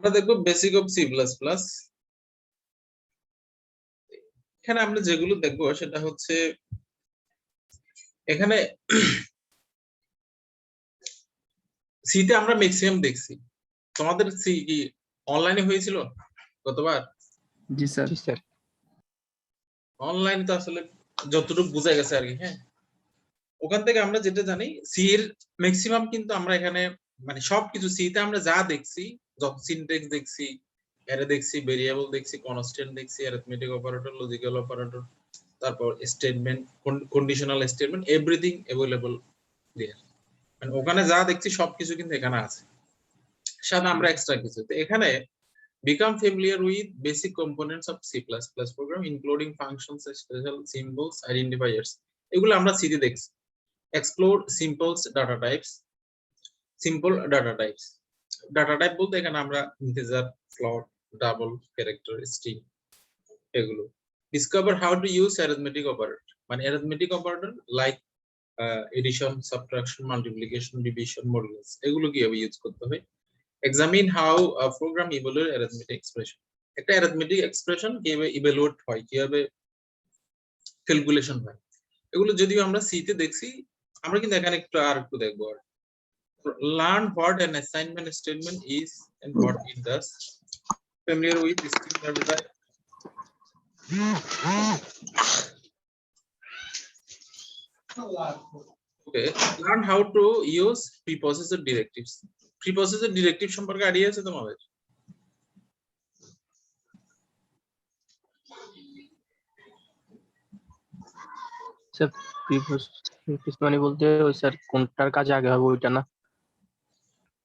আমরা দেখবো basic of C plus plus. এখানে আমরা যেগুলো দেখবো সেটা হচ্ছে এখানে সিতে আমরা ম্যাক্সিমাম দেখছি। তোমাদের সি কি অনলাইনে হয়েছিল গতবার? জি স্যার। জি স্যার। অনলাইনে তো আসলে যতটুকু বোঝা গেছে আর কি। হ্যাঁ, ওখান থেকে আমরা যেটা জানি সি এর ম্যাক্সিমাম কিন্তু আমরা এখানে মানে সবকিছু সিতে আমরা যা দেখছি, যত সিনট্যাক্স দেখছি, অ্যারে দেখছি, ভেরিয়েবল দেখছি, কনস্ট্যান্ট দেখছি, অ্যারিথমেটিক অপারেটর, লজিক্যাল অপারেটর, তারপর statement, conditional statement, everything available there. মানে ওখানে যা দেখছি সবকিছু কিন্তু এখানে আছে, সাথে আমরা এক্সট্রা কিছু। তো এখানে become familiar with basic components of C++ program including functions, special symbols, identifiers, এগুলো আমরা সিতে দেখছি। explore simple data types, simple data types, data type বলতে এখানে আমরা integer, float, double, character, string এগুলো। discover how to use arithmetic operator, মানে arithmetic operator like addition, subtraction, multiplication, division, modulus, এগুলো কিভাবে ইউজ করতে হয়। examine how a program evaluate arithmetic expression, একটা arithmetic expression কিভাবে evaluate হয়, কিভাবে ক্যালকুলেশন হয়, এগুলো যদিও আমরা সি তে দেখছি, আমরা কিন্তু এখানে একটু দেখবো। আর learn what an assignment statement is and what it does, familiar with string data type, okay, learn how to use preprocessor directives, preprocessor directive সম্পর্কে আইডিয়া আছে তোমাদের? স্যার প্রিপোজিশন মানে বলতে ওই স্যার কোনটার কাজ আগে হবে ওইটা না?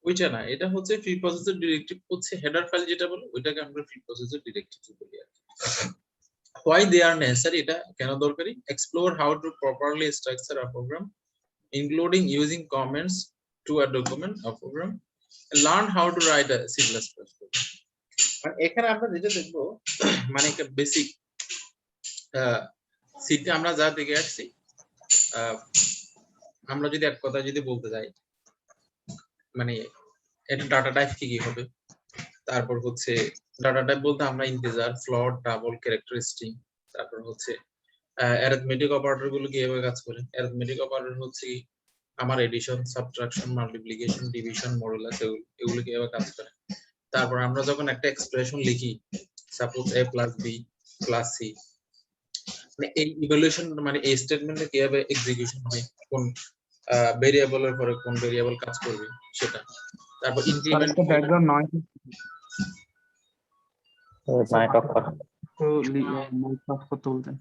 ওইটা না, এটা হচ্ছে preprocessor directive হচ্ছে হেডার ফাইল যেটা বলে ওইটাকে আমরা preprocessor directive বলি আর কি। why they are necessary, এটা কেন দরকারি। explore how to properly structure a program including using comments to a document or program, learn how to write a C++ program। মানে এখানে আমরা যেটা দেখবো মানে একটা বেসিক সিতে আমরা যা দেখে আসছি, আমরা যদি এক কথা যদি বলতে যাই, মানে এটা ডাটা টাইপ কি কি হবে, তারপর হচ্ছে ডাটা টাইপ বলতে আমরা integer, float, double, character, string, তারপর হচ্ছে অ্যারিথমেটিক অপারেটর গুলো কিভাবে কাজ করে। অ্যারিথমেটিক অপারেটর হচ্ছে আমার addition, subtraction, multiplication, division, modulus, এগুলো কিভাবে কাজ করে। তারপর আমরা যখন একটা এক্সপ্রেশন লিখি, suppose a plus B plus C, মানে এই ইভ্যালুয়েশন মানে এই স্টেটমেন্টে কিভাবে এক্সিকিউশন হয়, কোন ভেরিয়েবলের পরে কোন ভেরিয়েবল কাজ করবে সেটা। তারপর increment, background noise mic off কর। তো মাইক অফ করতে বলতেন।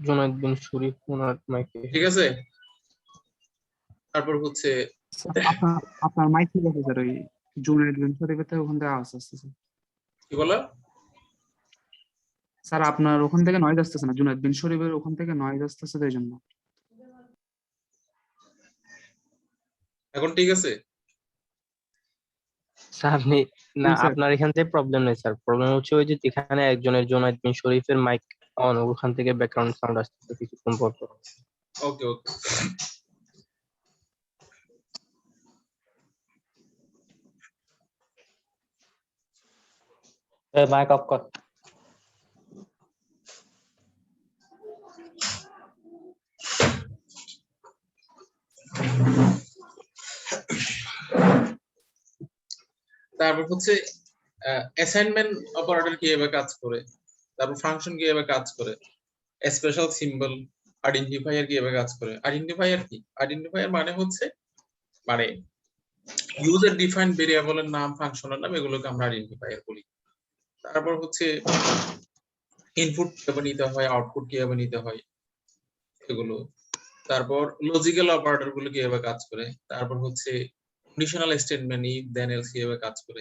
জুনায়েদ বিন শরীফ ওনার মাইকে। ঠিক আছে। তারপর হচ্ছে আপনার মাইক ঠিক আছে স্যার, ওই জুনায়েদ বিন শরীফের থেকে ওখান থেকে আওয়াজ আসতেছে। কি বলো স্যার আপনার ওখান থেকে নয়েজ আসতেছে না, জুনায়েদ বিন শরীফের ওখান থেকে নয়েজ আসতেছে তাই জন্য। এখন ঠিক আছে? স্যার আপনি না, আপনার এখান থেকে প্রবলেম নেই স্যার, প্রবলেম হচ্ছে ওই যে এখানে একজনের জুনায়েদ বিন শরীফের মাইক অন, ওখান থেকে ব্যাকগ্রাউন্ড সাউন্ড আসছে কিছুক্ষণ পর পর। ওকে ওকে। মাইক অফ কর। তারপর হচ্ছে অ্যাসাইনমেন্ট অপারেটর কিভাবে কাজ করে, তারপর ফাংশন কিভাবে কাজ করে, স্পেশাল সিম্বল, আইডেন্টিফায়ার কিভাবে কাজ করে। আইডেন্টিফায়ার কি? আইডেন্টিফায়ার মানে হচ্ছে মানে ইউজার ডিফাইন্ড ভেরিয়েবলের নাম, ফাংশনের নাম, এগুলোকে আমরা আইডেন্টিফায়ার বলি। তারপর হচ্ছে ইনপুট কিভাবে নিতে হয়, আউটপুট কিভাবে নিতে হয় এগুলো। তারপর লজিক্যাল অপারেটর গুলো কিভাবে কাজ করে। তারপর হচ্ছে conditional statement, if then else কিভাবে কাজ করে,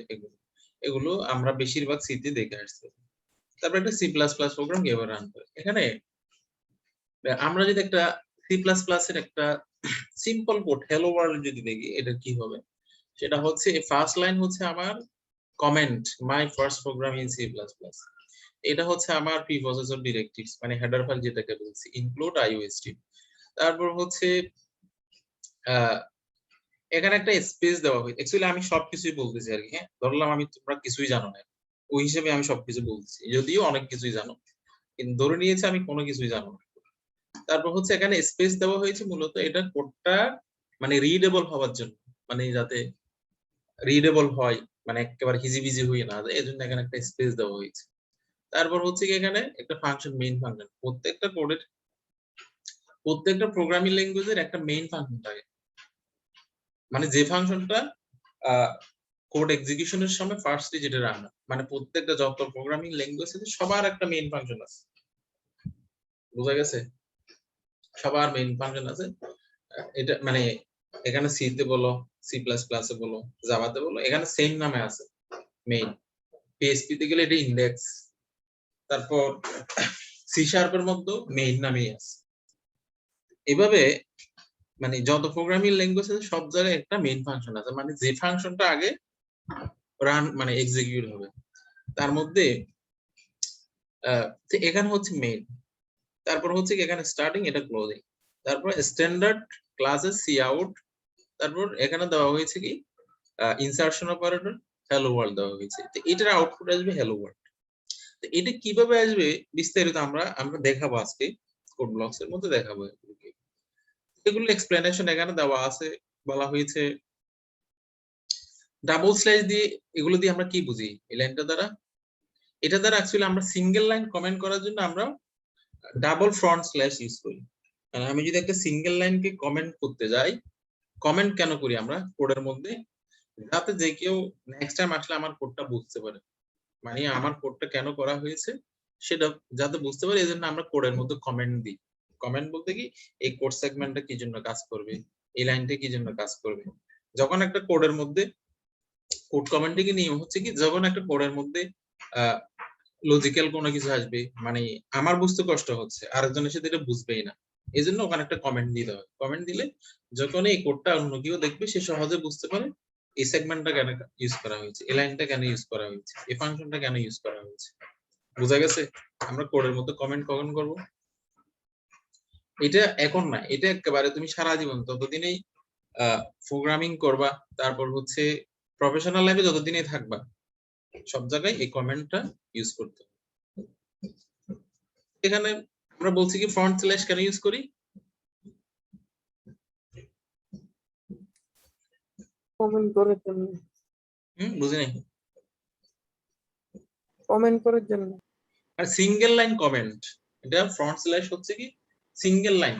এগুলো আমরা বেশিরভাগ সিতে দেখে আসছি। তারপর একটা সি প্লাস প্লাস প্রোগ্রাম কিভাবে রান করে। এখানে আমরা যদি একটা সি প্লাস প্লাস এর একটা সিম্পল কোড হ্যালো ওয়ার্ল্ড যদি দেখি, এটা কি হবে, সেটা হচ্ছে ফার্স্ট লাইন হচ্ছে আমার comment, my first program in C plus plus. এটা হচ্ছে আমার প্রিপ্রসেসর ডিরেক্টিভস, মানে হেডার ফাইল যেটাকে বলছি, ইনক্লুড আইওএসটি। তারপর হচ্ছে এখানে একটা স্পেস দেওয়া হয়েছে। অ্যাকচুয়ালি আমি সবকিছুই বলতেছি আর কি, হ্যাঁ? ধরলাম আমি তোমরা কিছুই জানো না। ওই হিসেবে আমি সবকিছু বলতেছি। যদিও অনেক কিছুই জানো। কিন্তু ধরে নিয়েছি আমি কোনো কিছুই জানো না। তারপর হচ্ছে এখানে স্পেস দেওয়া হয়েছে মূলত এটা কোডটা মানে রিডেবল হওয়ার জন্য। মানে যাতে রিডেবল হয়, মানে একেবারে হিজিবিজি হয়ে না যায়, এজন্য এখানে একটা স্পেস দেওয়া হয়েছে। তারপর হচ্ছে কি এখানে একটা ফাংশন, মেইন ফাংশন। প্রত্যেকটা কোডের, প্রত্যেকটা প্রোগ্রামিং ল্যাঙ্গুয়েজের একটা মেইন ফাংশন থাকে। মানে যে ফাংশনটা কোড এক্সিকিউশনের সময় ফার্স্টলি যেটা রান হয়। মানে প্রত্যেকটা যত প্রোগ্রামিং ল্যাঙ্গুয়েজ আছে সবার একটা মেইন ফাংশন আছে। বুঝা গেছে? সবার মেইন ফাংশন আছে। এটা মানে এখানে সি তে বলো, সি প্লাস প্লাসে বলো, জাভাতে বলো, এখানে সেম নামে আছে মেইন। পিএইচপি তে গেলে এটা ইন্ডেক্স। তারপর সি শার্পের মধ্যে মেইন নামেই আছে। এভাবে মানে যত প্রোগ্রামিং ল্যাঙ্গুয়েজ আছে সব জায়গায় একটা মেইন ফাংশন আছে, মানে যে ফাংশনটা আগে রান মানে এক্সিকিউট হবে তার মধ্যে তো এখানে হচ্ছে মেইন। তারপর হচ্ছে কি এখানে স্টার্টিং, এটা ক্লোজিং। তারপর স্ট্যান্ডার্ড ক্লাসেস সি আউট। তারপর এখানে দেওয়া হয়েছে কি ইনসার্শন অপারেটর হ্যালো ওয়ার্ল্ড দেওয়া হয়েছে। তো এটার আউটপুট আসবে হ্যালো ওয়ার্ল্ড। তো এটা কিভাবে আসবে বিস্তারিত আমরা আমরা দেখাবো আজকে, কোড ব্লকস এর মধ্যে দেখাবো। এগুলো এক্সপ্লেনেশন এখানে দেওয়া আছে। বলা হয়েছে ডাবল স্ল্যাশ দিয়ে, এগুলো দিয়ে আমরা কি বুঝি এই লাইনটা দ্বারা? এটা দ্বারা অ্যাকচুয়ালি আমরা সিঙ্গেল লাইন কমেন্ট করার জন্য আমরা ডাবল ফ্রন্ট স্ল্যাশ ইউজ করি। মানে আমি যদি একটা সিঙ্গেল লাইনকে কমেন্ট করতে যাই, কমেন্ট কেন করি আমরা কোডের মধ্যে? যাতে যে কেউ নেক্সট টাইম আসলে আমার কোডটা বুঝতে পারে, মানে আমার কোডটা কেন করা হয়েছে সেটা যাতে বুঝতে পারে, এজন্য আমরা কোডের মধ্যে কমেন্ট দিই। কমেন্ট বলতে কি, এই কোড সেগমেন্টটা কি জন্য কাজ করবে, এই লাইনটা কি জন্য কাজ করবে। যখন একটা কোডের মধ্যে কোড কমেন্টিং এর নিয়ম হচ্ছে কি, যখন একটা কোডের মধ্যে লজিক্যাল কোনো কিছু আসবে, মানে আমার বুঝতে কষ্ট হচ্ছে, আরেকজনের সাথে এটা বুঝবেই না, এই জন্য ওখানে একটা কমেন্ট দিতে হয়। কমেন্ট দিলে যখন এই কোডটা অন্য কেউ দেখবে সে সহজে বুঝতে পারে এই সেগমেন্টটা কেন ইউজ করা হয়েছে, এই লাইনটা কেন ইউজ করা হয়েছে, এই ফাংশনটা কেন ইউজ করা হয়েছে। বুঝা গেছে? আমরা কোডের মধ্যে কমেন্ট কখন করব? এটা এখন না, এটা একেবারে তুমি সারা জীবন ততদিনেই প্রোগ্রামিং করবা, তারপর হচ্ছে প্রফেশনাল লাইফে যতদিনই থাকবা সব জায়গায় এই কমেন্টটা ইউজ করতে হবে। এখানে আমরা বলছি কি ফ্রন্ট স্ল্যাশ কেন ইউজ করি? কমেন্ট করার জন্য। বুঝি নাই। কমেন্ট করার জন্য। আর সিঙ্গেল লাইন কমেন্ট, এটা ফ্রন্ট স্ল্যাশ হচ্ছে কি সিঙ্গেল লাইন।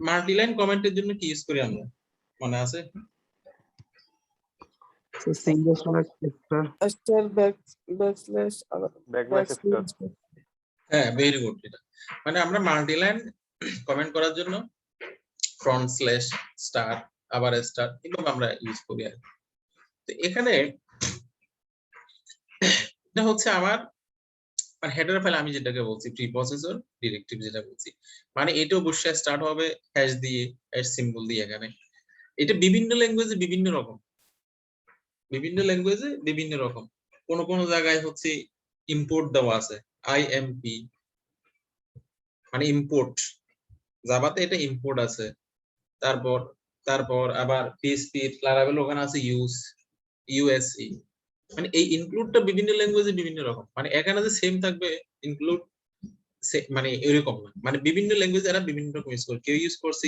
মাল্টি লাইন কমেন্টের জন্য কি ইউজ করি আমরা, মনে আছে? সিঙ্গেল স্ল্যাশ একটা স্টার ব্যাকস্ল্যাশ ব্যাকস্ল্যাশ। হ্যাঁ, ভেরি গুড। এটা মানে আমরা মাল্টি লাইন কমেন্ট করার জন্য ফ্রন্ট স্ল্যাশ স্টার আবার স্টার এভাবে আমরা ইউজ করি আর কি। তো এখানে এটা হচ্ছে আমার মানে হেডার ফাইল, আমি যেটাকে বলছি প্রি প্রসেসর ডিরেক্টিভ যেটা বলছি, মানে এটা অবশ্যই স্টার্ট হবে হ্যাশ দিয়ে, হ্যাশ সিম্বল দিয়ে। এখানে এটা বিভিন্ন ল্যাঙ্গুয়েজে বিভিন্ন রকম, বিভিন্ন ল্যাঙ্গুয়েজে বিভিন্ন রকম। কোন কোন জায়গায় হচ্ছে ইম্পোর্ট দেওয়া আছে, আইএমপি মানে ইম্পোর্ট। জাভাতে এটা ইম্পোর্ট আছে। তারপর তারপর আবার পিএইচপি লারাভেল ওখানে আছে ইউএসই। মানে এই ইনক্লুডটা বিভিন্ন ল্যাঙ্গুয়েজে বিভিন্ন রকম, মানে এখানে যে সেম থাকবে ইনক্লুড মানে এরকম না, মানে বিভিন্ন ল্যাঙ্গুয়েজ এরা বিভিন্ন রকম ইউজ করে। কেউ ইউজ করছে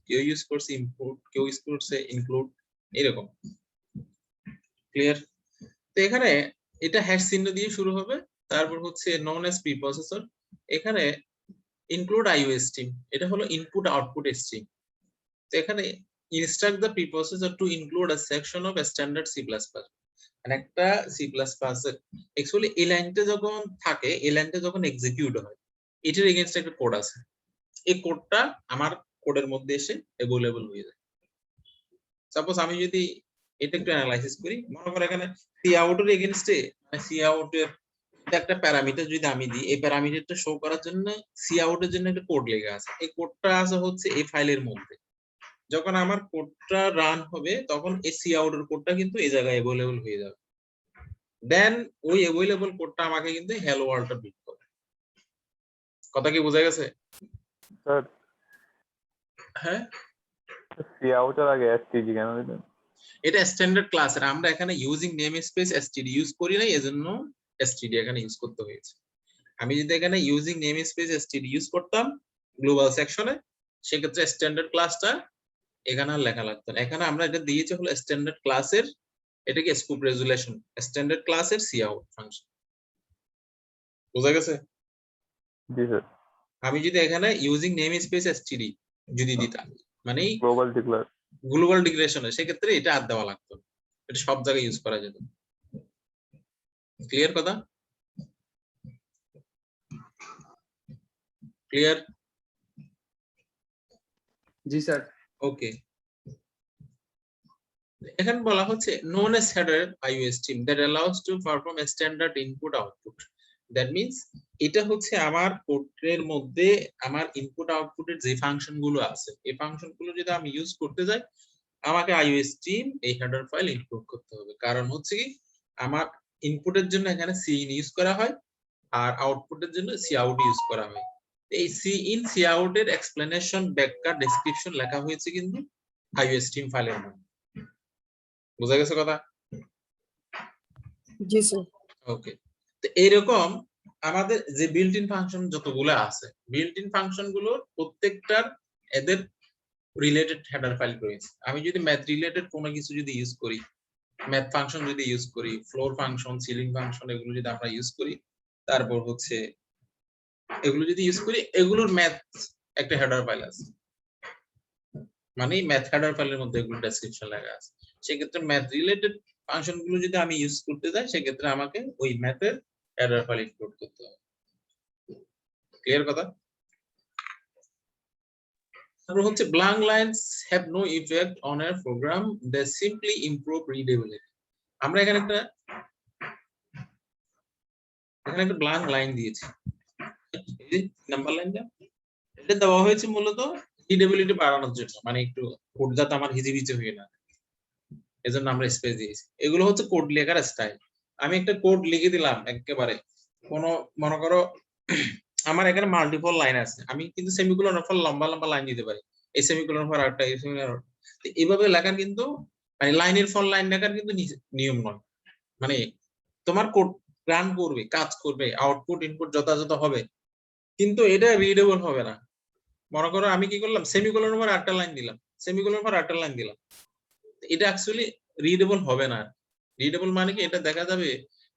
কেউ ইউজ করছে ইম্পোর্ট, কেউ ইউজ করছে ইনক্লুড, এরকম। ক্লিয়ার? তো এখানে এটা হ্যাশ চিহ্ন দিয়ে শুরু হবে। তারপর হচ্ছে নন এস প্রি প্রসেসর। এখানে ইনক্লুড আইও স্ট্রিম, এটা হলো ইনপুট আউটপুট স্ট্রিম। তো এখানে instruct the preprocessor to include a section of standard C plus plus. মানে একটা সি প্লাস প্লাস অ্যাকচুয়ালি এই লাইনটা যখন থাকে, এই লাইনটা যখন এক্সিকিউট হয়, এটার এগেইনস্ট একটা কোড আছে। এই কোডটা আমার কোডের মধ্যে এসে অ্যাভেলেবল হয়ে যায়। সাপোজ আমি যদি এটা একটু অ্যানালাইসিস করি, মনে করো এখানে সি আউটের এগেইনস্টে, মানে সি আউটের একটা প্যারামিটার যদি আমি দিই, এই প্যারামিটারটা শো করার জন্য সি আউটের জন্য একটা কোড লেখা আছে। এই কোডটা আছে হচ্ছে এই ফাইলের মধ্যে। যখন আমার কোডটা রান হবে তখন এই সি আউটের কোডটা কিন্তু এই জায়গায় অ্যাভেলেবল হয়ে যাবে। দেন ওই অ্যাভেলেবল কোডটা আমাকে কিন্তু হ্যালো ওয়ার্ল্ডটা বিট করে। কথা কি বোঝা গেছে? স্যার হ্যাঁ, সি আউটের আগে এসটিজি কেন দিলেন? এটা স্ট্যান্ডার্ড ক্লাসের, আমরা এখানে using name space STD use করি নাই, এজন্য এসটিডি এখানে ইউজ করতে হয়েছে। আমি যদি এখানে using name space STD use করতাম গ্লোবাল সেকশনে, সেক্ষেত্রে স্ট্যান্ডার্ড ক্লাসটা এখানে আর লেখা লাগতো না। এখানে আমরা এটা দিয়েছি হলো স্ট্যান্ডার্ড ক্লাসের, এটাকে স্কোপ রেজুলেশন, স্ট্যান্ডার্ড ক্লাসের সিআউট ফাংশন। বোঝা গেছে? জি স্যার। আমি যদি এখানে ইউজিং নেম স্পেস এসটিডি যদি দিতাম, মানে গ্লোবাল ডিক্লেয়ার। গ্লোবাল ডিক্লারেশনে, সেক্ষেত্রে এটা আর দেওয়া লাগতো না, এটা সব জায়গায় ইউজ করা যেত। ক্লিয়ার কথা? ক্লিয়ার? জি স্যার। ওকে, এখানে বলা হচ্ছে known as header iOS team that allows to perform a standard input output. That means এটা হচ্ছে আমার কোডের মধ্যে আমার ইনপুট আউটপুটের যে ফাংশন গুলো আছে, এই ফাংশন গুলো যদি আমি ইউজ করতে যাই, আমাকে iOS team এই হেডার ফাইল ইনপুট করতে হবে। কারণ হচ্ছে কি, আমার ইনপুটের জন্য এখানে cin ইউজ করা হয়, আর আউটপুটের জন্য cout ইউজ করা হয়। এই cin cout এর এক্সপ্লেনেশন, ব্যাখ্যা, ডেসক্রিপশন লেখা হয়েছে কিন্তু iOS team ফাইলের মধ্যে। বুঝা গেছে কথা? জি স্যার। ওকে, তো এইরকম আমাদের যে বিল্ট ইন ফাংশন যতগুলো আছে, বিল্ট ইন ফাংশন গুলোর প্রত্যেকটার এদের রিলেটেড হেডার ফাইল রয়েছে। আমি যদি ম্যাথ রিলেটেড কোনো কিছু যদি ইউজ করি, ম্যাথ ফাংশন যদি ইউজ করি, ফ্লোর ফাংশন, সিলিং ফাংশন, এগুলো যদি আমরা ইউজ করি, তারপর হচ্ছে এগুলো যদি ইউজ করি, এগুলোর ম্যাথ একটা হেডার ফাইল আছে, মানে ম্যাথ হেডার ফাইলের মধ্যে এগুলো ডেসক্রিপশন লেখা আছে। সেক্ষেত্রে ম্যাথ রিলেটেড ফাংশন গুলো যদি আমি ইউজ করতে যাই, সেক্ষেত্রে আমাকে ওই ম্যাথের হেডার ফাইল ইনক্লুড করতে হবে। ক্লিয়ার কথা? তারপর হচ্ছে blank lines have no effect on a program, they simply improve readability. আমরা এখানে একটা ব্ল্যাঙ্ক লাইন দিয়েছি, এই নাম্বার লাইনটা, এটা দেওয়া হয়েছে মূলত রিডেবিলিটি বাড়ানোর জন্য, মানে একটু কোড যাতে আমার হিজিবিজি হয়ে না, এজন্য আমরা স্পেস দিয়েছি। এগুলো হচ্ছে কোড লেখার স্টাইল। আমি একটা কোড লিখে দিলাম একেবারে, কোনো মনে করো আমার এখানে মাল্টিপল লাইন আছে, আমি কিন্তু সেমিকোলনের পর লম্বা লম্বা লাইন দিতে পারি, এই সেমিকোলনের পর আরেকটা, এই সেমিকোলনের, এইভাবে লেখার কিন্তু মানে লাইনের পর লাইন লেখার কিন্তু নিয়ম নয়। মানে তোমার কোড রান করবে, কাজ করবে, আউটপুট ইনপুট যথাযথ হবে, কিন্তু এটা রিডেবল হবে না। মনে করো আমি কি করলাম, সেমিকোলনের পর আরেকটা লাইন দিলাম, সেমিকোলনের পর আরেকটা লাইন দিলাম, এটা অ্যাকচুয়ালি রিডেবল হবে না। রিডেবল মানে কি, এটা দেখা যাবে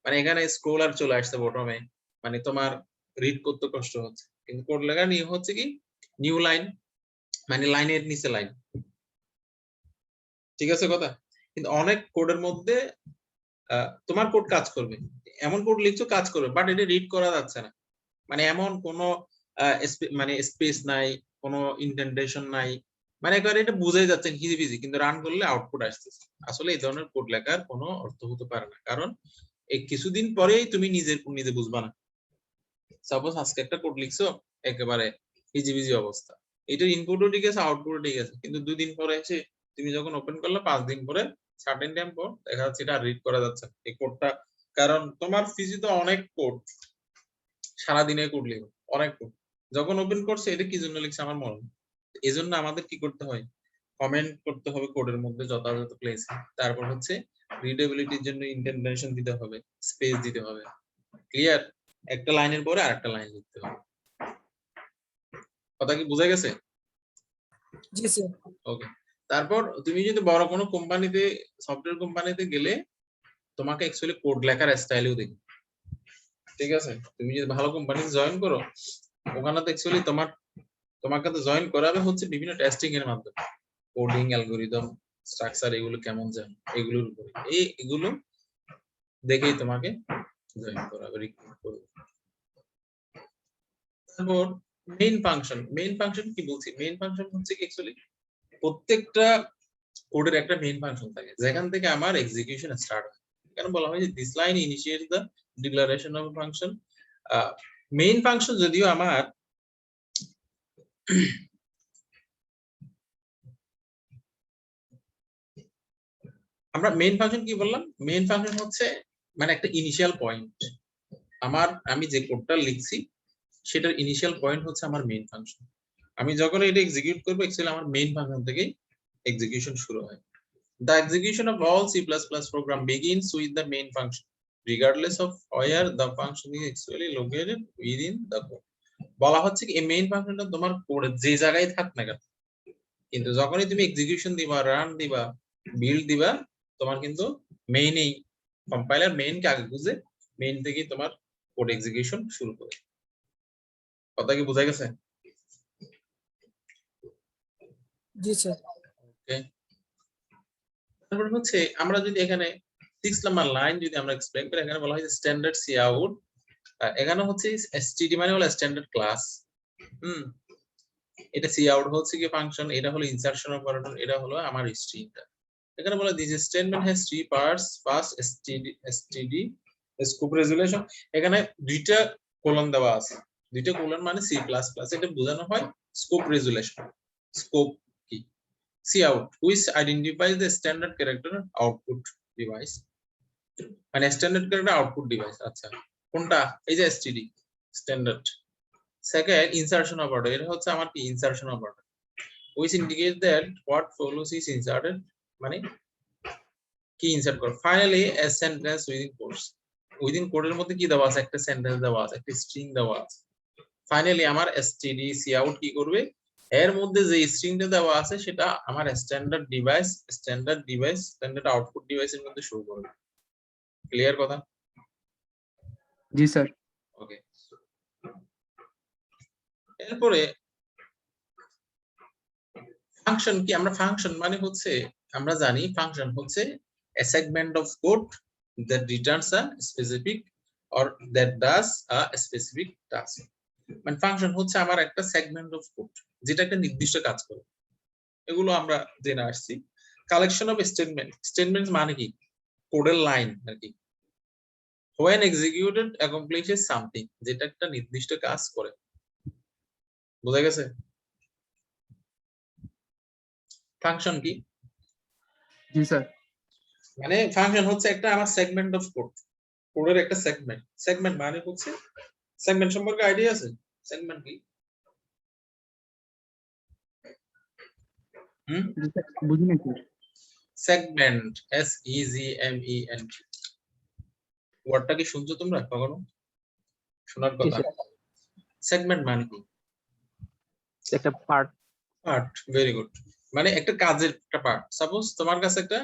মানে এখানে স্ক্রলার চলে আসছে বটমে, মানে তোমার রিড করতে কষ্ট হচ্ছে। কিন্তু কোড লেখা নিয়ে হচ্ছে কি, নিউ লাইন মানে লাইনের নিচে লাইন। ঠিক আছে কথা? কিন্তু অনেক কোডের মধ্যে তোমার কোড কাজ করবে, এমন কোড লিখছো কাজ করবে, বাট এটা রিড করা যাচ্ছে না, মানে এমন কোনো মানে স্পেস নাই, কোনো ইন্ডেন্টেশন নাই, মানে একেবারে এটা বুঝাই যাচ্ছে হিজিবিজি, কিন্তু রান করলে আউটপুট আসতেছে। আসলে এই ধরনের কোড লেখার কোনো অর্থ হতে পারে না, কারণ এই কিছুদিন পরেই তুমি নিজে বুঝবা না। সাপোজ আজকে একটা কোড লিখছো, একেবারে হিজিবিজি অবস্থা, এটার ইনপুটও ঠিক আছে, আউটপুটও ঠিক আছে, কিন্তু 2 দিন পরে এসে তুমি যখন ওপেন করলে, 5 দিন পরে, সার্টেন টাইম পর দেখা যাচ্ছে এটা রিড করা যাচ্ছে এই কোডটা। কারণ তোমার ফিজিতে অনেক কোড, সারাদিনে কোড লিখো, অনেক কোড, যখন ওপেন করছে এটা কি জন্য লিখছে আমার মনে নেই। এই জন্য আমাদের কি করতে হয়, কমেন্ট করতে হবে কোডের মধ্যে যথাযথ প্লেসে, তারপর হচ্ছে রিডেবিলিটির জন্য ইন্ডেন্টেশন দিতে হবে, স্পেস দিতে হবে। ক্লিয়ার? একটা লাইনের পরে আরেকটা লাইন লিখতে হবে। কথা কি বোঝা গেছে? জি স্যার। ওকে, তারপর তুমি যদি বড় কোনো কোম্পানিতে, সফটওয়্যার কোম্পানিতে গেলে, তোমাকে অ্যাকচুয়ালি কোড লেখার স্টাইলও দেখবে। ঠিক আছে? তুমি যদি ভালো কোম্পানিতে জয়েন করো, ওখানে তো অ্যাকচুয়ালি তোমাকে তো জয়েন করাবে হচ্ছে বিভিন্ন টেস্টিং এর মাধ্যমে, কোডিং, অ্যালগরিদম, স্ট্রাকচার, এগুলো কেমন যায় এগুলোর উপরে, এগুলো দেখেই তোমাকে জয়েন করাবে, রিক্রুট করবে। তারপর মেইন ফাংশন কি বলছি, মেইন ফাংশন হচ্ছে কি অ্যাকচুয়ালি প্রত্যেকটা কোডের একটা মেইন ফাংশন থাকে, যেখান থেকে আমার এক্সিকিউশন স্টার্ট হয়। এখানে বলা হয় যে this line initiates the declaration of function. Main function যদিও আমার আমরা মেইন ফাংশন কি বললাম, মেইন ফাংশন হচ্ছে মানে একটা ইনিশিয়াল পয়েন্ট, আমি যে কোডটা লিখছি সেটার ইনিশিয়াল পয়েন্ট হচ্ছে আমার মেইন ফাংশন। আমি যখন এটা এক্সিকিউট করবো, অ্যাকচুয়ালি আমার মেইন ফাংশন থেকেই এক্সিকিউশন শুরু হয়। The execution of all C++ program begins with the main function, regardless of where the function is actually located within the code. বলা হচ্ছে কি এই মেইন ফাংশনটা তোমার কোডে যে জায়গায় থাক না কেন, কিন্তু যখনই তুমি এক্সিকিউশন দিবা, রান দিবা, বিল্ড দিবা, তোমার কিন্তু মেইনই কম্পাইলার মেইনকে আগে বুঝে মেইন থেকে তোমার কোড এক্সিকিউশন শুরু করে। কথা কি বোঝা গেছে? জি স্যার। ওকে, তারপর হচ্ছে আমরা যদি এখানে 6 নাম্বার লাইন যদি আমরা এক্সপ্লেইন করি, এখানে বলা হয় স্ট্যান্ডার্ড সি আউট। এখানে হচ্ছে এসটিডি মানে হলো স্ট্যান্ডার্ড ক্লাস। এটা সি আউট হচ্ছে কি ফাংশন, এটা হলো ইনসারশন অপারেটর, এটা হলো আমার স্ট্রিংটা। এখানে বলা this statement has 3 parts. First STD scope resolution, এখানে দুইটা কোলন দেওয়া আছে, দুইটা কোলন মানে সি প্লাস প্লাস, এটা বোঝানো হয় স্কোপ রেজুলেশন। স্কোপ কি? Cout which identifies the standard character output device, মানে স্ট্যান্ডার্ড ক্যারেক্টার আউটপুট ডিভাইস। আচ্ছা, কোনটা? এই যে STD standard. Second insertion operator, এটা হচ্ছে আমার কি insertion operator, which indicates that what follows is inserted, মানে কি ইনসার্ট কর। Finally a sentence within quotes, within কোডের মধ্যে কি দেওয়া আছে? একটা সেন্টেন্স দেওয়া আছে, একটা স্ট্রিং দেওয়া আছে। ফাইনালি আমার এসটিডি সি আউট কি করবে? এর মধ্যে যে স্ট্রিংটা দেওয়া আছে সেটা আমার স্ট্যান্ডার্ড আউটপুট ডিভাইসের মধ্যে শো করবে। ক্লিয়ার কথা? জি স্যার। ওকে, এরপরে ফাংশন কি? আমরা ফাংশন মানে হচ্ছে, আমরা জানি ফাংশন হচ্ছে a segment of code that returns a specific or that does a specific task. মানে ফাংশন হচ্ছে আমার একটা সেগমেন্ট অফ কোড যেটা একটা নির্দিষ্ট কাজ করে। এগুলো আমরা জেনে আসছি। কালেকশন অফ স্টেটমেন্ট মানে কি? কোডের লাইন আর কি। when executed accomplishes something, যেটা একটা নির্দিষ্ট কাজ করে। বোঝা গেছে? ফাংশন কি? জি স্যার। মানে ফাংশন হচ্ছে একটা আমার সেগমেন্ট অফ কোড, কোডের একটা সেগমেন্ট। সেগমেন্ট মানে হচ্ছে, সেগমেন্ট সম্পর্কে আইডিয়া আছে? সেগমেন্ট কি? বুঝি না স্যার। সেগমেন্ট, SEGMENT, ওয়ার্ডটা কি শুনছো তোমরা কখনো? শোনার জি কথা। স্যার, সেগমেন্ট মানে কি? একটা পার্ট। Part, very good. মানে একটা কাজের একটা পার্ট। সাপোজ তোমার কাছে একটা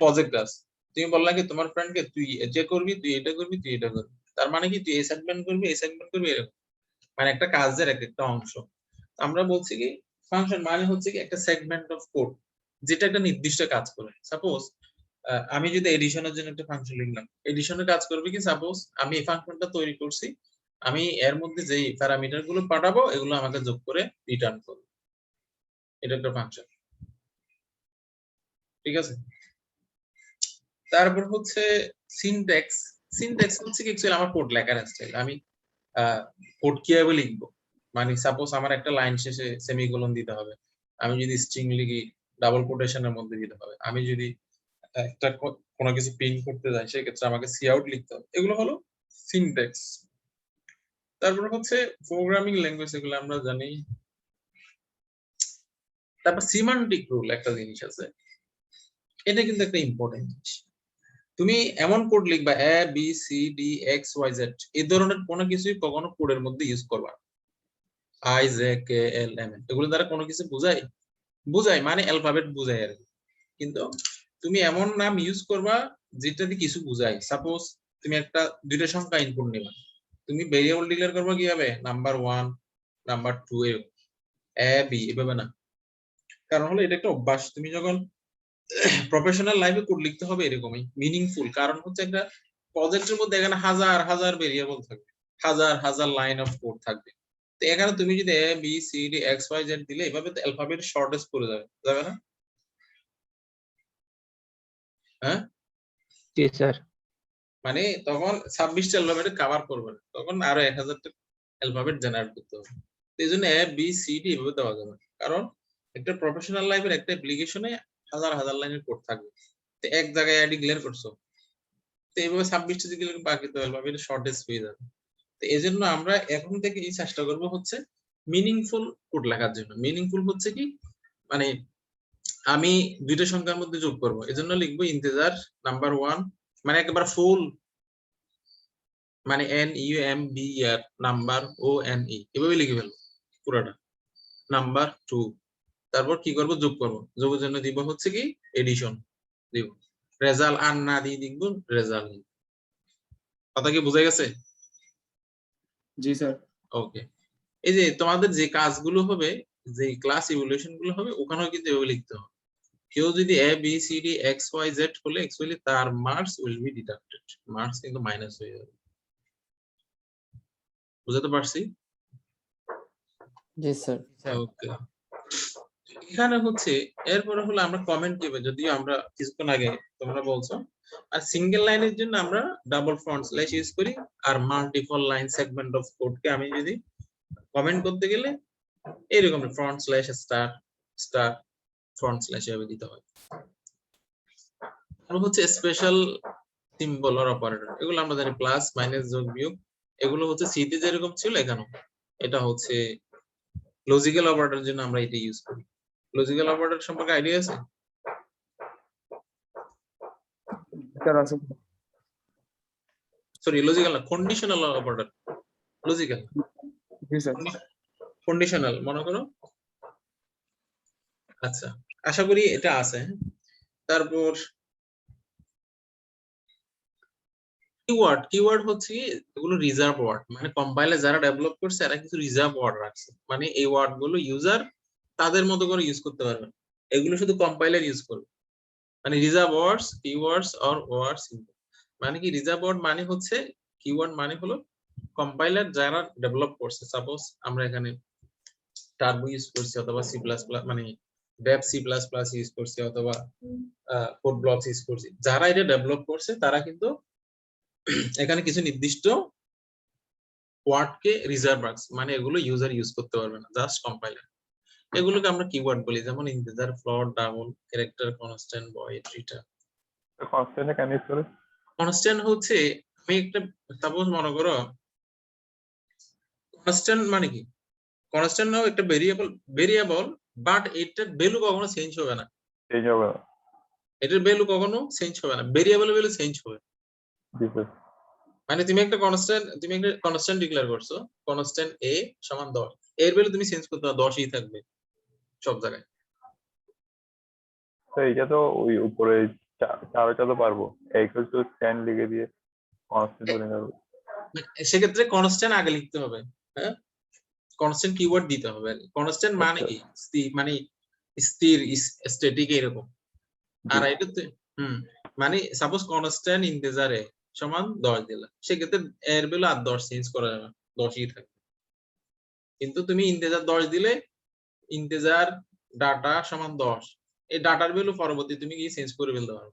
প্রজেক্ট আছে, তুমি বললা কি তোমার ফ্রেন্ডকে তুই এটা করবি, তুই এটা করবি, তুই এটা করবি। তার মানে কি তুই এই সেগমেন্ট করবি, এই সেগমেন্ট করবি, এরকম। মানে একটা কাজের একটা অংশ। আমরা বলছি কি ফাংশন মানে হচ্ছে কি একটা সেগমেন্ট অফ কোড যেটা একটা নির্দিষ্ট কাজ করে। সাপোজ আমি যদি এডিশনের জন্য একটা ফাংশন লিখলাম, এডিশনের কাজ করবে কি? সাপোজ আমি এই ফাংশনটা তৈরি করছি, আমি এর মধ্যে যেই প্যারামিটার গুলো পাঠাবো এগুলো আমাকে যোগ করে রিটার্ন করবে, এটা একটা ফাংশন। ঠিক আছে? তারপর হচ্ছে সিনট্যাক্স। সিনট্যাক্স হচ্ছে কি অ্যাকচুয়ালি আমার কোড লেখার স্টাইল। আমি কোড কিভাবে লিখবো, মানে সাপোজ আমার একটা লাইন শেষে সেমিকোলন দিতে হবে, আমি যদি স্ট্রিং লিখি ডাবল কোটেশনের মধ্যে দিতে হবে, আমি যদি একটা কোনো কিছু প্রিন্ট করতে যাই সেক্ষেত্রে আমাকে সি আউট লিখতে হবে। এগুলো হলো সিনট্যাক্স। তারপর হচ্ছে প্রোগ্রামিং ল্যাঙ্গুয়েজ, এগুলো আমরা জানি। তারপর সিমান্টিক রুল একটা জিনিস আছে, এটা কিন্তু একটা ইম্পর্টেন্ট জিনিস। তুমি এমন কোড লিখবা A B C D X Y Z, এই ধরনের কোনো কিছুই কখনো কোডের মধ্যে ইউজ করবা। I J K L M N, এগুলো দ্বারা কোনো কিছু বুঝায় মানে অ্যালফাবেট বুঝায় আর কি। কিন্তু তুমি এমন নাম ইউজ করবা যেটা দিয়ে কিছু বুঝায়। সাপোজ তুমি একটা দুইটা সংখ্যা ইনপুট নেবা, তুমি ভেরিয়েবল ডিক্লেয়ার করবা কিভাবে? নাম্বার 1, নাম্বার 2, এ বি, এভাবে না। কারণ হলো এটা একটা অভ্যাস। তুমি যখন প্রফেশনাল লাইফে কোড লিখতে হবে এরকমই মিনিংফুল। কারণ হচ্ছে একটা প্রজেক্টের মধ্যে এখানে হাজার হাজার ভেরিয়েবল থাকবে, হাজার হাজার লাইন অফ কোড থাকবে। তো এখানে তুমি যদি A B C D X Y Z দিলে এভাবে তো অ্যালফাবেট শর্টেজ করে যাবে না? হ্যাঁ, জি স্যার। মানে তখন 26টা অ্যালফাবেট কভার করবে না, তখন আরো 1000টা অ্যালফাবেট জেনারেট করতে হবে। এই জন্য এ বি সি ডি এভাবে দেওয়া যাবে, কারণ একটা প্রফেশনাল লাইফের একটা অ্যাপ্লিকেশনে হাজার হাজার লাইনের কোড থাকবে। তো এক জায়গায় ডিক্লেয়ার করছো, তো এইভাবে 26টা দিলে বাকি তো অ্যালফাবেট শর্টেজ হয়ে যাবে। তো এই জন্য আমরা এখন থেকে এই চেষ্টা করব হচ্ছে মিনিংফুল কোড লেখার জন্য। মিনিংফুল হচ্ছে কি, মানে আমি দুইটা সংখ্যার মধ্যে যোগ করব, এজন্য লিখবো ইন্টিজার নাম্বার 1 মানে একবার ফুল মানে NUMBER নাম্বার ONE এভাবে লিখে ফেলবো পুরোটা নাম্বার 2। তারপর কি করব, যোগ করব, যোগের জন্য দিব হচ্ছে কি এডিশন দিব, রেজাল্ট আর না দিয়ে দিব রেজাল্ট। কথা কি বোঝা গেছে? জি স্যার। ওকে, এই যে তোমাদের যে কাজগুলো হবে, যে ক্লাস ইভ্যালুয়েশন গুলো হবে, ওখানেও কিন্তু এভাবে লিখতে হবে। কেউ যদি A B C D X Y Z হলে অ্যাকচুয়ালি তার marks will be deducted, marks কিন্তু মাইনাস হয়ে যাবে। বুঝতে পারছি? জি স্যার। ওকে, এখানে হচ্ছে এরপরে হলো আমরা কমেন্ট দিব, যদিও আমরা কিছুক্ষণ আগে তোমরা বলছো। আর সিঙ্গেল লাইনের জন্য আমরা ডাবল ফ্রন্ট স্ল্যাশ ইউজ করি, আর মাল্টিপল লাইন সেগমেন্ট অফ কোডকে আমি যদি কমেন্ট করতে গেলে এরকম front slash star star front slash এভাবে দিতে হয়। আর হচ্ছে স্পেশাল সিম্বল আর অপারেটর, এগুলো আমরা জানি প্লাস মাইনাস যোগ বিয়োগ, এগুলো হচ্ছে সি তে যেরকম ছিল এখানেও এটা হচ্ছে লজিক্যাল অপারেটরের জন্য আমরা এটা ইউজ করি। লজিক্যাল অপারেটর সম্পর্কে আইডিয়া আছে? স্যার আছে। সরি লজিক্যাল না, কন্ডিশনাল অপারেটর। লজিক্যাল জি স্যার। কন্ডিশনাল মনে করো। আচ্ছা, আশা করি এটা আছে। তারপর কিওয়ার্ড, কিওয়ার্ড হচ্ছে এগুলো রিজার্ভ ওয়ার্ড, মানে কম্পাইলার যারা ডেভেলপ করছে এরা কিছু রিজার্ভ ওয়ার্ড রাখছে, মানে এই ওয়ার্ড গুলো ইউজার তাদের মতো করে ইউজ করতে পারবে, এগুলো শুধু কম্পাইলার ইউজ করবে। মানে reserve words, keywords or words, মানে কি রিজার্ভ ওয়ার্ড মানে হচ্ছে, কিওয়ার্ড মানে হলো কম্পাইলার যারা ডেভেলপ করছে। সাপোজ আমরা এখানে টার্বো ইউজ করছি, অথবা সি প্লাস প্লাস মানে Dev C plus plus use করছি, অথবা কোড ব্লকস ইউজ করছি, যারা এটা ডেভেলপ করছে তারা কিন্তু এখানে কিছু নির্দিষ্ট ওয়ার্ডকে রিজার্ভ রাখছে, মানে এগুলো ইউজার ইউজ করতে পারবে না, জাস্ট কম্পাইলার। এগুলোকে আমরা কিওয়ার্ড বলি, যেমন integer, float, double, character, constant, void, return. কনস্ট্যান্টে কেন ইউজ করে? কনস্ট্যান্ট হচ্ছে, আমি একটা সাপোজ মনে করো, কনস্ট্যান্ট মানে কি, কনস্ট্যান্ট নাও একটা ভেরিয়েবল, ভেরিয়েবল বাট এটার ভ্যালু কখনো চেঞ্জ হবে না, চেঞ্জ হবে না। এটার ভ্যালু কখনো চেঞ্জ হবে না, ভেরিয়েবলের ভ্যালু চেঞ্জ হবে। জি স্যার। মানে তুমি একটা কনস্ট্যান্ট ডিক্লেয়ার করছো, কনস্ট্যান্ট a সমান 10, এর ভ্যালু তুমি চেঞ্জ করতে পারো, 10ই থাকবে সব জায়গায়। তো এটা তো ওই উপরে চারটা তো পারবো, ইকুয়াল টু 10 লিখে দিয়ে কনস্ট্যান্ট করে নেব। সেক্ষেত্রে কনস্ট্যান্ট আগে লিখতে হবে, হ্যাঁ, কনস্ট্যান্ট কিওয়ার্ড দিতে হবে। কনস্ট্যান্ট মানে কি, মানে স্থির, স্ট্যাটিক এরকম। আর এটাতে মানে সাপোজ কনস্ট্যান্ট ইন্টিজারে সমান 10 দিলাম, সেক্ষেত্রে এর ভ্যালু আর 10 চেঞ্জ করা যাবে না, 10ই থাকবে। কিন্তু তুমি ইন্টিজার 10 দিলে, ইন্টিজার ডাটা সমান 10, এই ডাটার ভ্যালু পরবর্তী তুমি কি চেঞ্জ করে ফেলতে পারো।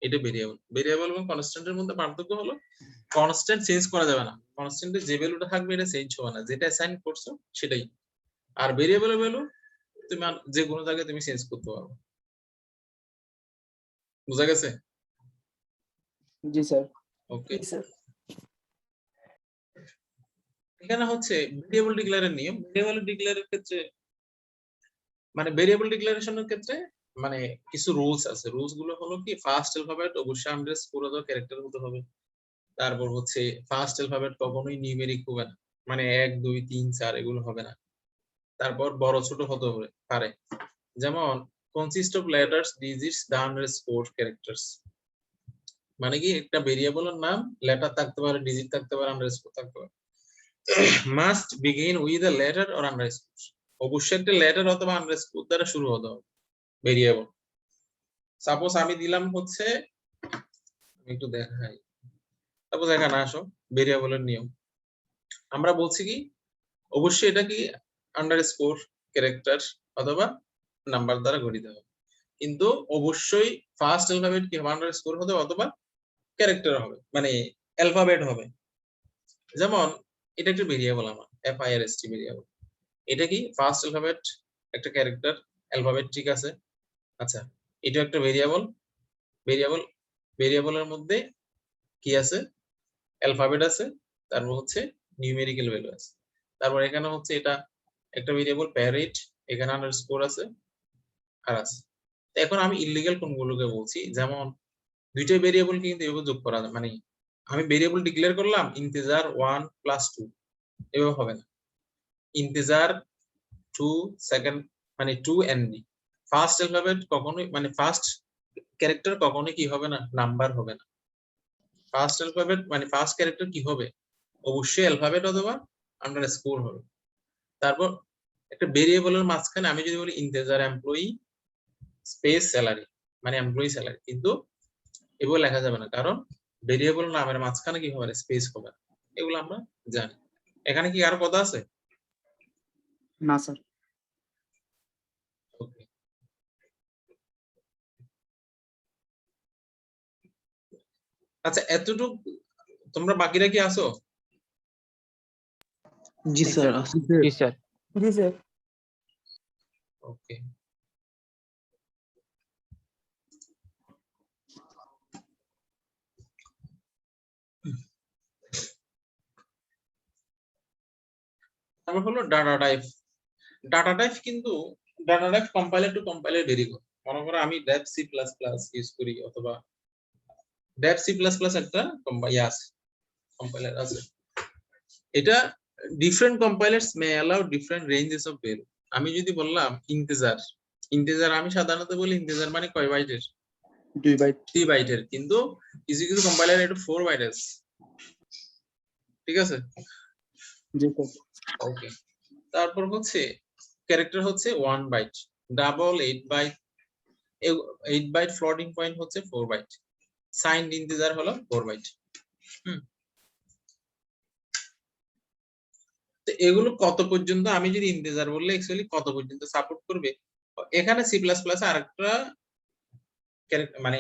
এটা ভেরিয়েবল। ভেরিয়েবল এবং কনস্ট্যান্টের মধ্যে পার্থক্য হলো কনস্ট্যান্ট চেঞ্জ করা যাবে না, কনস্ট্যান্টে যে ভ্যালুটা থাকবে এটা চেঞ্জ হবে না, যেটা অ্যাসাইন করছো সেটাই। আর ভেরিয়েবলের ভ্যালু তুমি যে কোনো জায়গায় তুমি চেঞ্জ করতে পারো। বুঝা গেছে? জি স্যার। ওকে, জি স্যার। এখানে হচ্ছে ভেরিয়েবল ডিক্লেয়ারের নিয়ম। ভেরিয়েবল ডিক্লেয়ারের ক্ষেত্রে মানে ভেরিয়েবল ডিক্লারেশনের ক্ষেত্রে মানে কিছু রুলস আছে। রুলস গুলো হলো কি, ফার্স্ট অ্যালফাবেট অবশ্যই আন্ডারস্কোর অথবা ক্যারেক্টার হতে হবে। তারপর হচ্ছে ফার্স্ট অ্যালফাবেট কখনোই নিউমেরিক হবে না, মানে 1 2 3 4 এগুলো হবে না। তারপর বড় ছোট হতে পারে, যেমন consist of letters, digits, the underscore, characters. মানে কি একটা ভেরিয়েবলের নাম লেটার থাকতে পারে, ডিজিট থাকতে পারে, আন্ডারস্কোর থাকতে পারে। Must begin with a letter or underscore, অবশ্যই একটা লেটার অথবা আন্ডারস্কোর দ্বারা শুরু হতে হবে ভেরিয়েবল। সাপোজ আমি দিলাম হচ্ছে, একটু দেখাই, সাপোজ এখানে আসো, ভেরিয়েবলের নিয়ম আমরা বলছি কি, অবশ্যই এটা কি আন্ডারস্কোর, ক্যারেক্টার অথবা নাম্বার দ্বারা গঠিত হবে, কিন্তু অবশ্যই ফার্স্ট অ্যালফাবেট কি হবে, আন্ডারস্কোর হতে অথবা ক্যারেক্টার হবে, মানে অ্যালফাবেট হবে। যেমন এটা একটা ভেরিয়েবল, আমার FIRST ভেরিয়েবল, এটা কি ফার্স্ট অ্যালফাবেট, একটা ক্যারেক্টার, অ্যালফাবেট, ঠিক আছে। আচ্ছা, এটা একটা ভেরিয়েবল, ভেরিয়েবল ভেরিয়েবলের মধ্যে কি আছে, অ্যালফাবেট আছে, তারপর হচ্ছে নিউমেরিক্যাল ভ্যালু আছে। তারপর এখানে হচ্ছে এটা একটা ভেরিয়েবল প্যারেট, এখানে আন্ডারস্কোর আছে আর আছে। এখন আমি ইলিগাল কোনগুলোকে বলছি, যেমন দুইটা ভেরিয়েবলকে কিন্তু এভাবে যোগ করা যায়, মানে আমি ভেরিয়েবল ডিক্লেয়ার করলাম ইন্টিজার 1 প্লাস 2, এভাবে হবে না। ইন্টিজার 2 সেকেন্ড মানে 2 ND, ফার্স্ট অ্যালফাবেট কখনোই মানে ফার্স্ট ক্যারেক্টার কখনোই কি হবে না, নাম্বার হবে না। ফার্স্ট অ্যালফাবেট মানে ফার্স্ট ক্যারেক্টার কি হবে, অবশ্যই অ্যালফাবেট অথবা আন্ডারস্কোর হবে। তারপর একটা ভেরিয়েবলের মাঝখানে আমি যদি বলি ইন্টিজার এমপ্লয়ি স্পেস স্যালারি, মানে এমপ্লয়ি স্যালারি, কিন্তু এগুলো লেখা যাবে না, কারণ ভেরিয়েবল নামের মাঝখানে কি হবে, স্পেস হবে না। এগুলো আমরা জানি। এখানে কি আর কথা আছে? না স্যার। ওকে, আচ্ছা এতটুক তোমরা বাকিরা কি আছো? জি স্যার। জি স্যার। জি স্যার। ওকে, তারপর হলো ডাটা টাইপ। ডাটা টাইপ কিন্তু data type compiler to compiler vary করে। মনে করো আমি Dev C plus plus use করি, অথবা ডেভ সি প্লাস প্লাস একটা কম্পাইলার আছে। এটা different compilers may allow different ranges of value. আমি যদি বললাম ইন্টিজার আমি সাধারণত বলি ইন্টিজার মানে কয় বাইটের, 2 বাইট। 3 বাইটের, কিন্তু কিছু কিছু কম্পাইলার এটা 4 বাইটের, ঠিক আছে? জি স্যার। ওকে, তারপর হচ্ছে ক্যারেক্টার হচ্ছে 1 byte, double 8 byte, 8 byte floating point হচ্ছে 4 বাইট, সাইন্ড ইন্টিজার হলো 4 বাইট। তো এগুলো কত পর্যন্ত, আমি যদি ইন্টিজার বললে অ্যাকচুয়ালি কত পর্যন্ত সাপোর্ট করবে? এখানে সি প্লাস প্লাস আরেকটা মানে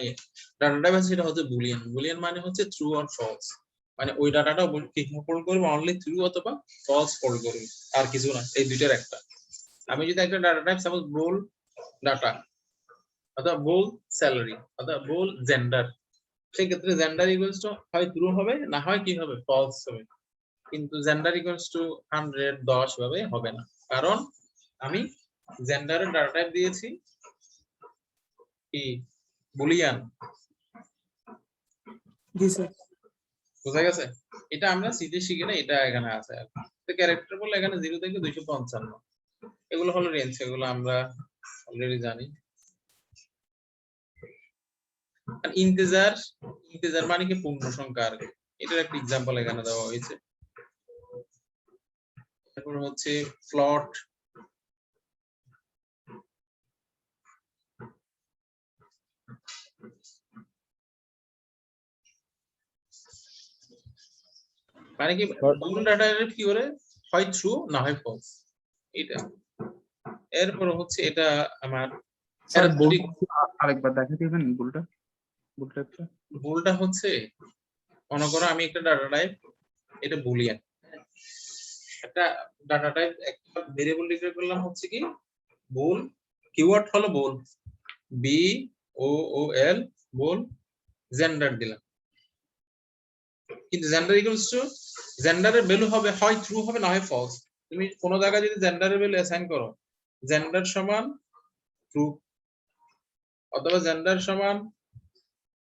ডাটা টাইপ আছে, সেটা হচ্ছে বুলিয়ান। বুলিয়ান মানে হচ্ছে ট্রু অর ফলস, মানে ওই ডাটাটা কি হোল্ড করবে, অনলি ট্রু অথবা ফলস হোল্ড করবে, আর কিছু না, এই দুইটার একটা। আমি যদি একটা ডাটা টাইপ সাপোজ বোল ডাটা অথবা বোল স্যালারি অথবা বোল জেন্ডার, সেই ক্ষেত্রে জেন্ডার ইকুয়ালস টু হয় ট্রু হবে, না হয় কি হবে, ফলস হবে। কিন্তু জেন্ডার ইকুয়ালস টু 100 10 ভাবে হবে না, কারণ আমি জেন্ডারের ডাটা টাইপ দিয়েছি কি, বুলিয়ান। জি স্যার। বুঝা গেছে? এটা আমরা সিটি শিখি না, এটা এখানে আছে। তো ক্যারেক্টার বলে এখানে 0 থেকে 255, এগুলো হলো রেঞ্জ, এগুলো আমরা অলরেডি জানি। আর ইন্টিজার মানে কি, পূর্ণ সংখ্যা আর কি। এটার একটা एग्जांपल এখানে দেওয়া হয়েছে। তারপর হচ্ছে ফ্লট, মানে কি বুল ডাটা কি করে, হয় ট্রু না হয় ফলস, এটা। এরপর হচ্ছে এটা আমার স্যার arithmetic, আরেকবার দেখা দিবেন বুলটা একটা। বুলটা হচ্ছে মনে করো আমি একটা ডাটা টাইপ, এটা বুলিয়ান, একটা ডাটা টাইপ একটা ভেরিয়েবল ডিক্লেয়ার করলাম হচ্ছে কি বুল, কিওয়ার্ড হলো বুল, বি ও ও এল, বুল, জেন্ডার দিলাম, কিন্তু জেন্ডার ইকুয়ালস টু জেন্ডারের ভ্যালু হবে হয় ট্রু হবে না হয় ফলস। তুমি কোন জায়গায় যদি জেন্ডারের ভ্যালু অ্যাসাইন করো, জেন্ডার সমান ট্রু অথবা জেন্ডার সমান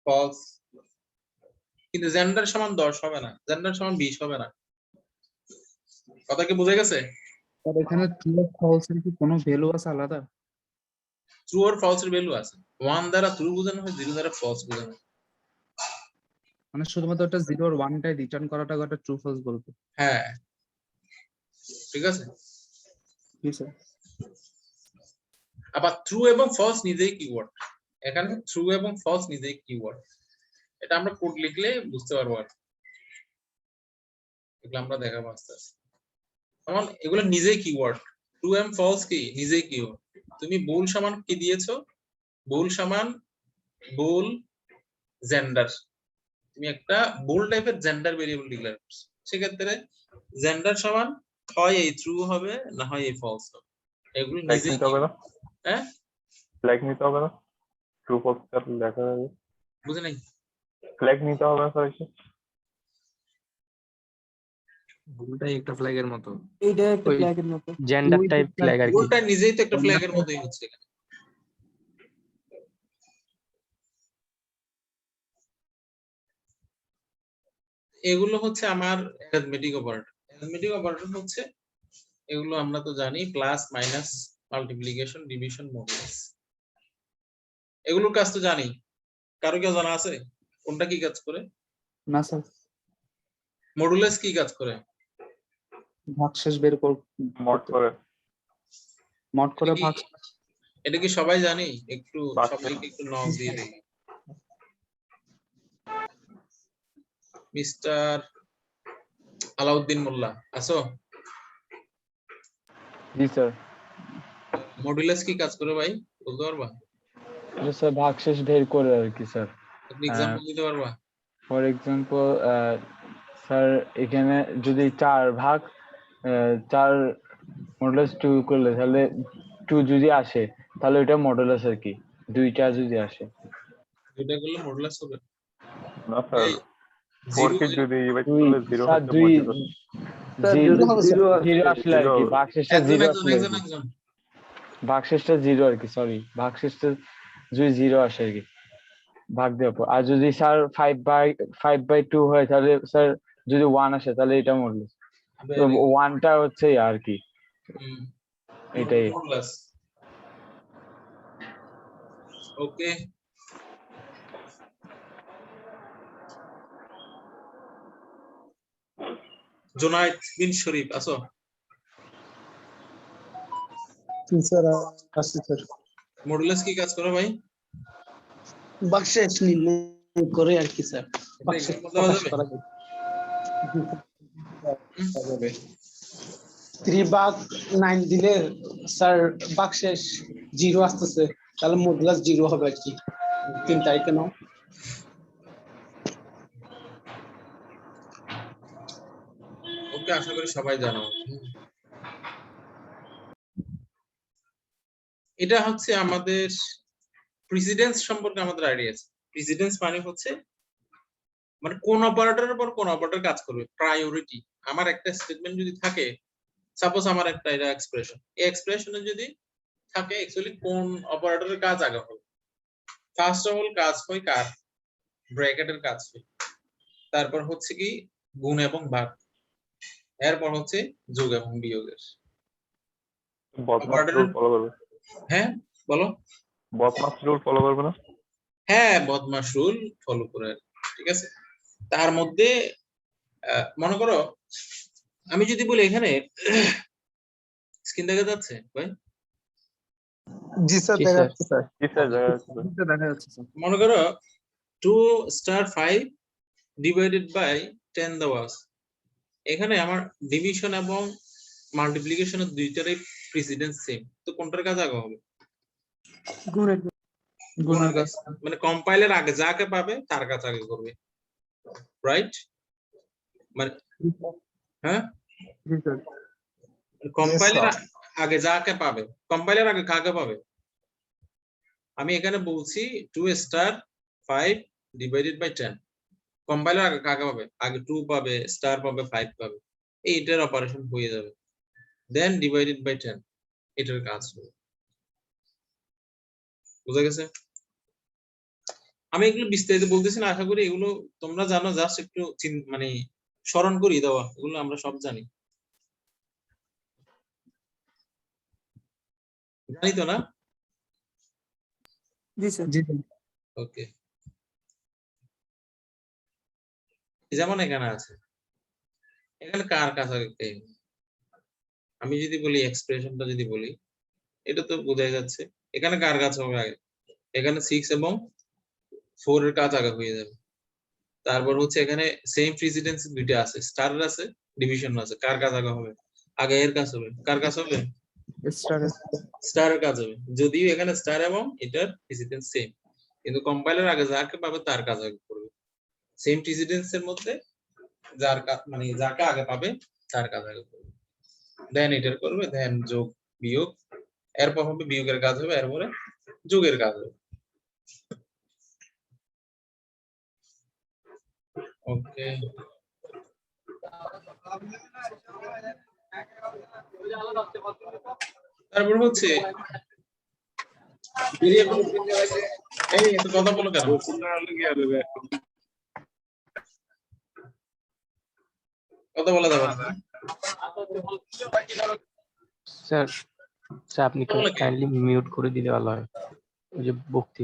ফলস, কিন্তু জেন্ডার সমান 10 হবে না, জেন্ডার সমান 20 হবে না। কথা কি বুঝে গেছে? স্যার এখানে ট্রু আর ফলস এর কি কোনো ভ্যালু আছে আলাদা? ট্রু আর ফলস এর ভ্যালু আছে, 1 দ্বারা ট্রু বোঝানো হয়, 0 দ্বারা ফলস বোঝানো হয়। মানে শুধুমাত্র একটা 0 আর 1 টাই রিটার্ন করাটা একটা ট্রু ফলস বলবো। হ্যাঁ, ঠিক আছে। জি স্যার। আবার ট্রু এবং ফলস নিজেই কিওয়ার্ড, এখানে ট্রু এবং ফলস নিজেই কিওয়ার্ড, এটা আমরা কোড লিখলে বুঝতে পারবো আর এগুলো আমরা দেখাবো আস্তে আস্তে। যেমন এগুলো নিজেই কিওয়ার্ড, ট্রু এবং ফলস কি নিজেই কিওয়ার্ড। তুমি বুল সমান কি দিয়েছো, বুল সমান বুল জেন্ডার, তুমি একটা বুল টাইপের জেন্ডার ভেরিয়েবল ডিক্লেয়ার করছো, সেক্ষেত্রে জেন্ডার সমান হয় এই ট্রু হবে না হয় এই ফলস হবে, এগুলো লাইক নিজেই নিতে হবে না, হ্যাঁ ফ্ল্যাগ নিতে হবে না, ট্রু ফলস লেখা যাবে, বুঝে নাই। ফ্ল্যাগ নিতে হবে না স্যার। ভুলটাই একটা ফ্ল্যাগের মতো। এইটা একটা ওই ফ্ল্যাগের মতো। জেন্ডার টাইপ ফ্ল্যাগ আর কি। বুলটা নিজেই তো একটা ফ্ল্যাগের মতোই হচ্ছে এখানে। এগুলো হচ্ছে আমার অ্যারিথমেটিক অপারেটর। অ্যারিথমেটিক অপারেটর হচ্ছে এগুলো আমরা তো জানি, plus minus multiplication division modulus, এগুলোর কাজ তো জানি। কারো কেউ জানা আছে কোনটা কি কাজ করে? না স্যার, মডুলাস কি কাজ করে? ভাগশেষ বের মড করে মড করে এটা কি- ভাগ। এটা কি সবাই জানি? একটু বাহ। সবাইকে একটু নক দিয়ে দিই। মিস্টার আলাউদ্দিন মোল্লা আছো? জি স্যার। মডুলাস কি কাজ করে ভাই, বলতে পারবা? এটা স্যার ভাগশেষ বের করে আর কি স্যার। আপনি এক্সাম্পল দিতে পারবা? ফর এক্সাম্পল স্যার এখানে যদি 4 ভাগ 4 মডুলাস 2 করলে তাহলে 2 যদি আসে তাহলে ওটা মডুলাস আর কি, 2টা যদি আসে। দুইটা করলে মডুলাস হবে। না স্যার, এই 4 জিরো কে যদি ডিভাইড 2 করলে 0 স্যার হচ্ছে 2 মডুলাস। জিরো আসলে আর কি, ভাগশেষটা একজন 0 একজন আসলে আর একজন কি, একজন ভাগশেষটা 0 আর কি, সরি ভাগশেষটা যদি 0 আসে আর কি ভাগ দেওয়ার পর। আর যদি স্যার 5/2 হয় তাহলে স্যার যদি 1 আসে তাহলে এটা মডুলাস। তো 1টা হচ্ছে আর কি এটাই। মডুলাস। ওকে, জোনায়েদ বিন শরীফ আছো? জি স্যার, আসছি স্যার। মডুলাস কি কাজ করে ভাই? বাক্সেস নির্ণয় করে আর কি স্যার, এটা বাক্সেস example দেওয়া প্রকাশ যাবে? করা যায়। 3/9 দিলে স্যার বাক্সেস 0 আসতেছে, তাহলে মডুলাস 0 হবে আর কি। 3 তারিখে নাও। ওকে, আশা করি সবাই জানো। এটা হচ্ছে আমাদের প্রিসিডেন্স সম্পর্কে আমাদের আইডিয়া আছে। প্রিসিডেন্স মানে হচ্ছে মানে কোন অপারেটরের উপর কোন অপারেটর কাজ করবে, প্রায়োরিটি। আমার একটা স্টেটমেন্ট যদি থাকে, সাপোজ আমার একটা এটা এক্সপ্রেশন, এই এক্সপ্রেশনে যদি থাকে অ্যাকচুয়ালি কোন অপারেটরের কাজ আগে হবে। ফার্স্ট অফ অল কাজ হয় কার? ব্র্যাকেটের কাজ হয়। তারপর হচ্ছে কি গুণ এবং ভাগ, এরপর হচ্ছে যোগ এবং বিয়োগের। বদমাস রুল ফলো করবে। হ্যাঁ বলো। বদমাস রুল ফলো করবে না? হ্যাঁ, বদমাশ রুল ফলো করে, ঠিক আছে। তার মধ্যে মনে করো আমি যদি বলি এখানে স্ক্রিন দেখা যাচ্ছে ভাই? জি স্যার, জি দেখা স্যার। যাচ্ছে স্যার। কি স্যার জায়গা আছে? দেখা যাচ্ছে স্যার। মনে করো 2*5 ডিভাইডেড বাই 10 দেওয়া আছে। এখানে আমার ডিভিশন এবং মাল্টিপ্লিকেশনের দুইটারই প্রিসিডেন্স সেম, তো কোনটার কাজ আগে হবে? গুণের কাজ। মানে কম্পাইলার আগে যাকে পাবে তার কাজ আগে করবে, রাইট? মানে হ্যাঁ, জি স্যার। কম্পাইলার আগে যাকে পাবে, কম্পাইলার আগে কাকে পাবে? আমি এখানে বলছি 2*5 ডিভাইডেড বাই 10, কম্পাইলার আগে কাকে পাবে? আগে 2 পাবে, স্টার পাবে, 5 পাবে, এইটার অপারেশন হয়ে যাবে, দেন ডিভাইডেড বাই 10 এটার কাজ হবে। বুঝা গেছে? আমি এগুলো বিস্তারিত বলতেছি না, আশা করি এগুলো তোমরা জানো, জাস্ট একটু মানে স্মরণ করিয়ে দেওয়া, এগুলো আমরা সব জানি, জানি তো না? জি স্যার। জি ওকে, যেমন এখানে আছে, এখানে কার কাজ আগে কে? আমি যদি বলি এক্সপ্রেশনটা যদি বলি, এটা তো বোঝাই যাচ্ছে এখানে কার কাজ হবে আগে। এখানে 6 এবং 4 এর কাজ আগে হয়ে যাবে। তারপর হচ্ছে এখানে সেম প্রিসিডেন্স দুইটা আছে, স্টার আছে, ডিভিশন আছে, কার কাজ আগে হবে? আগে এর কাজ হবে, কার কাজ হবে? স্টার। স্টারের কাজ হবে, যদিও এখানে স্টার এবং এটার প্রিসিডেন্স সেম, কিন্তু কম্পাইলার আগে যাকে পাবে তার কাজ আগে করবে। সেম প্রিসিডেন্স এর মধ্যে যার কাজ মানে যাকে আগে পাবে তার কাজ আগে করবে, দেন এটার করবে, দেন যোগ বিয়োগ, এরপর হবে বিয়োগের কাজ হবে, এরপরে যোগের কাজ হবে। ওকে, তারপর হচ্ছে এই এত কথা বলো কেন? কথা বলা যাবে না। স্যার স্যার আপনি বলো কি? কাইন্ডলি মিউট করে দিলে ভালো হয়, ওই যে বক্তি।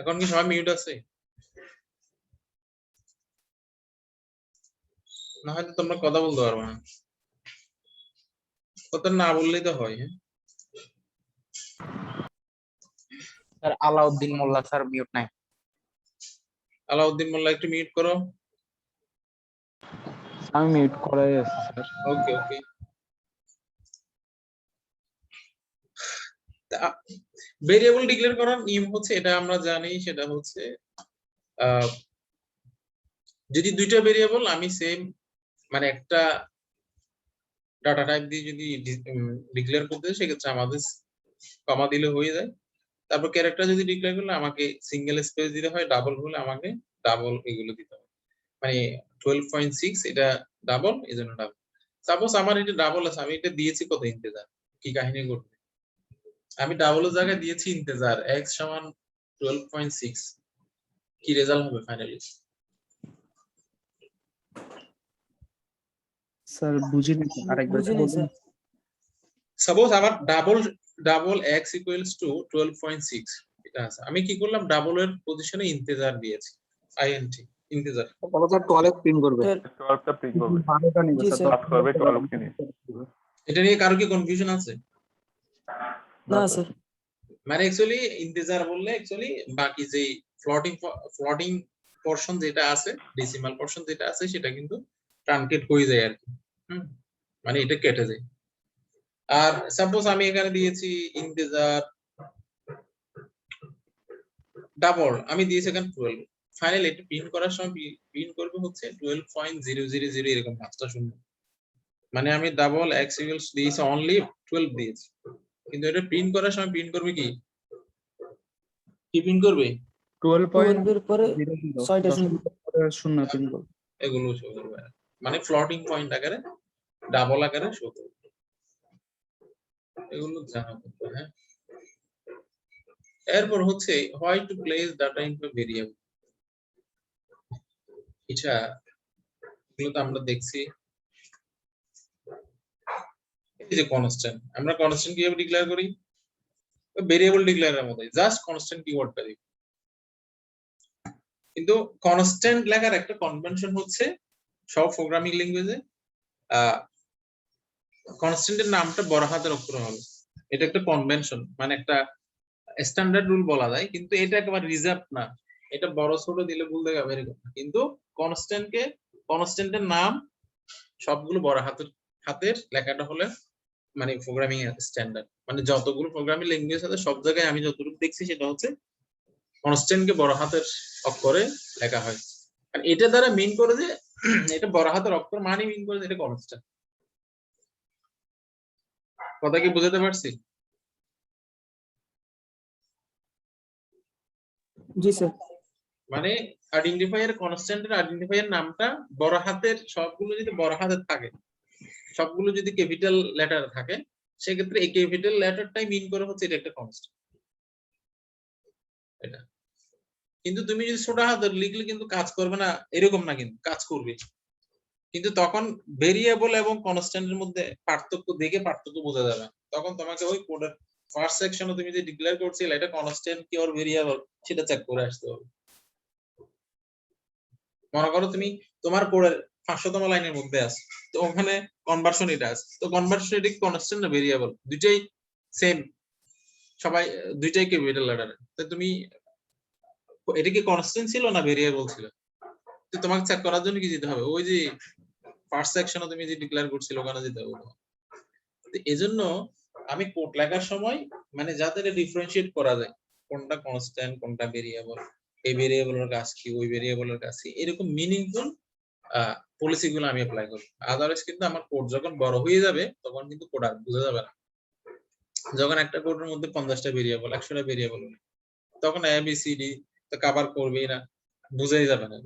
এখন কি সবাই মিউট আছে? না হয়তো তোমরা কথা বলতে পারবে না, কথা না বললেই তো হয়। হ্যাঁ, স্যার আলাউদ্দিন মোল্লা স্যার মিউট নাই। আলাউদ্দিন মোল্লা একটু মিউট করো। আমি মিউট করাই আছে স্যার। ওকে ওকে। ভেরিয়েবল ডিক্লেয়ার করার নিয়ম হচ্ছে, এটা আমরা জানি, সেটা হচ্ছে যদি দুইটা ভেরিয়েবল আমি সেম মানে একটা ডাটা টাইপ দিয়ে যদি ডিক্লেয়ার করতে হয়, সেক্ষেত্রে আমাদের কমা দিলে হয়ে যায়। তারপর ক্যারেক্টার যদি ডিক্লেয়ার করলে আমাকে সিঙ্গেল স্পেস দিতে হয়, ডাবল হলে আমাকে ডাবল এগুলো দিতে হয়। মানে 12.6 এটা ডাবল, এজন্য ডাবল। সাপোজ আমার এটা ডাবল আছে, আমি এটা দিয়েছি কত ইন্টিজার, কি কাহিনী ঘটবে, আমি ডাবলের জায়গায় দিয়েছি ইন্টিজার x সমান 12.6, কি রেজাল্ট হবে ফাইনালি? স্যার বুঝিনি তো, আরেকবার বলুন। সাপোজ আমার ডাবল x ইকুয়ালস টু 12.6 এটা আছে, আমি কি করলাম, ডাবলের পজিশনে ইন্টিজার দিয়েছি, int ইন্টিজার। বলো স্যার 12 প্রিন্ট করবে। 12টা প্রিন্ট করবে, 12টা নিবে স্যার, পাস করবে 12 কে নিয়ে। এটা নিয়ে কারো কি কনফিউশন আছে? না স্যার, মানে অ্যাকচুয়ালি ইন্টিজার বললে অ্যাকচুয়ালি বাকি যে ফ্লোটিং পোরশন যেটা আছে, ডেসিমাল পোরশন যেটা আছে, সেটা কিন্তু ট্রানকেট হয়ে যায় আর কি। মানে এটা কেটে যায়। আর সাপোজ আমি এখানে দিয়েছি ইন্টিজার ডাবল, আমি দিয়েছি এখানে 12, ফাইনালি এটা প্রিন্ট করার সময় প্রিন্ট করবে হচ্ছে 12.000 এরকম 5টা শূন্য। মানে আমি ডাবল x ইকুয়ালস দিয়েছি অনলি 12 দিয়েছি, কিন্তু এটা প্রিন্ট করার সময় প্রিন্ট করবে কি প্রিন্ট করবে 12 এর পরে 6টা শূন্য প্রিন্ট করব। এগুলো শো করবে, মানে ফ্লোটিং পয়েন্ট আকারে ডাবল আকারে শো করবে। এগুলো জানা দরকার। হ্যাঁ, এরপর হচ্ছে why to place data into variable, এটা এগুলো তো আমরা দেখছি। এই যে কনস্ট্যান্ট, আমরা কনস্ট্যান্ট কিভাবে ডিক্লেয়ার করি, ভেরিয়েবল ডিক্লেয়ারের মতোই, জাস্ট কনস্ট্যান্ট কিওয়ার্ডটা দিই। কিন্তু কনস্ট্যান্ট লেখার একটা কনভেনশন হচ্ছে, সব প্রোগ্রামিং ল্যাঙ্গুয়েজে কনস্ট্যান্টের নামটা বড় হাতের অক্ষরে হবে, এটা একটা কনভেনশন, মানে একটা স্ট্যান্ডার্ড রুল বলা যায়, কিন্তু এটা একেবারে রিজার্ভ না, এটা বড় ছোট দিলে ভুল দেখা এরকম। কিন্তু কনস্ট্যান্টের নাম সবগুলো বড় হাতের লেখাটা হলে মানে প্রোগ্রামিং স্ট্যান্ডার্ড, মানে যতগুলো প্রোগ্রামিং ল্যাঙ্গুয়েজ আছে সব জায়গায় আমি যতটুকু দেখছি সেটা হচ্ছে কনস্ট্যান্টকে বড় হাতের অক্ষরে লেখা হয়। আর এটা দ্বারা মিন করে যে এটা বড় হাতের অক্ষর মানে মিন করে যে এটা কনস্ট্যান্ট। কথা কি বুঝাতে পারছি? জি স্যার। মানে আইডেন্টিফায়ার, কনস্ট্যান্টের আইডেন্টিফায়ার নামটা বড় হাতের, সবগুলো যদি বড় হাতের থাকে, সবগুলো যদি ক্যাপিটাল লেটার থাকে, সেক্ষেত্রে এই ক্যাপিটাল লেটারটাই মিন করে হচ্ছে এটা একটা কনস্ট্যান্ট। এটা কিন্তু তুমি যদি ছোট হাতের লিখলে কিন্তু কাজ করবে না এরকম না, কিন্তু কাজ করবে। কিন্তু তখন ভেরিয়েবল এবং কনস্ট্যান্টের মধ্যে পার্থক্য দেখে পার্থক্য বোঝা যাবে, তখন তোমাকে ওই কোডের ফার্স্ট সেকশনে তুমি যে ডিক্লেয়ার করছিলে এটা কনস্ট্যান্ট কি ওর ভেরিয়েবল সেটা চেক করে আসতে হবে। মনে করো তুমি তোমার কোডের 500তম লাইনের মধ্যে আছে, তো ওখানে কনভার্সন এটা আছে, তো কনভার্সন এটা কনস্ট্যান্ট না ভেরিয়েবল, দুইটাই সেম, সবাই দুইটাই ক্যাপিটাল লেটার, তো তুমি এটা কি কনস্ট্যান্ট ছিল না ভেরিয়েবল ছিল, তো তোমাকে চেক করার জন্য কি যেতে হবে, ওই যে ফার্স্ট সেকশনে তুমি যে ডিক্লেয়ার করছিলে ওখানে যেতে হবে। তো এজন্য আমি কোড লেখার সময় মানে যাতে ডিফারেন্সিয়েট করা যায় কোনটা কনস্ট্যান্ট কোনটা ভেরিয়েবল, এই ভেরিয়েবলের কাজ কি ওই ভেরিয়েবলের কাজ কি, এরকম মিনিংফুল পলিসি গুলো আমি অ্যাপ্লাই করি। আদারওয়াইজ কিন্তু আমার কোড যখন বড় হয়ে যাবে তখন কিন্তু কোড আর বোঝা যাবে না। যখন একটা কোডের মধ্যে 50টা ভেরিয়েবল 100টা ভেরিয়েবল তখন এ বি সি ডি তো কভার করবেই না, বুঝাই যাবে না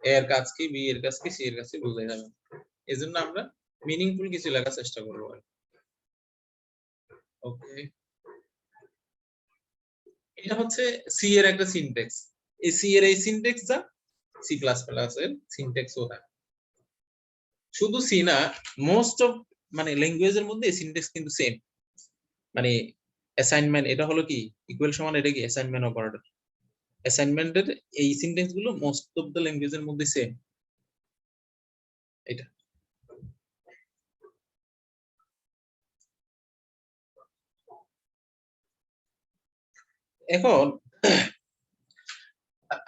এ এর কাজ কি, বি এর কাজ কি, সি এর কাজ কি বুঝাই যাবে না। এজন্য আমরা মিনিংফুল কিছু লেখার চেষ্টা করবো। ওকে, এটা হচ্ছে সি এর একটা সিনট্যাক্স। এই সি এর এই সিনট্যাক্সটা সি প্লাস প্লাস এর সিনট্যাক্স ওটা। শুধু সি না, মোস্ট অফ মানে ল্যাঙ্গুয়েজের মধ্যে এই সিনট্যাক্স কিন্তু সেম। মানে অ্যাসাইনমেন্ট এটা হলো কি ইকুয়াল সমান, এটা কি অ্যাসাইনমেন্ট অপারেটর। অ্যাসাইনমেন্টের এই সিনট্যাক্স গুলো মোস্ট অফ দ্য ল্যাঙ্গুয়েজের মধ্যে সেম। এটা এখন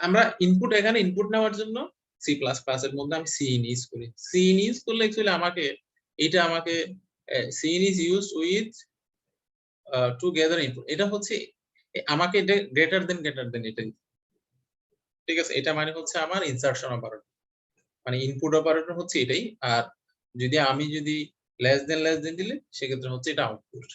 আমরা ইনপুট, এখানে ইনপুট নেওয়ার জন্য সি প্লাস প্লাস এর মধ্যে আমি সিইন ইউজ করি। সিইন ইউজ করলে অ্যাকচুয়ালি আমাকে cin is used with to gather input. এটা হচ্ছে আমাকে এটা গ্রেটার দেন এটা, ঠিক আছে? এটা মানে হচ্ছে আমার ইনসার্শন অপারেটর, মানে ইনপুট অপারেটর হচ্ছে এটাই। আর যদি লেস দেন দিলে সেক্ষেত্রে হচ্ছে এটা আউটপুট।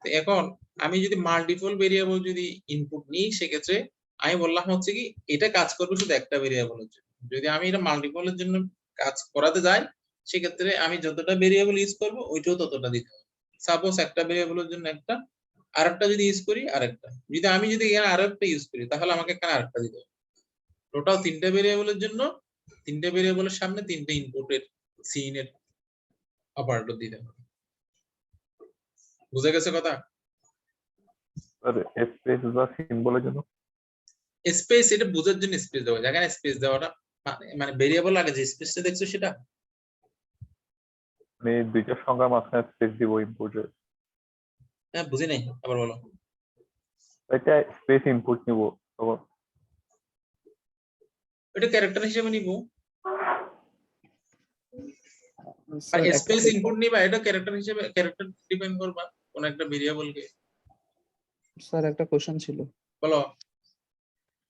এখন আমি যদি মাল্টিপল ভেরিয়েবল যদি ইনপুট নিই, সেক্ষেত্রে আমি বললাম হচ্ছে কি এটা কাজ করবে শুধু একটা ভেরিয়েবলের জন্য। যদি আমি এটা মাল্টিপলের জন্য কাজ করাতে যাই, সেক্ষেত্রে আমি যতটা ভেরিয়েবল ইউজ করবো ওইটাও ততটা দিতে হবে। সাপোজ একটা ভেরিয়েবলের জন্য একটা, আরেকটা যদি ইউজ করি আরেকটা, আমি যদি এখানে আরেকটা ইউজ করি তাহলে আমাকে এখানে আরেকটা দিতে হবে। টোটাল তিনটা ভেরিয়েবলের জন্য তিনটা ভেরিয়েবলের সামনে তিনটা ইনপুটের সিইন এর অপারেটর দিতে হবে। বুঝা গেছে কথা? স্পেস বা সিম্বলের জন্য স্পেস, এটা বোঝার জন্য স্পেস দেওয়া, যেখানে স্পেস দেওয়াটা মানে ভেরিয়েবল আগে যে স্পেসটা দেখছো সেটা, মানে দুইটা সংখ্যার মাঝখানে স্পেস দিব ইনপুটে, হ্যাঁ বুঝি নাই, আবার বলো। এটা স্পেস ইনপুট নিব তখন এটা ক্যারেক্টার হিসেবে নিব। আর স্পেস ইনপুট নিবা, এটা ক্যারেক্টার হিসেবে, ক্যারেক্টার ডিপেন্ড করবা কোন একটা ভেরিয়েবলকে। স্যার একটা কোশ্চেন ছিল। বলো।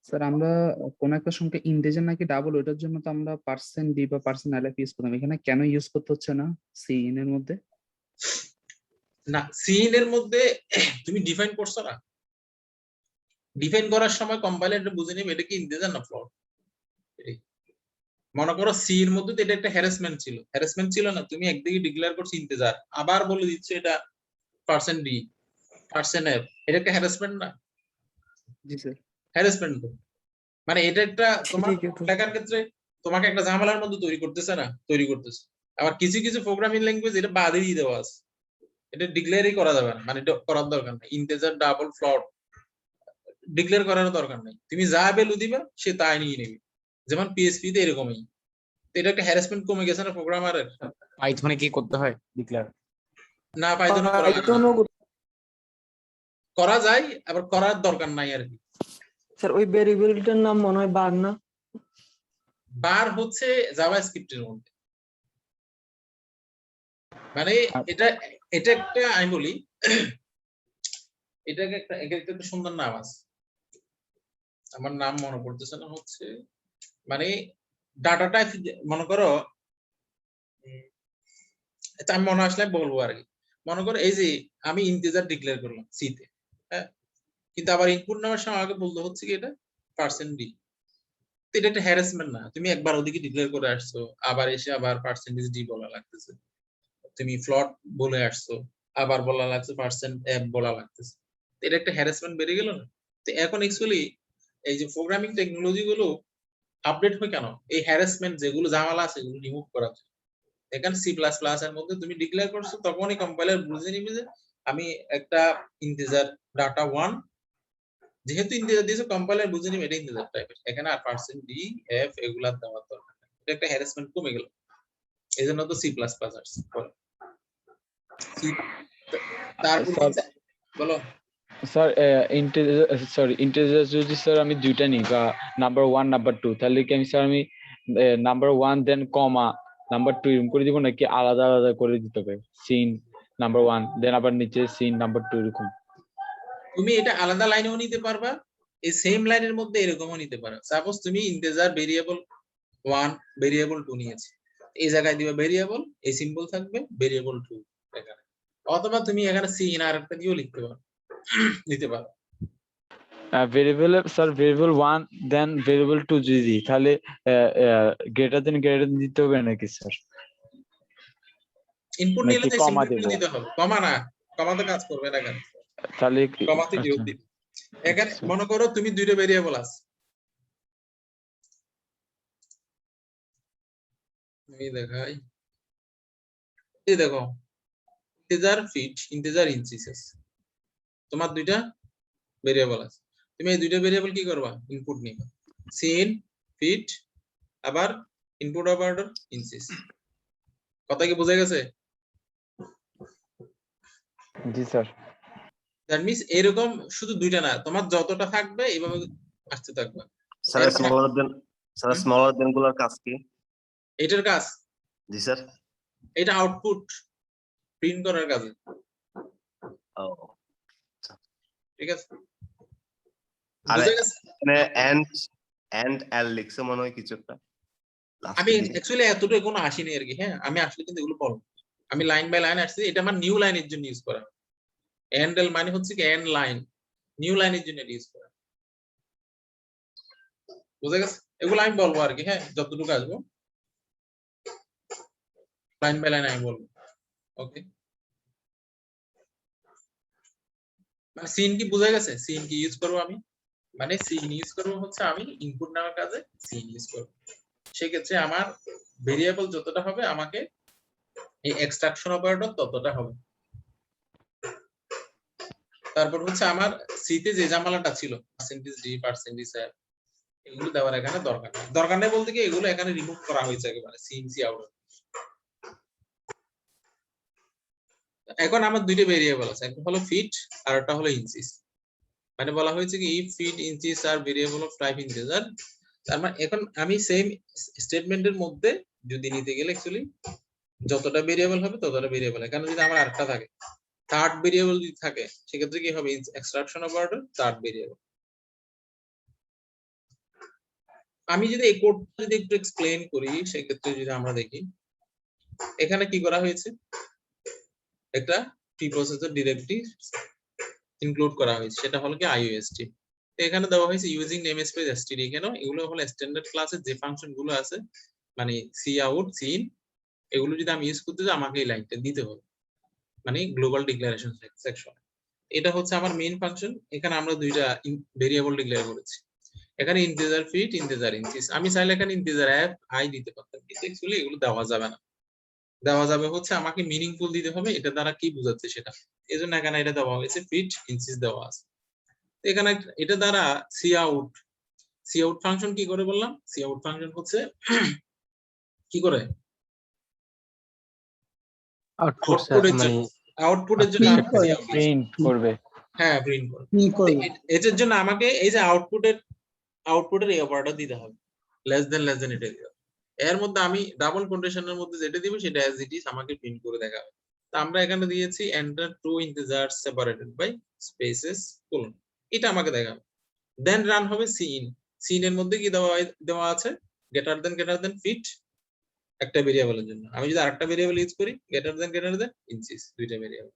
স্যার আমরা কোন একটা সংখ্যা ইন্টিজার নাকি ডাবল, ওটার জন্য তো আমরা %d বা %lf ইউজ করতাম, এখানে কেন ইউজ করতে হচ্ছে না সিইন এর মধ্যে? না, সিইন এর মধ্যে তুমি ডিফাইন করছো না, ডিফাইন করার সময় কম্পাইলার এটা বুঝে নেবে এটা কি ইন্টিজার না ফ্লোট। মনে করো সি এর মধ্যে তো এটা একটা হ্যারাসমেন্ট ছিল না, তুমি একদিকে ডিক্লেয়ার করছো ইন্টিজার, আবার বলে দিচ্ছ এটা %d %f, এটা একটা হ্যারাসমেন্ট না? জি স্যার। হ্যারাসমেন্ট তো মানে এটা একটা তোমার ঠিক আছে। লেখার ক্ষেত্রে তোমাকে একটা ঝামেলার মধ্যে তৈরি করতেছে। আবার কিছু প্রোগ্রামিং ল্যাঙ্গুয়েজ এটা বাদে দিয়ে দেওয়া আছে, এটা ডিক্লেয়ারই করা যাবে না, মানে এটা করার দরকার নেই। ইন্টিজার, ডাবল, ফ্লোট ডিক্লেয়ার করার দরকার নেই, তুমি যা ভ্যালু দিবা সে তাই নিয়ে নেবে। যেমন পিএইচপি তে এরকমই। তো এটা একটা হ্যারাসমেন্ট কমে গেছে না প্রোগ্রামারের? পাইথনে কি করতে হয় ডিক্লেয়ার? না, পাইথনে করা যায়, আবার করার দরকার নাই আর কি। স্যার ওই ভেরিয়েবলটার নাম মনে হয় বার না? বার হচ্ছে জাভাস্ক্রিপ্টের মধ্যে, মানে এটা একটা আমি বলি এটাকে একটা সুন্দর নাম আছে, আমার নাম মনে পড়তেছে না, হচ্ছে মানে ডাটা টাইপ। মনে করো আমি মনে আসলে বলবো আর কি। মনে করো এই যে আমি ইন্টিজার ডিক্লেয়ার করলাম সি তে, হ্যাঁ, কিন্তু আবার ইনপুট নেওয়ার সময় আগে বলতে হচ্ছে কি এটা %d। এটা একটা হ্যারাসমেন্ট না? তুমি একবার ওদিকে ডিক্লেয়ার করে আসছো, আবার এসে আবার %d বলা লাগতেছে, তুমি ফ্লট বলে আসছো, আবার বলা লাগছে %f বলা লাগতেছে, এটা একটা হ্যারাসমেন্ট বেড়ে গেল না? তো এখন অ্যাকচুয়ালি এই যে প্রোগ্রামিং টেকনোলজি গুলো আপডেট হয় কেন? এই হ্যারাসমেন্ট যেগুলো ঝামেলা আছে এগুলো রিমুভ করা যায়। এখানে সি প্লাস প্লাস এর মধ্যে তুমি ডিক্লেয়ার করছো, তখনই কম্পাইলার বুঝে নিবে যে আমি একটা ইন্টিজার ডাটা 1, যেহেতু ইন্টিজার দিয়েছো কম্পাইলার বুঝে নিবে এটা ইন্টিজার টাইপের, এখানে আর %d f এগুলা দেওয়ার দরকার নেই। এটা একটা হ্যারাসমেন্ট কমে গেল, এজন্য তো সি প্লাস প্লাস আসছে। তারপর বলো স্যার ইন্টিজার যদি স্যার আমি দুইটা নিই বা নাম্বার 1 নাম্বার 2, তাহলে কি আমি নাম্বার 1 দেন কমা নাম্বার 2 এরকম করে দিব নাকি আলাদা আলাদা করে দিতে হবে? সিন নাম্বার 1 দেন আবার নিচে সিন নাম্বার 2 এরকম? তুমি এটা আলাদা লাইনেও নিতে পারবা, এই সেম লাইনের মধ্যে এরকমও নিতে পারো। সাপোজ তুমি ইন্টিজার ভেরিয়েবল 1 ভেরিয়েবল 2 নিয়েছো, এই জায়গায় দিবা ভেরিয়েবল, এই সিম্বল থাকবে ভেরিয়েবল 2 এখানে, অথবা তুমি এখানে সিন আর একটা দিয়েও লিখতে পারো, নিতে পারো। ভেরিয়েবল 1 দেন ভেরিয়েবল 2 যদি দিই তাহলে গ্রেটার দেন দিতে হবে নাকি স্যার? ইনপুট নিলে তো সিম্বল দিতে হবে, কমা না, কমাতে কাজ করবে না কেন? তাহলে কমাতে আচ্ছা বিয়োগ দিবে। এখানে মনে করো তুমি দুইটা ভেরিয়েবল আছে, আমি দেখাই, এই দেখো ইন্টিজার ফিট, ইন্টিজার ইঞ্চিস, তোমার দুইটা ভেরিয়েবল আছে। তুমি এই দুইটা ভেরিয়েবল কি করবা? ইনপুট নিবা, সিন ফিট, আবার ইনপুট অপারেটর ইঞ্চিস। কথা কি বোঝা গেছে? জি স্যার। দ্যাট মিন্স এরকম শুধু দুইটা না, তোমার যতটা থাকবে এইভাবে আসতে থাকবে। স্যার এরপর স্মলার দেন গুলোর কাজ কি? এটার কাজ, জি স্যার। এটা আউটপুট প্রিন্ট করার কাজে, ও ঠিক আছে? আর বুঝা গেছে? মানে এন্ড এল লিখছে মনে হয় কিছু একটা। আমি অ্যাকচুয়ালি এতটুকু কোনো আসিনি আর কি। হ্যাঁ, আমি আসলে কিন্তু এগুলো পড়ব, আমি লাইন বাই লাইন আসছি। এটা আমার নিউ লাইনের জন্য ইউজ করা। এন্ড এল মানে হচ্ছে কি এন্ড লাইন, নিউ লাইনের জন্য ইউজ করা। বুঝা গেছে? এগুলো আমি বলবো আর কি। হ্যাঁ, যতটুকু আসবো লাইন বাই লাইন আমি বলবো। ওকে, মানে সিন কি বুঝা গেছে? সিন কি ইউজ করবো আমি, মানে সিন ইউজ করবো হচ্ছে আমি ইনপুট নেওয়ার কাজে সিন ইউজ করবো। সেক্ষেত্রে আমার ভেরিয়েবল যতটা হবে আমাকে এই এক্সট্রাকশন অপারেটর ততটা হবে। তারপর হচ্ছে আমার সিতে যে জামালাটা ছিল পার্সেন্টেজ ডি, পার্সেন্টেজ আর, এগুলো দেওয়ার এখানে দরকার নেই। দরকার নেই বলতে কি এগুলো এখানে রিমুভ করা হয়েছে একেবারে সিন সি আউট। এখন আমার দুইটা ভেরিয়েবল আছে, একটা হলো ফিট আর একটা হলো ইঞ্চিস। মানে বলা হয়েছে কি ইফ ফিট ইঞ্চিস আর ভেরিয়েবল অফ টাইপ ইন্টিজার। তার মানে এখন আমি সেম স্টেটমেন্টের মধ্যে যদি নিতে গেলে অ্যাকচুয়ালি যতটা ভেরিয়েবল হবে ততটা ভেরিয়েবল। এখানে যদি আমার আরেকটা থাকে, থার্ড ভেরিয়েবল যদি থাকে, সেক্ষেত্রে কি হবে? Extraction operator third variable. আমি যদি এই কোডটা যদি একটু এক্সপ্লেইন করি, সেক্ষেত্রে যদি আমরা দেখি এখানে কি করা হয়েছে, একটা প্রি প্রসেসর ডিরেক্টরি ইনক্লুড করা হয়েছে, সেটা হলো কি আইওএসটি। এখানে দেওয়া হয়েছে ইউজিং নেমস্পেস এসটিডি। কেন? এগুলো হলো স্ট্যান্ডার্ড ক্লাসের যে ফাংশন গুলো আছে, মানে সি আউট, সিন, এগুলো যদি আমি ইউজ করতে যাই আমাকে এই লাইনটা দিতে হবে, মানে গ্লোবাল ডিক্লারেশন সেকশন। এটা হচ্ছে আমার মেইন ফাংশন। এখানে আমরা দুইটা ভেরিয়েবল ডিক্লেয়ার করেছি, এখানে ইন্টিজার ফিট, ইন্টিজার ইঞ্চিস। আমি চাইলে এখানে ইন্টিজার অ্যাপ আই দিতে পারতাম, কিন্তু অ্যাকচুয়ালি এগুলো দেওয়া যাবে না। দেওয়া যাবে হচ্ছে আমাকে মিনিংফুল দিতে হবে, এটা দ্বারা কি বোঝাচ্ছে সেটা। এজন্য এখানে এটা দেওয়া হয়েছে ফিট, ইঞ্চিস দেওয়া আছে। এখানে এটা দ্বারা সি আউট ফাংশন কি করে বললাম? সি আউট ফাংশন হচ্ছে কি করে আউটপুটের জন্য প্রিন্ট করবে। হ্যাঁ, প্রিন্ট করবে। কি করবে? এটার জন্য আমাকে এই যে আউটপুটের এই অপারেটর দিতে হবে, লেস দেন এটা দিতে হবে। এর মধ্যে আমি ডাবল কোটেশনের মধ্যে যেটা দিব সেটা অ্যাজ ইট ইজ আমাকে প্রিন্ট করে দেখাবে। তো আমরা এখানে দিয়েছি enter two integers separated by spaces colon, এটা আমাকে দেখাবে। দেন রান হবে সিন এর মধ্যে কি দেওয়া আছে? গ্রেটার দেন ফিট একটা ভেরিয়েবলের জন্য। আমি যদি আরেকটা ভেরিয়েবল ইউজ করি গ্রেটার দেন ইঞ্চিস, দুইটা ভেরিয়েবল।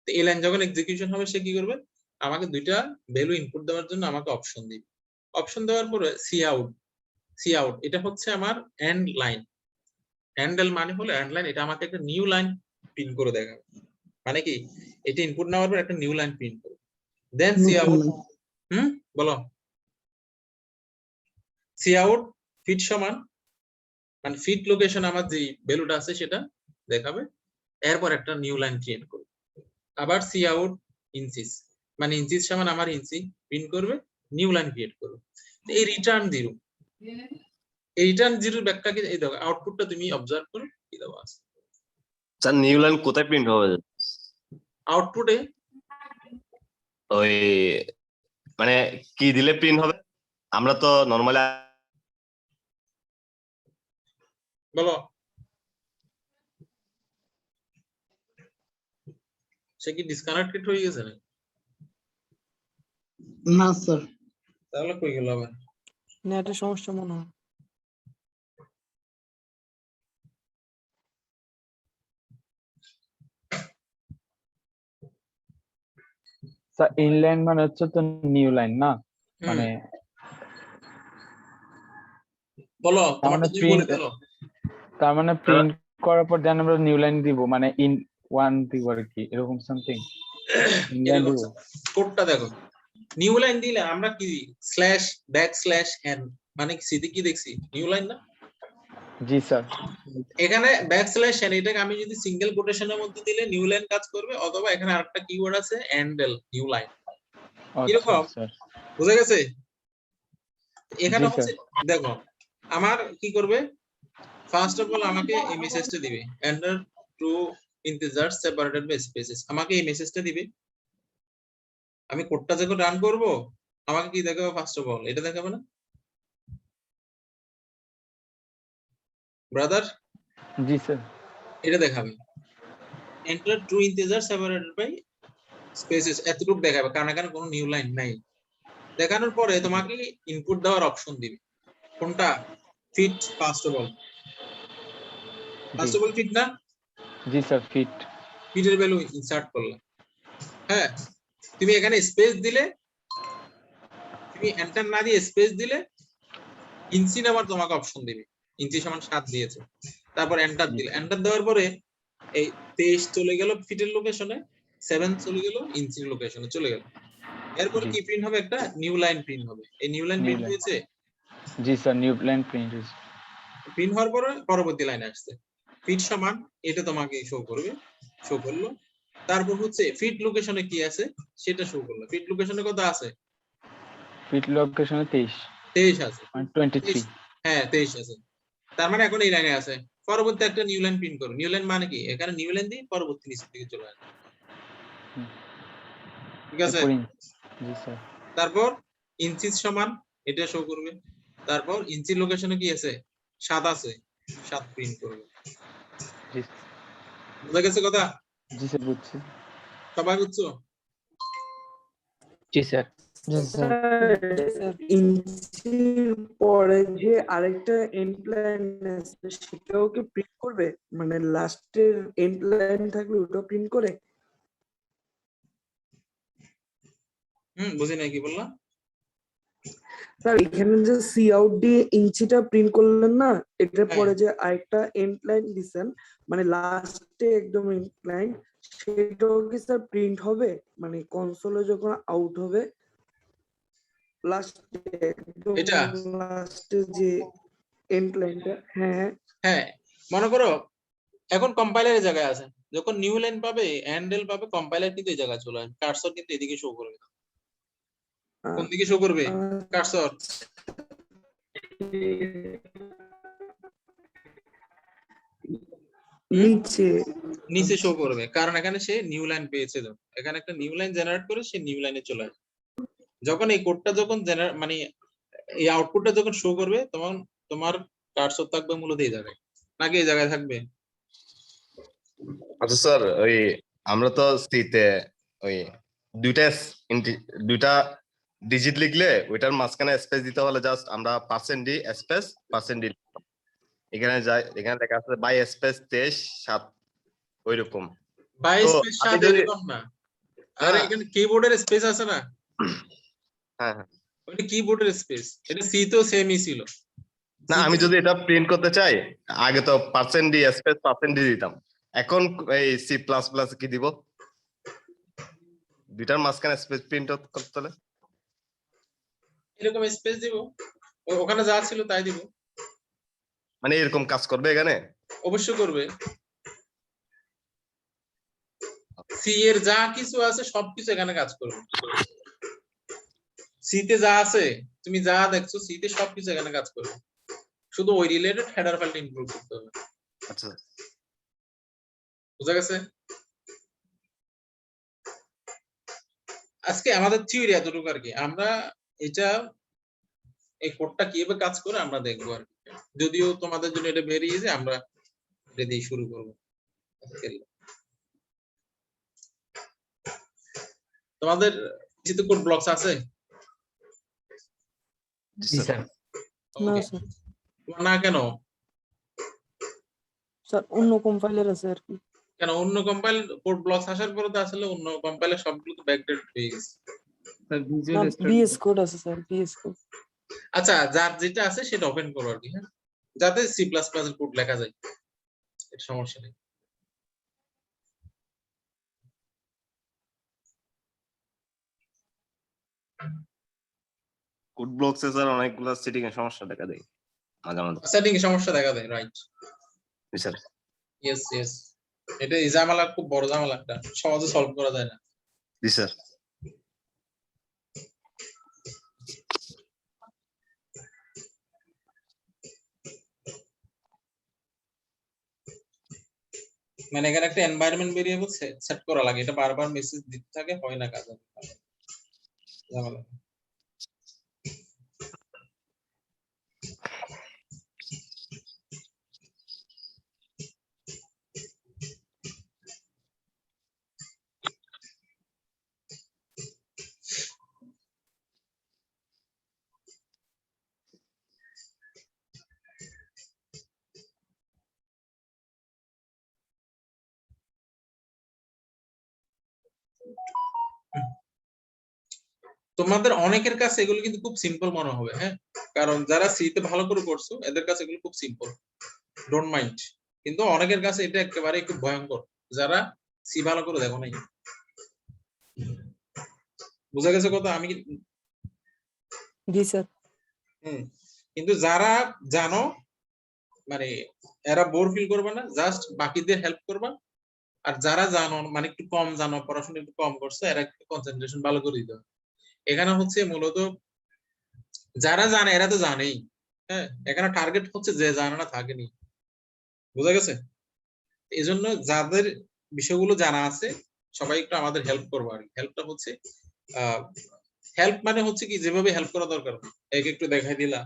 তো এই লাইন যখন এক্সিকিউশন হবে সে কি করবে? আমাকে দুইটা ভ্যালু ইনপুট দেওয়ার জন্য আমাকে অপশন দিবে। অপশন দেওয়ার পরে সি আউট এটা হচ্ছে আমার এন্ড লাইন। এন্ড এল মানে হলো এন্ড লাইন, এটা আমাকে একটা নিউ লাইন প্রিন্ট করে দেখাবে। মানে কি এটা ইনপুট নেওয়ার পর একটা নিউ লাইন প্রিন্ট করবে। দেন সি আউট, বলো, সি আউট ফিট সমান, মানে ফিট লোকেশন আমার যে ভ্যালুটা আছে সেটা দেখাবে, এরপর একটা নিউ লাইন ক্রিয়েট করবে। আবার সি আউট ইঞ্চিস, মানে ইঞ্চিস সমান আমার ইঞ্চি প্রিন্ট করবে, নিউ লাইন ক্রিয়েট করবে। এই রিটার্ন জিরো, এই রিটার্ন জিরোর ব্যাখ্যা কি? এই দেখো আউটপুটটা তুমি অবজার্ভ করো কি দেওয়া আছে। স্যার নিউ লাইন কোথায় প্রিন্ট হবে? আউটপুটে ওই মানে কি দিলে প্রিন্ট হবে? আমরা তো নরমালি বলো, সে কি ডিসকানেক্টেড হয়ে গেছে না? না স্যার। তাহলে কই গেল আবার? নেটের সমস্যা মনে হয়। স্যার ইনলাইন মানে হচ্ছে তো নিউ লাইন না, মানে বলো তার মানে তোমারটা তুমি বলে দিলো। তার মানে প্রিন্ট করার পর দেন আমরা নিউ লাইন দিব, মানে ওয়ান দিব আর কি এরকম সামথিং ইংল্যান্ড দিব কোডটা দেখো, নিউ লাইন দিলে আমরা কি স্ল্যাশ ব্যাক স্ল্যাশ এন মানে সিতে কি দেখছি নিউ লাইন না, জি স্যার এখানে ব্যাক স্ল্যাশ এন এটাকে আমি যদি সিঙ্গেল কোটেশনের মধ্যে দিলে নিউ লাইন কাজ করবে, অথবা এখানে আরেকটা কিওয়ার্ড আছে এন্ডেল নিউ লাইন, কিরকম স্যার বুঝা গেছে? এখানে জি, হচ্ছে দেখো আমার কি করবে, ফার্স্ট অফ অল আমাকে এই মেসেজটা দিবে enter two integer separated by spaces, আমাকে এই মেসেজটা দিবে। আমি কোডটা যখন রান করব আমাকে কি দেখাবে, ফার্স্ট অফ অল এটা দেখাবে না ব্রাদার, জি স্যার এটা দেখাবে enter two integer separated by spaces, এতটুকু দেখাবে কারণ এখানে কোনো নিউ লাইন নাই। দেখানোর পরে তোমাকে ইনপুট দেওয়ার অপশন দিবে, কোনটা feet, first of all feet না, জি স্যার ফিট ফিটের ভ্যালু ইনসার্ট করলাম। হ্যাঁ তুমি এখানে স্পেস দিলে, তুমি এন্টার না দিয়ে স্পেস দিলে ইঞ্চি নাম্বার তোমাকে অপশন দিবে, ইঞ্চি সমান 7 দিয়েছে, তারপর এন্টার দিলে, এন্টার দেওয়ার পরে এই 23 চলে গেল ফিটের লোকেশনে, 7 চলে গেল ইঞ্চির লোকেশনে চলে গেল। এরপর কি প্রিন্ট হবে, একটা নিউ লাইন প্রিন্ট হবে। এই নিউ লাইন প্রিন্ট হয়েছে, জি স্যার নিউ লাইন প্রিন্ট হয়েছে, প্রিন্ট হওয়ার পরে পরবর্তী লাইন আসছে ফিট সমান, এটা তোমাকে শো করবে, শো করলো। তারপর হচ্ছে ফিট লোকেশনে কি আছে সেটা শো করলো, ফিট লোকেশনে কত আছে, ফিট লোকেশনে 23 আছে, 23 হ্যাঁ 23 আছে, তার মানে এখন এই লাইনে আছে। পরবর্তী একটা নিউ লাইন প্রিন্ট করো, নিউ লাইন মানে কি, এখানে নিউ লাইন দিয়ে পরবর্তী নিচের দিকে চলে আসবে, ঠিক আছে? জি স্যার তারপর ইঞ্চিস সমান এটা শো করবে, তারপর ইঞ্চি লোকেশনে কি আছে 7 আছে, 7 প্রিন্ট করবে। জি বুঝা গেছে কথা? জি স্যার বুঝছি সবাই বুঝছো? জি স্যার ইঞ্চির পরে যে আরেকটা এন্ড লাইন আছে সেটাও কি প্রিন্ট করবে, মানে লাস্টের এন্ড লাইন থাকলে ওটাও প্রিন্ট করে? বুঝি নাই কি বললাম। স্যার এখানে যে সি আউট দিয়ে ইঞ্চিটা প্রিন্ট করলেন না, এটার হ্যাঁ। পরে যে আরেকটা এন্ড লাইন দিছেন মানে লাস্টে একদম এন্ড লাইন, সেটাও কি স্যার প্রিন্ট হবে, মানে কনসোলে যখন আউট হবে লাস্টে একদম এটা? লাস্টে যে এন্ড লাইনটা? হ্যাঁ হ্যাঁ মনে করো এখন কম্পাইলারের জায়গায় আছে, যখন নিউ লাইন পাবে হ্যান্ডেল পাবে, কম্পাইলার কিন্তু এই জায়গায় চলে আসবে, কার্সর কিন্তু এদিকে শো করবে। কোন দিকে শো করবে কার্সর? নিচে নিচে শো করবে, কারণ এখানে সে নিউ লাইন পেয়েছে, এখানে একটা নিউ লাইন জেনারেট করে সে নিউ লাইনে চলে আসবে। যখন এই কোডটা যখন মানে এই আউটপুটটা যখন শো করবে তখন তোমার কার্সর থাকবে মূলত এই জায়গায়, নাকি এই জায়গায় থাকবে? আচ্ছা স্যার, ওই আমরা তো সিতে ওই দুইটা ডিজিট লিখলে ওইটার মাঝখানে স্পেস দিতে হলে জাস্ট আমরা %d স্পেস %d এখানে যাই, এখানে লেখা আছে বাই স্পেস 23/7 ওইরকম। বাই তো স্পেস আমি 7 যদি- এরকম না, আরে এখানে কিবোর্ডের স্পেস আছে না, হ্যাঁ হ্যাঁ ওটা কিবোর্ডের স্পেস, এটা সি তো সেমই ছিল না, আমি যদি এটা প্রিন্ট করতে চাই আগে তো %d স্পেস %d দিতাম, এখন এই C++ কি দিব, দুইটার মাঝখানে স্পেস প্রিন্ট করতে হলে এরকম স্পেস দিব, ওখানে যা ছিল তাই দিব, মানে এরকম কাজ করবে এখানে? অবশ্যই করবে। সি এর যা কিছু আছে সবকিছু এখানে কাজ করবে, সি তে যা আছে তুমি যা দেখছো সি তে সবকিছু এখানে কাজ করবে, শুধু ওই রিলেটেড হেডার ফাইলটা ইনক্লুড করতে হবে। আচ্ছা বুঝা গেছে? আজকে আমাদের থিওরি এতটুকু আর কি, আমরা এটা এই কোডটা কিভাবে কাজ করে আমরা দেখবো আর কি, যদিও তোমাদের জন্য এটা বেরিয়ে যে আমরা এটা দিয়ে শুরু করবো। তোমাদের কিছু কোড ব্লকস আছে? জি স্যার না Okay. স্যার, তোমার না কেন? স্যার অন্য কম্পাইলার আছে আর কি। কেন অন্য কম্পাইল কোড ব্লকস আসার পরে তো আসলে অন্য কম্পাইলার সবগুলো তো ব্যাকডেট হয়ে গেছে। স্যার না ভিজুয়াল বিএস কোড আছে স্যার, বিএস কোড। আচ্ছা যার যেটা আছে সেটা ওপেন করো আর কি, হ্যাঁ, যাতে C++ এর কোড লেখা যায়, এটা সমস্যা নেই। কোড ব্লকসে স্যার অনেকগুলো সেটিং এর সমস্যা দেখা দেয় মাঝে মাঝে। সেটিং এ সমস্যা দেখা দেয়, রাইট? জি স্যার। ইয়েস এটা এই ঝামেলা, খুব বড় ঝামেলা, একটা সহজে সলভ করা যায় না। জি স্যার। মানে এখানে একটা এনভায়রনমেন্ট ভেরিয়েবল সেট করা লাগে, এটা বারবার মেসেজ দিতে থাকে, হয় না কাজ, ঝামেলা। তোমাদের অনেকের কাছে এগুলো কিন্তু খুব সিম্পল মনে হবে, হ্যাঁ, কারণ যারা সি তে ভালো করে করছো এদের কাছে এগুলো খুব সিম্পল, ডোন্ট মাইন্ড। কিন্তু অনেকের কাছে এটা একেবারে খুব ভয়ঙ্কর, যারা সি ভালো করে দেখো নাই। বুঝা গেছে কথা? আমি জি স্যার। কিন্তু যারা জানো, মানে এরা বোর ফিল করবে না, জাস্ট বাকিদের হেল্প করবা। আর যারা জানো, মানে একটু কম জানো, পড়াশোনা একটু কম করছে, এরা একটু কনসেন্ট্রেশন ভালো করে দিতে হবে। এখানে হচ্ছে মূলত যারা জানে এরা তো জানেই, হ্যাঁ, এখানে টার্গেট হচ্ছে যে জানে না থাকেনি। বুঝা গেছে? এই জন্য যাদের বিষয়গুলো জানা আছে সবাই একটু আমাদের হেল্প করবো। আর হেল্পটা হচ্ছে হেল্প মানে হচ্ছে কি, যেভাবে হেল্প করা দরকার একটু দেখাই দিলা,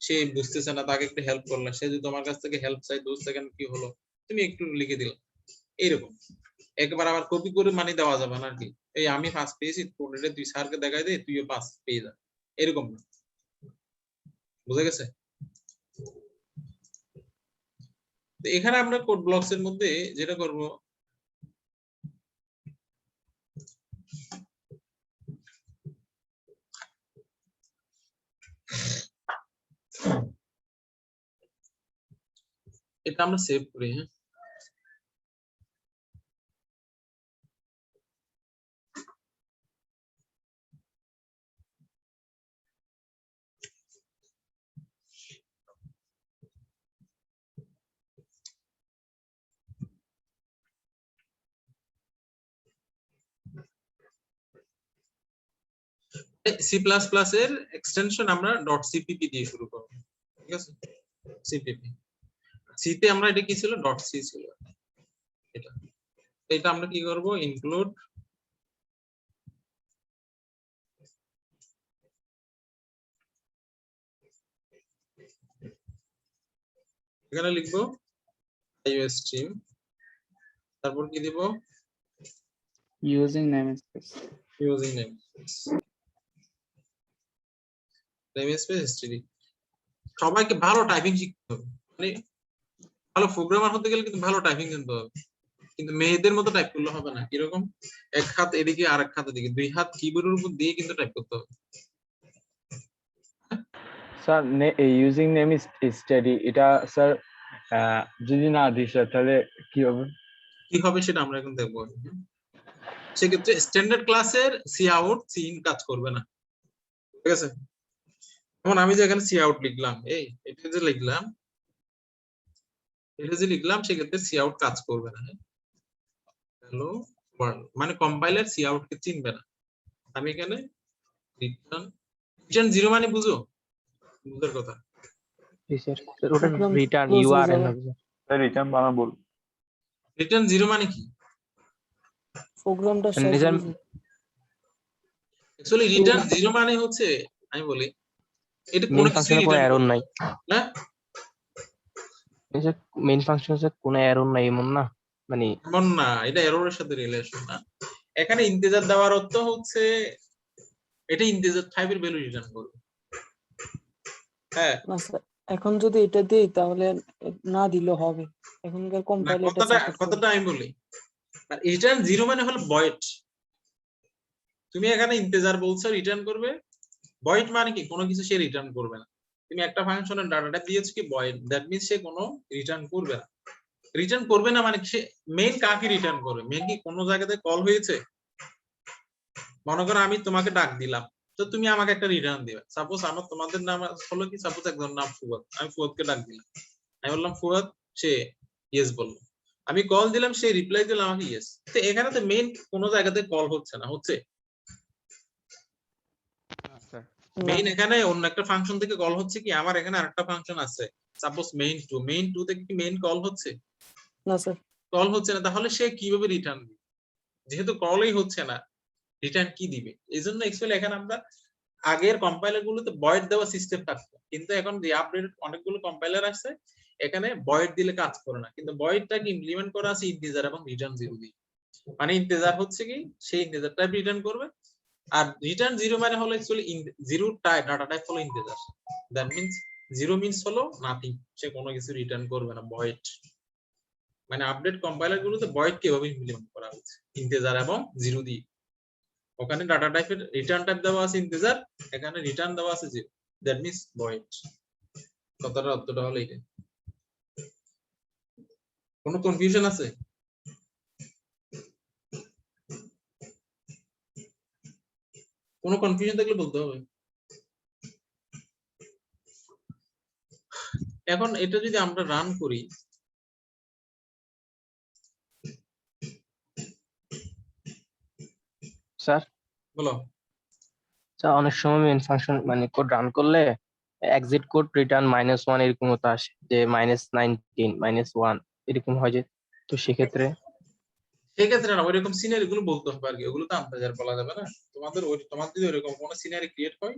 সে বুঝতেছে না, তাকে একটু হেল্প করলা, সে যদি তোমার কাছ থেকে হেল্প চাই 2 সেকেন্ড কি হলো, তুমি একটু লিখে দিলা, এইরকম। একবার আবার কপি করে মানে দেওয়া যাবে না আর কি, এই আমি 5 পেয়েছি, তুই স্যারকে দেখাই দে, তুইও 5 পেয়ে যা, এরকম না। বুঝা গেছে? এখানে আমরা কোড ব্লকস এর মধ্যে যেটা করব, এটা আমরা সেভ করি, হ্যাঁ। সি প্লাস প্লাস এর এক্সটেনশন আমরা ডট সিপিপি দিয়ে শুরু করব, ঠিক আছে? সিপিপি সি তে আমরা এটা কি ছিল, ডট সি ছিল, এটা আমরা কি করব, ইনক্লুড এখানে লিখবো iOS স্ট্রিম, তারপর কি দিব, using namespace. Using namespace std। সবাইকে ভালো টাইপিং শিখতে হবে, মানে ভালো প্রোগ্রামার হতে গেলে কিন্তু ভালো টাইপিং জানতে হবে। কিন্তু মেয়েদের মতো টাইপ করলে হবে না, কিরকম এক হাত এদিকে আর এক হাত এদিকে, 2 হাত কিবোর্ডের উপর দিয়ে কিন্তু টাইপ করতে হবে। Sir using name is study, এটা স্যার যদি না দিই স্যার তাহলে কি হবে? কি হবে সেটা আমরা এখন দেখবো। সেক্ষেত্রে স্ট্যান্ডার্ড ক্লাসের সি আউট সি ইন কাজ করবে না, ঠিক আছে? যেমন আমি যে এখানে সি আউট লিখলাম, এটা যে লিখলাম সেক্ষেত্রে সি আউট কাজ করবে না। হ্যালো ওয়ার্ল্ড মানে কম্পাইলার সি আউট কে চিনবে না। আমি এখানে রিটার্ন 0 মানে বুঝো, বুঝার কথা। জি স্যার। ওটা রিটার্ন ইউআরএল হবে স্যার রিটার্ন বানাবো। রিটার্ন 0 মানে কি? প্রোগ্রামটা স্যার। অ্যাকচুয়ালি রিটার্ন 0 মানে হচ্ছে, আমি বলি এটা কোন মেইন ফাংশনে কোনো এরর নাই। না স্যার মেইন ফাংশনে কোনো এরর নাই এমন না, মানে এমন না, এটা এররের সাথে রিলেশন না। এখানে ইন্টিজার দেওয়ার অর্থ হচ্ছে এটা ইন্টিজার টাইপের ভ্যালু রিটার্ন করবে, হ্যাঁ। এখন যদি এটা দেই তাহলে না দিলে হবে, এখনকার কম্পাইলার কথাটা আমি বলি, রিটার্ন 0 মানে হলো ভয়েড। তুমি এখানে ইন্টিজার বলছো রিটার্ন করবে, ভয়েড মানে কি কোনো কিছু সে রিটার্ন করবে না। তুমি একটা ফাংশনের ডাটাটা দিয়েছো কি ভয়েড, দ্যাট মিন্স সে কোনো রিটার্ন করবে না। রিটার্ন করবে না মানে সে মেইন কাকে রিটার্ন করবে? মেইন কি কোনো জায়গাতে কল হয়েছে? মনে করো আমি তোমাকে ডাক দিলাম, তো তো তুমি আমাকে একটা রিটার্ন দিবে। সাপোজ আমার তোমাদের নাম হলো কি, সাপোজ একজন নাম ফুয়াদ, আমি ফুয়াদকে ডাক দিলাম, আমি বললাম ফুয়াদ, সে ইয়েস বললো, আমি কল দিলাম, সে রিপ্লাই দিল আমাকে ইয়েস। তো এখানে তো মেইন কোনো জায়গাতে কল হচ্ছে না, হচ্ছে মেইন এখানে অন্য একটা ফাংশন থেকে কল হচ্ছে কি, আমার এখানে আরেকটা ফাংশন আছে সাপোজ মেইন টু থেকে কি মেইন কল হচ্ছে? না স্যার। কল হচ্ছে না, তাহলে সে কিভাবে রিটার্ন দিবে? যেহেতু কলই হচ্ছে না, রিটার্ন কি দিবে? এই জন্য অ্যাকচুয়ালি এখানে আমরা আগের কম্পাইলার গুলোতে ভয়েড দেওয়া সিস্টেম থাকতো, কিন্তু এখন যে আপডেটেড অনেকগুলো কম্পাইলার আছে এখানে ভয়েড দিলে কাজ করে না, কিন্তু ভয়েডটাকে ইমপ্লিমেন্ট করা আছে ইন্টিজার এবং রিটার্ন জিরো দিয়ে। মানে ইন্টিজার হচ্ছে কি, সেই ইন্টিজার টাইপ রিটার্ন করবে, আর রিটার্ন জিরো মানে হলো actually zero type, data type হলো integer. That means zero means হলো নাথিং, সে কোনো কিছু রিটার্ন করবে না। ভয়েড মানে আপডেট কম্পাইলার গুলোতে ভয়েড কিভাবে ইমপ্লিমেন্ট করা হচ্ছে, ইন্টিজার এবং জিরো দিয়ে। ওখানে ডাটা টাইপের রিটার্ন টাইপ দেওয়া আছে ইন্টিজার, এখানে রিটার্ন দেওয়া আছে জিরো, দ্যাট মিন্স ভয়েড। কথাটার অর্থটা হলো এটা। কোনো কনফিউশন আছে? কোনো কনফিউশন থাকলে বলতে হবে। এখন এটা যদি আমরা রান করি, স্যার বলো। অনেক সময় মেইন ফাংশন মানে কোড রান করলে এক্সিট কোড রিটার্ন -1 এরকম তো আসে, যে -19 -1 এরকম হয় যে, তো সেক্ষেত্রে সেক্ষেত্রে না ওইরকম সিনারি গুলো বলতে হবে আর কি, ওগুলো তো আন্দাজার বলা যাবে না। তোমাদের তোমার যদি ওইরকম কোনো সিনারি ক্রিয়েট হয়,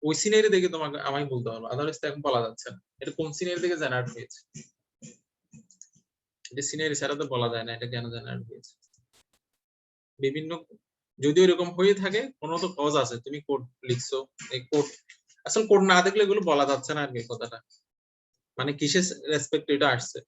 ওই সিনারি দেখে তোমাকে আমায় বলতে হবে, আদারওয়াইজ তো এখন বলা যাচ্ছে না এটা কোন সিনারি থেকে জেনারেট হয়েছে। এটা সিনারি ছাড়া তো বলা যায় না এটা কেন জেনারেট হয়েছে। বিভিন্ন যদি এরকম হয়ে থাকে কোনো তো কজ আছে, তুমি কোড লিখছো, এই কোড আসলে কোড না দেখলে এগুলো বলা যাচ্ছে না আর কি কথাটা, মানে কিসের রেসপেক্ট এটা আসছে।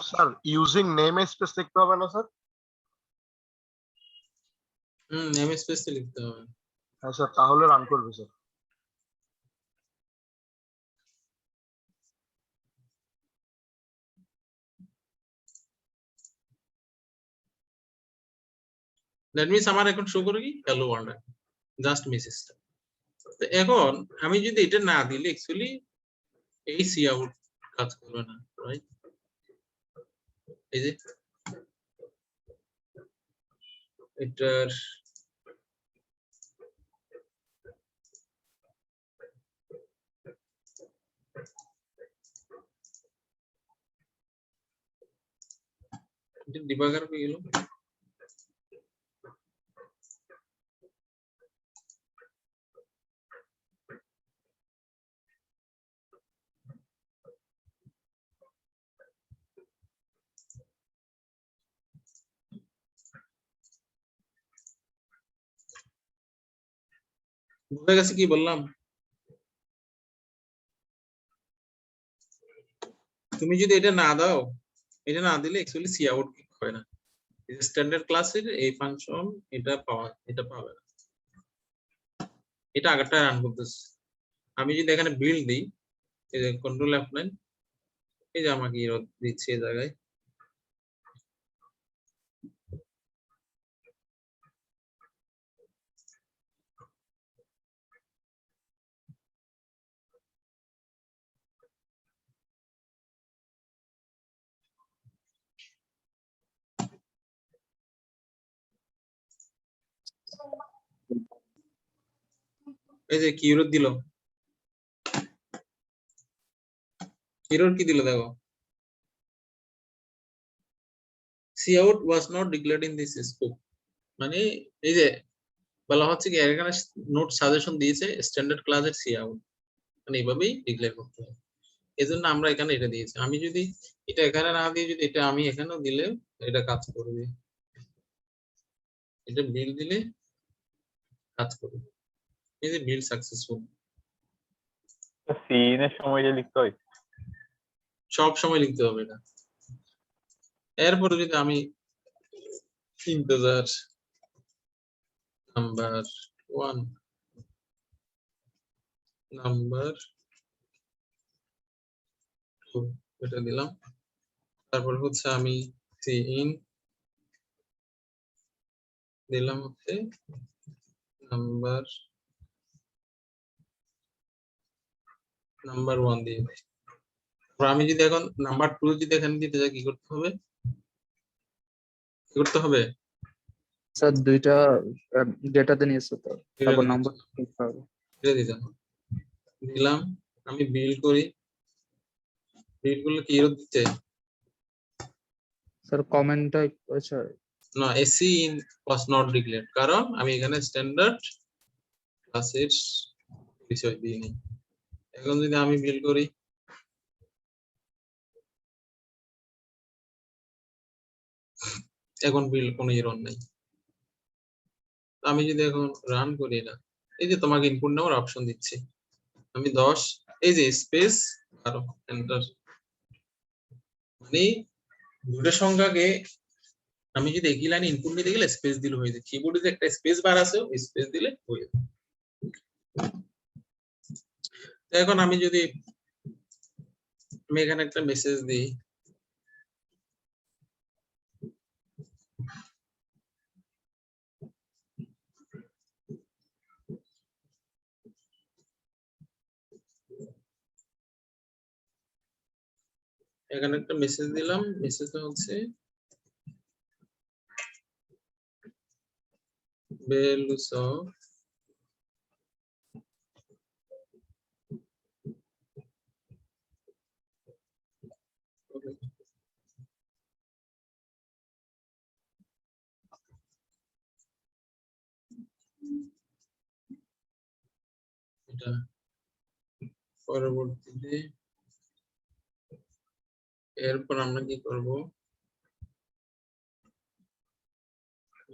স্যার ইউজিং নেম স্পেস লিখতে হবে না স্যার? নেম স্পেস লিখতে হবে। হ্যাঁ স্যার, তাহলে রান করবে স্যার। দ্যাট মিন্স আমার এখন শো করে কি হ্যালো ওয়ার্ল্ড, জাস্ট মেসেজটা। তো এখন আমি যদি এটা না দিলে অ্যাকচুয়ালি এই সি আউট কাজ করবে না, রাইট? এই যে এটার ডিবাগার হয়ে গেল। বুঝা গেছে কি বললাম? তুমি যদি এটা না দাও, এটা না দিলে অ্যাকচুয়ালি সি আউট হয় না। স্ট্যান্ডার্ড ক্লাসের এই ফাংশন এটা পাবে না, এটা আগেরটা রান করতেছে। আমি যদি এখানে বিল্ড দিই, এই যে কন্ট্রোল F9, এই যে আমাকে এরর দিচ্ছে এই জায়গায়। এই যে কি এরর দিল, এরর কি দিল দেখো, cout was not declared in this scope. মানে এই যে বলা হচ্ছে কি এখানে নোট সাজেশন দিয়েছে স্ট্যান্ডার্ড ক্লাসের সি আউট, মানে এইভাবেই ডিক্লেয়ার করতে হবে। এজন্য আমরা এখানে এটা দিয়েছি। আমি যদি এটা এখানে না দিয়ে যদি এটা আমি এখানেও দিলে এটা কাজ করবে, এটা বিল দিলে কাজ করবে। এই যে বিল সাকসেসফুল। সিন এর সময় যে লিখতে হয়, সব সময় লিখতে হবে এটা। এরপরে যদি আমি ইন্টিজার নাম্বার 1 নাম্বার 2 এটা দিলাম, তারপর হচ্ছে আমি সিন দিলাম হচ্ছে নাম্বার 1 দিয়ে দিই। তারপর আমি যদি এখন নাম্বার 2 যদি এখানে দিতে যাই কি করতে হবে? কি করতে হবে? স্যার দুইটা ডেটাতে নিয়েছে তো, তারপর নাম্বার এটা দিতে হবে। দিলাম, আমি বিল্ড করি, বিল্ড করলে কি এরর দিচ্ছে? স্যার কমেন্টটা আচ্ছা না, AC in was not declared, কারণ আমি এখানে স্ট্যান্ডার্ড ক্লাসের বিষয় দিইনি। এখন যদি আমি বিল্ড করি, এখন বিল্ড কোনো এরর নাই। আমি যদি এখন রান করি না, এই যে তোমাকে ইনপুট নেওয়ার অপশন দিচ্ছি, আমি 10 এই যে স্পেস 12 এন্টার, মানে দুটো সংখ্যাকে আমি যদি একই লাইনে ইনপুট নিতে গেলে স্পেস দিলে হয়ে যায়, কিবোর্ডে যে একটা স্পেস বার আছে ওই স্পেস দিলে হয়ে যায়। এখন আমি যদি আমি এখানে একটা মেসেজ দিই, এখানে একটা মেসেজ দিলাম, মেসেজটা হচ্ছে values of এটা পরবর্তীতে এরপর আমরা কি করব,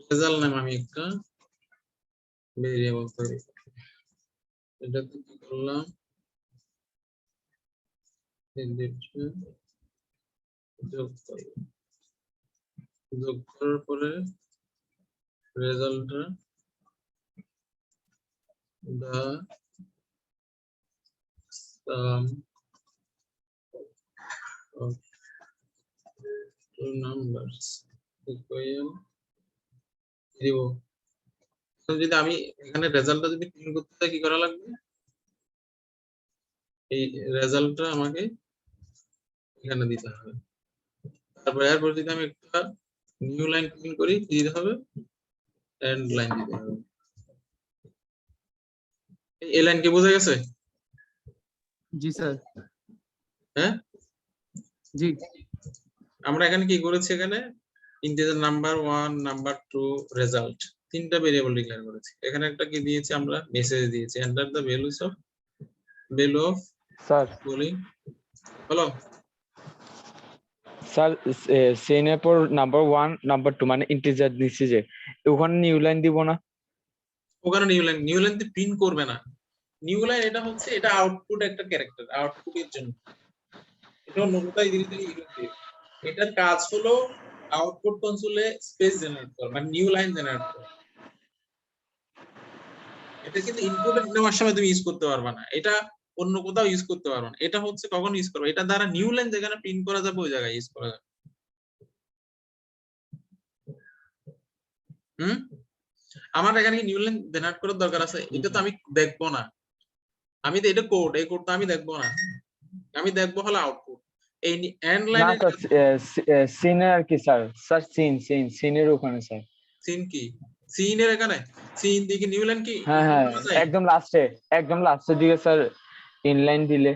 রেজাল্ট নাম আমি একটা ভেরিয়েবল তৈরি করব, এটাতে কি করলাম যোগ করার পরে রেজাল্টটা the sum of two numbers equal দিব। যদি আমি এখানে রেজাল্টটা যদি প্রিন্ট করতে চাই কি করা লাগবে, এই রেজাল্টটা আমাকে এখানে দিতে হবে। তারপর এরপর যদি আমি একটা নিউ লাইন প্রিন্ট করি কি দিতে হবে, এন্ড লাইন দিতে হবে। এই লাইন কি বোঝা গেছে? জি স্যার। হ্যাঁ জি, আমরা এখানে কি করেছি, এখানে ইন্টিজার নাম্বার 1 নাম্বার 2 রেজাল্ট তিনটা ভেরিয়েবল ডিক্লেয়ার করেছি। এখানে একটা কি দিয়েছি আমরা, মেসেজ দিয়েছি enter the values of value of sir বলি হলো। স্যার সেনের পর নাম্বার 1 নাম্বার 2 মানে ইন্টিজার দিছি যে ওখানে নিউ লাইন দিব না? ওখানে নিউ লাইন দিয়ে প্রিন্ট করবে না। নিউ লাইন এটা হচ্ছে, এটা আউটপুট একটা ক্যারেক্টার, আউটপুটের জন্য এটা অন্য কোথায় ধীরে ধীরে ইউজ হবে। এটার কাজ হলো আউটপুট কনসোলে স্পেস জেনারেট করা, মানে নিউ লাইন জেনারেট করা। এটা কিন্তু ইনপুট নেওয়ার সময় তুমি ইউজ করতে পারবে না, এটা অন্য কোথাও ইউজ করতে পারবে না। এটা হচ্ছে কখন ইউজ করবে, এটা দ্বারা নিউ লাইন যেখানে প্রিন্ট করা যাবে ওই জায়গায় ইউজ করা যাবে। আমার এখানে কি নিউ লাইন জেনারেট করার দরকার আছে? এটা তো আমি দেখবো না, আমি তো এটা কোড, এই কোডটা আমি দেখবো না, আমি দেখবো হলো আউটপুট। এই এন্ড না লাইনে স্যার সিনের আর কি স্যার, স্যার সিনের ওখানে স্যার। সিন কি, সিনের এখানে সিন দিকে নিউ লাইন কি হ্যাঁ হ্যাঁ একদম লাস্টের দিকে স্যার ইনলাইন দিলে,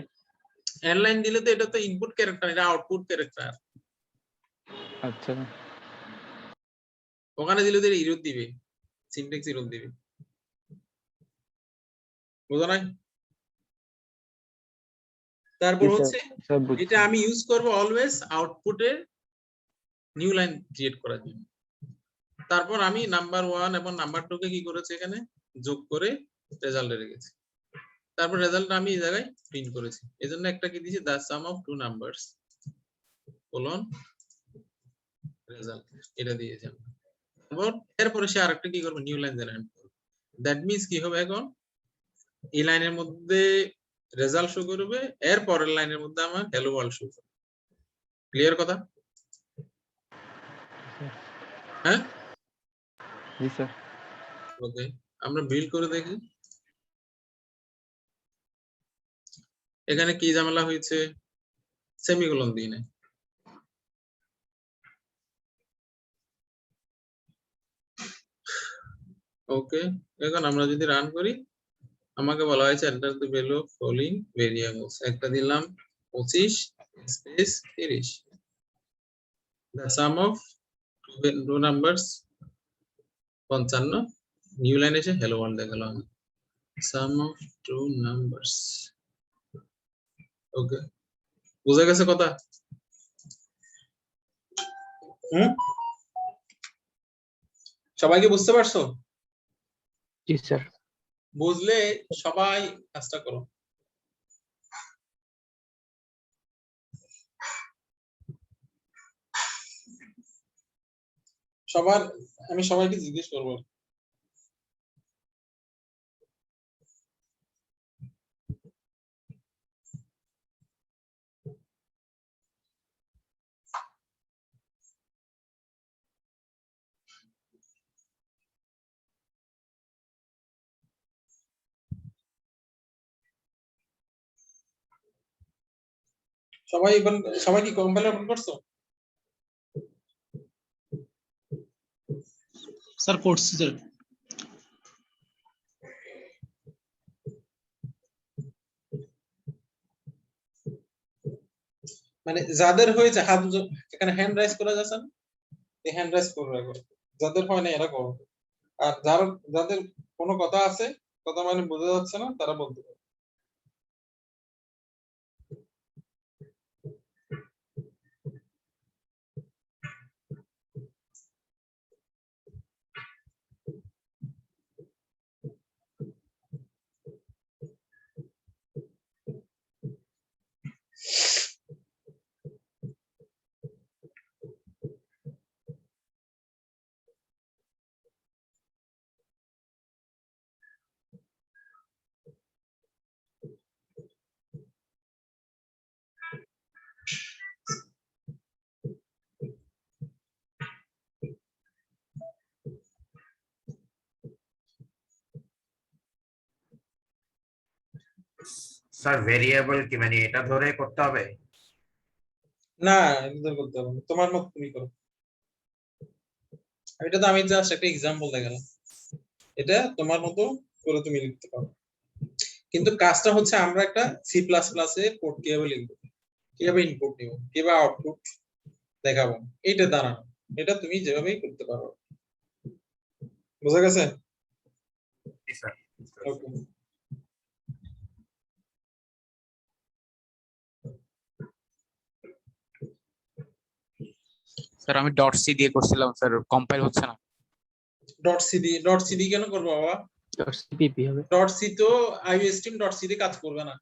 এন্ড লাইন দিলে তো এটা তো ইনপুট ক্যারেক্টার, এটা আউটপুট ক্যারেক্টার। আচ্ছা ওখানে দিলে তো ইরর দিবে, সিনট্যাক্স ইরর দিবে, বুঝো নাই? তারপর হচ্ছে এটা আমি ইউজ করব অলওয়েজ আউটপুটে নিউ লাইন ক্রিয়েট করার জন্য। তারপর আমি নাম্বার 1 এবং নাম্বার 2 কে কি করেছি, এখানে যোগ করে রেজাল্টে রেখেছি। তারপর রেজাল্ট আমি এই জায়গায় প্রিন্ট করেছি, এজন্য একটা কি দিয়েছি, the sum of two numbers colon result এটা দিয়েছি আমরা। এরপরে সে আরেকটা কি করবে, নিউ লাইন জেনারেট করবে। দ্যাট মিন্স কি হবে, এখন এই লাইনের মধ্যে রেজাল্ট শো করবে, এর পরের লাইনের মধ্যে আমার হ্যালো ওয়ার্ল্ড শো করবে। ক্লিয়ার কথা? হ্যাঁ, জি স্যার। ওকে, আমরা বিল্ড করে দেখি। এখানে কি ঝামেলা হয়েছে, সেমিকোলন দিই নাই। ওকে, এখন আমরা যদি রান করি, আমাকে বলা হয়েছে enter the value of following variables. একটা দিলাম 25 space 30, the sum of two numbers 55, new line এসে হ্যালো ওয়ার্ল্ড দেখালাম, sum of two numbers. Okay, বুঝা গেছে কথা? সবাই কি বুঝতে পারছো? জি স্যার। বুঝলে সবাই কাজটা করো। আমি সবাইকে জিজ্ঞেস করবো। সবাই কি কম্পাইলার ওপেন করছো? স্যার করছি স্যার। মানে যাদের হয়েছে হাত এখানে হ্যান্ড রাইজ করা যাচ্ছে না, এই হ্যান্ড রাইজ করে রাখো। যাদের হয় না এরা করো। আর যাদের কোনো কথা আছে, কথা মানে বোঝা যাচ্ছে না, তারা বলতে পারে। স্যার ভেরিয়েবল কি মানে এটা ধরে করতে হবে? না, এটা করতে হবে না, তোমার মত তুমি করো। এটা তো আমি জাস্ট একটা এক্সাম্পল দেখালাম, এটা তোমার মতো করে তুমি লিখতে পারো। কিন্তু কাজটা হচ্ছে আমরা একটা সি প্লাস প্লাস এ কোড কিভাবে লিখবো, কিভাবে ইনপুট নিব, কিভাবে আউটপুট দেখাবো, এটা দাঁড়ানো, এটা তুমি যেভাবেই করতে পারো। বুঝা গেছে? জি স্যার। ওকে, স্যার আমি ডট সি দিয়ে করছিলাম স্যার, কম্পাইল হচ্ছে না। ডট সি কেন করবো বাবা? সিপিপি হবে। ডট সি তো আইওস্ট্রিম ডট সি দিয়ে কাজ করবে না।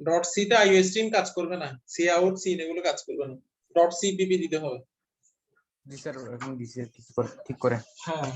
ডট সি তে আইওস্ট্রিম কাজ করবে না, সি আউট সি এগুলো কাজ করবে না, ডট সিপিপি দিতে হবে। জি স্যার, এখন দিছি ঠিক করে। হ্যাঁ,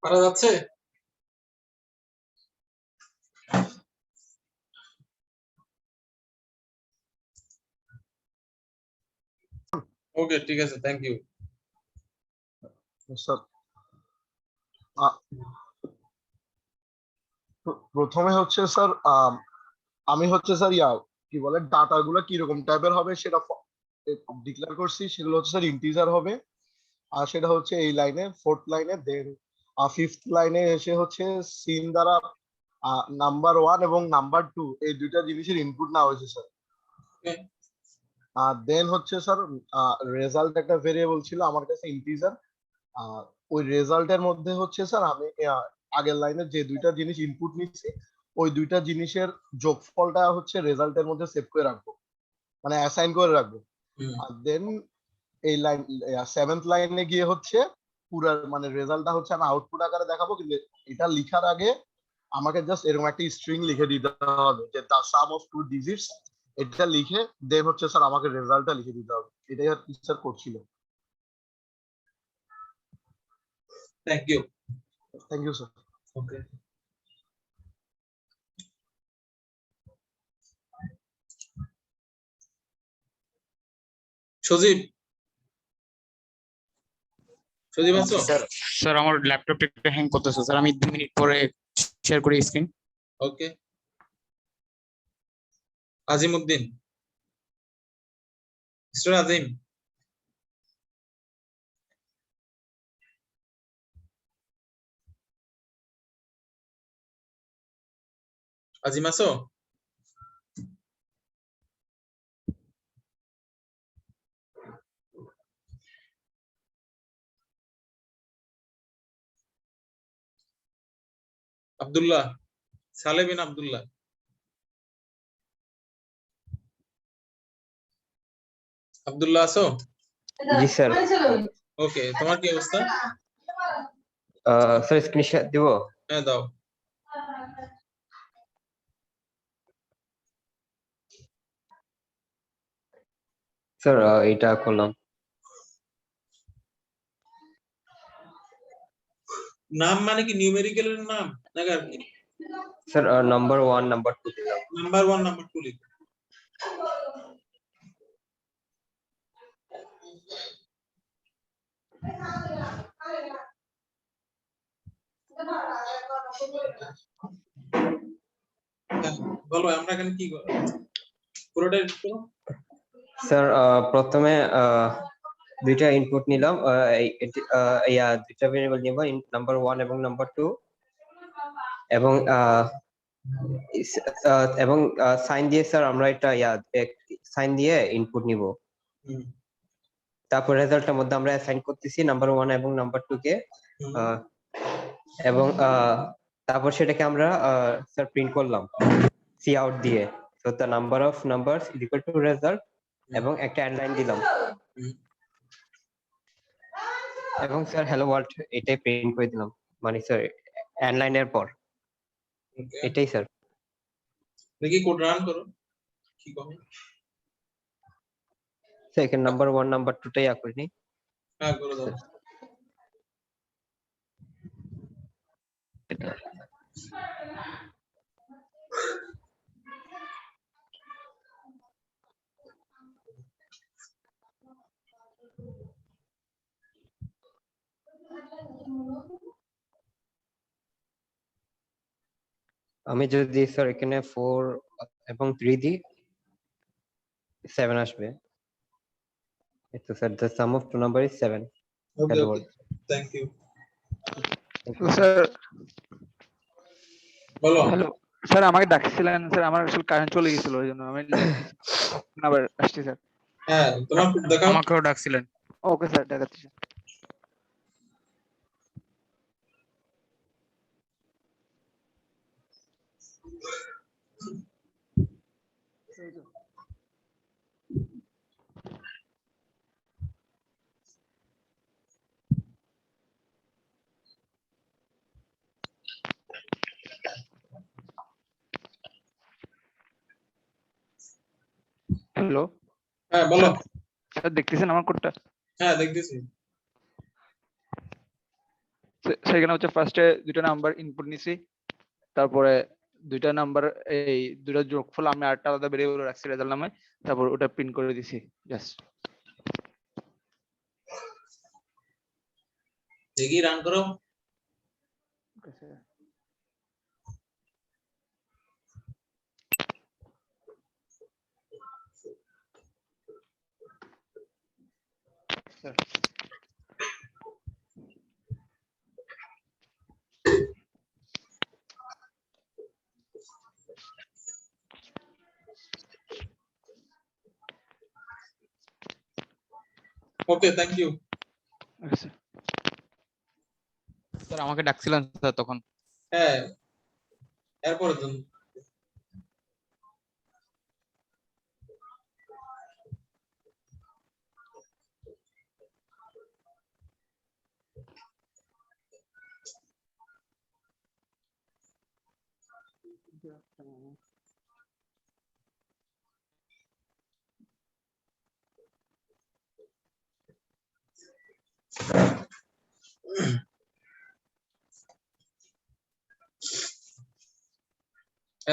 পারা যাচ্ছে? ওকে, ঠিক আছে, থ্যাংক ইউ। স্যার প্রথমে হচ্ছে স্যার আমি হচ্ছে স্যার কি বলে ডাটা গুলো কিরকম টাইপের হবে সেটা ডিক্লেয়ার করছি। সেগুলো হচ্ছে স্যার ইন্টিজার হবে, আর সেটা হচ্ছে এই লাইনে 4th লাইনে। দেন 5th লাইনে এসে হচ্ছে সিন দ্বারা নাম্বার 1 এবং নাম্বার 2 এই দুইটা জিনিসের ইনপুট নেওয়া হয়েছে স্যার। আর দেন হচ্ছে স্যার রেজাল্ট একটা ভেরিয়েবল ছিল আমার কাছে ইন্টিজার। ওই রেজাল্টের মধ্যে হচ্ছে স্যার আমি আগের লাইনে যে দুইটা জিনিস ইনপুট নিচ্ছি ওই দুইটা জিনিসের যোগফলটা হচ্ছে রেজাল্টের মধ্যে সেভ করে রাখবো, মানে অ্যাসাইন করে রাখবো। আর দেন এই লাইন 7th লাইনে গিয়ে হচ্ছে পুরো মানে রেজাল্টটা হচ্ছে আমি আউটপুট আকারে দেখাবো, কিন্তু এটা লিখার আগে আমাকে জাস্ট এরকম একটা স্ট্রিং লিখে দিতে হবে যে দা সাম অফ টু ডিজিটস, এটা লিখে দেন হচ্ছে স্যার আমাকে রেজাল্টটা লিখে দিতে হবে। এটাই আর স্যার করছিল। Thank you. Thank you sir. Okay, Sajib, Sajib আছো? স্যার স্যার আমার ল্যাপটপটা একটু হ্যাং করতেছে স্যার, আমি 2 মিনিট পরে শেয়ার করি স্ক্রিন। ওকে, আজিমউদ্দিন, মিস্টার আজিম। আজিম আছো? আব্দুল্লাহ, সালে বিন আব্দুল্লাহ। আব্দুল্লাহ আছো? জি স্যার। ওকে, তোমার কি অবস্থা? স্যার স্ক্রিনশট দিব? হ্যাঁ, দাও। স্যার এটা করলাম। নাম মানে কি নিউমেরিক্যালের নাম নাকি আর কি? স্যার নাম্বার 1 নাম্বার 2 দিলাম। নাম্বার 1 নাম্বার 2 লিখো। বলো আমরা এখানে কি করব? পুরোটা একটু। স্যার প্রথমে দুইটা ইনপুট নিলাম, দুইটা ভেরিয়েবল নিব, নাম্বার 1 এবং নাম্বার 2, এবং সাইন দিয়ে স্যার আমরা এটা সাইন দিয়ে ইনপুট নিব। তারপর রেজাল্টের মধ্যে আমরা অ্যাসাইন করতেছি নাম্বার 1 এবং নাম্বার 2 কে, এবং তারপর সেটাকে আমরা স্যার প্রিন্ট করলাম সি আউট দিয়ে। So the number of numbers is equal to result, এবং একটা এন্ড লাইন দিলাম, এবং স্যার হ্যালো ওয়ার্ল্ড এটাই প্রিন্ট করে দিলাম, মানে স্যার এন্ড লাইনের পর। এটাই স্যার। দেখি কোড রান করো কি কমে। সেকেন্ড নাম্বার 1 নাম্বার 2 টাই করিনি। হ্যাঁ, করে দাও। আমি যদি স্যার এখানে 4 এবং 3 দিই 7 আসবে। তো sir the sum of two number is 7. Okay, okay, thank you. Sir বলো। হ্যালো স্যার, আমাকে ডাকছিলেন স্যার, আমার আসলে কারেন্ট চলে গেছিল ওই জন্য আমি আবার আসছি স্যার। হ্যাঁ, তোমার দেখাও। আমাকেও ডাকছিলেন। ওকে স্যার, দেখাচ্ছি। হ্যালো, হ্যাঁ, বলো। স্যার দেখতেছেন আমার কোডটা? হ্যাঁ, দেখতেছি। সেখানে হচ্ছে ফার্স্টে দুটো নাম্বার ইনপুট নিছি, তারপরে দুইটা নাম্বার এই দুটো যোগফল আমি আরেকটা আলাদা ভেরিয়েবল রাখছি রেজাল্ট নামে, তারপর ওটা প্রিন্ট করে দিছি জাস্ট। দেখি রান করো। ওকে, থ্যাংক ইউ। স্যার আমাকে ডাকছিলেন স্যার তখন। হ্যাঁ, এরপরে তো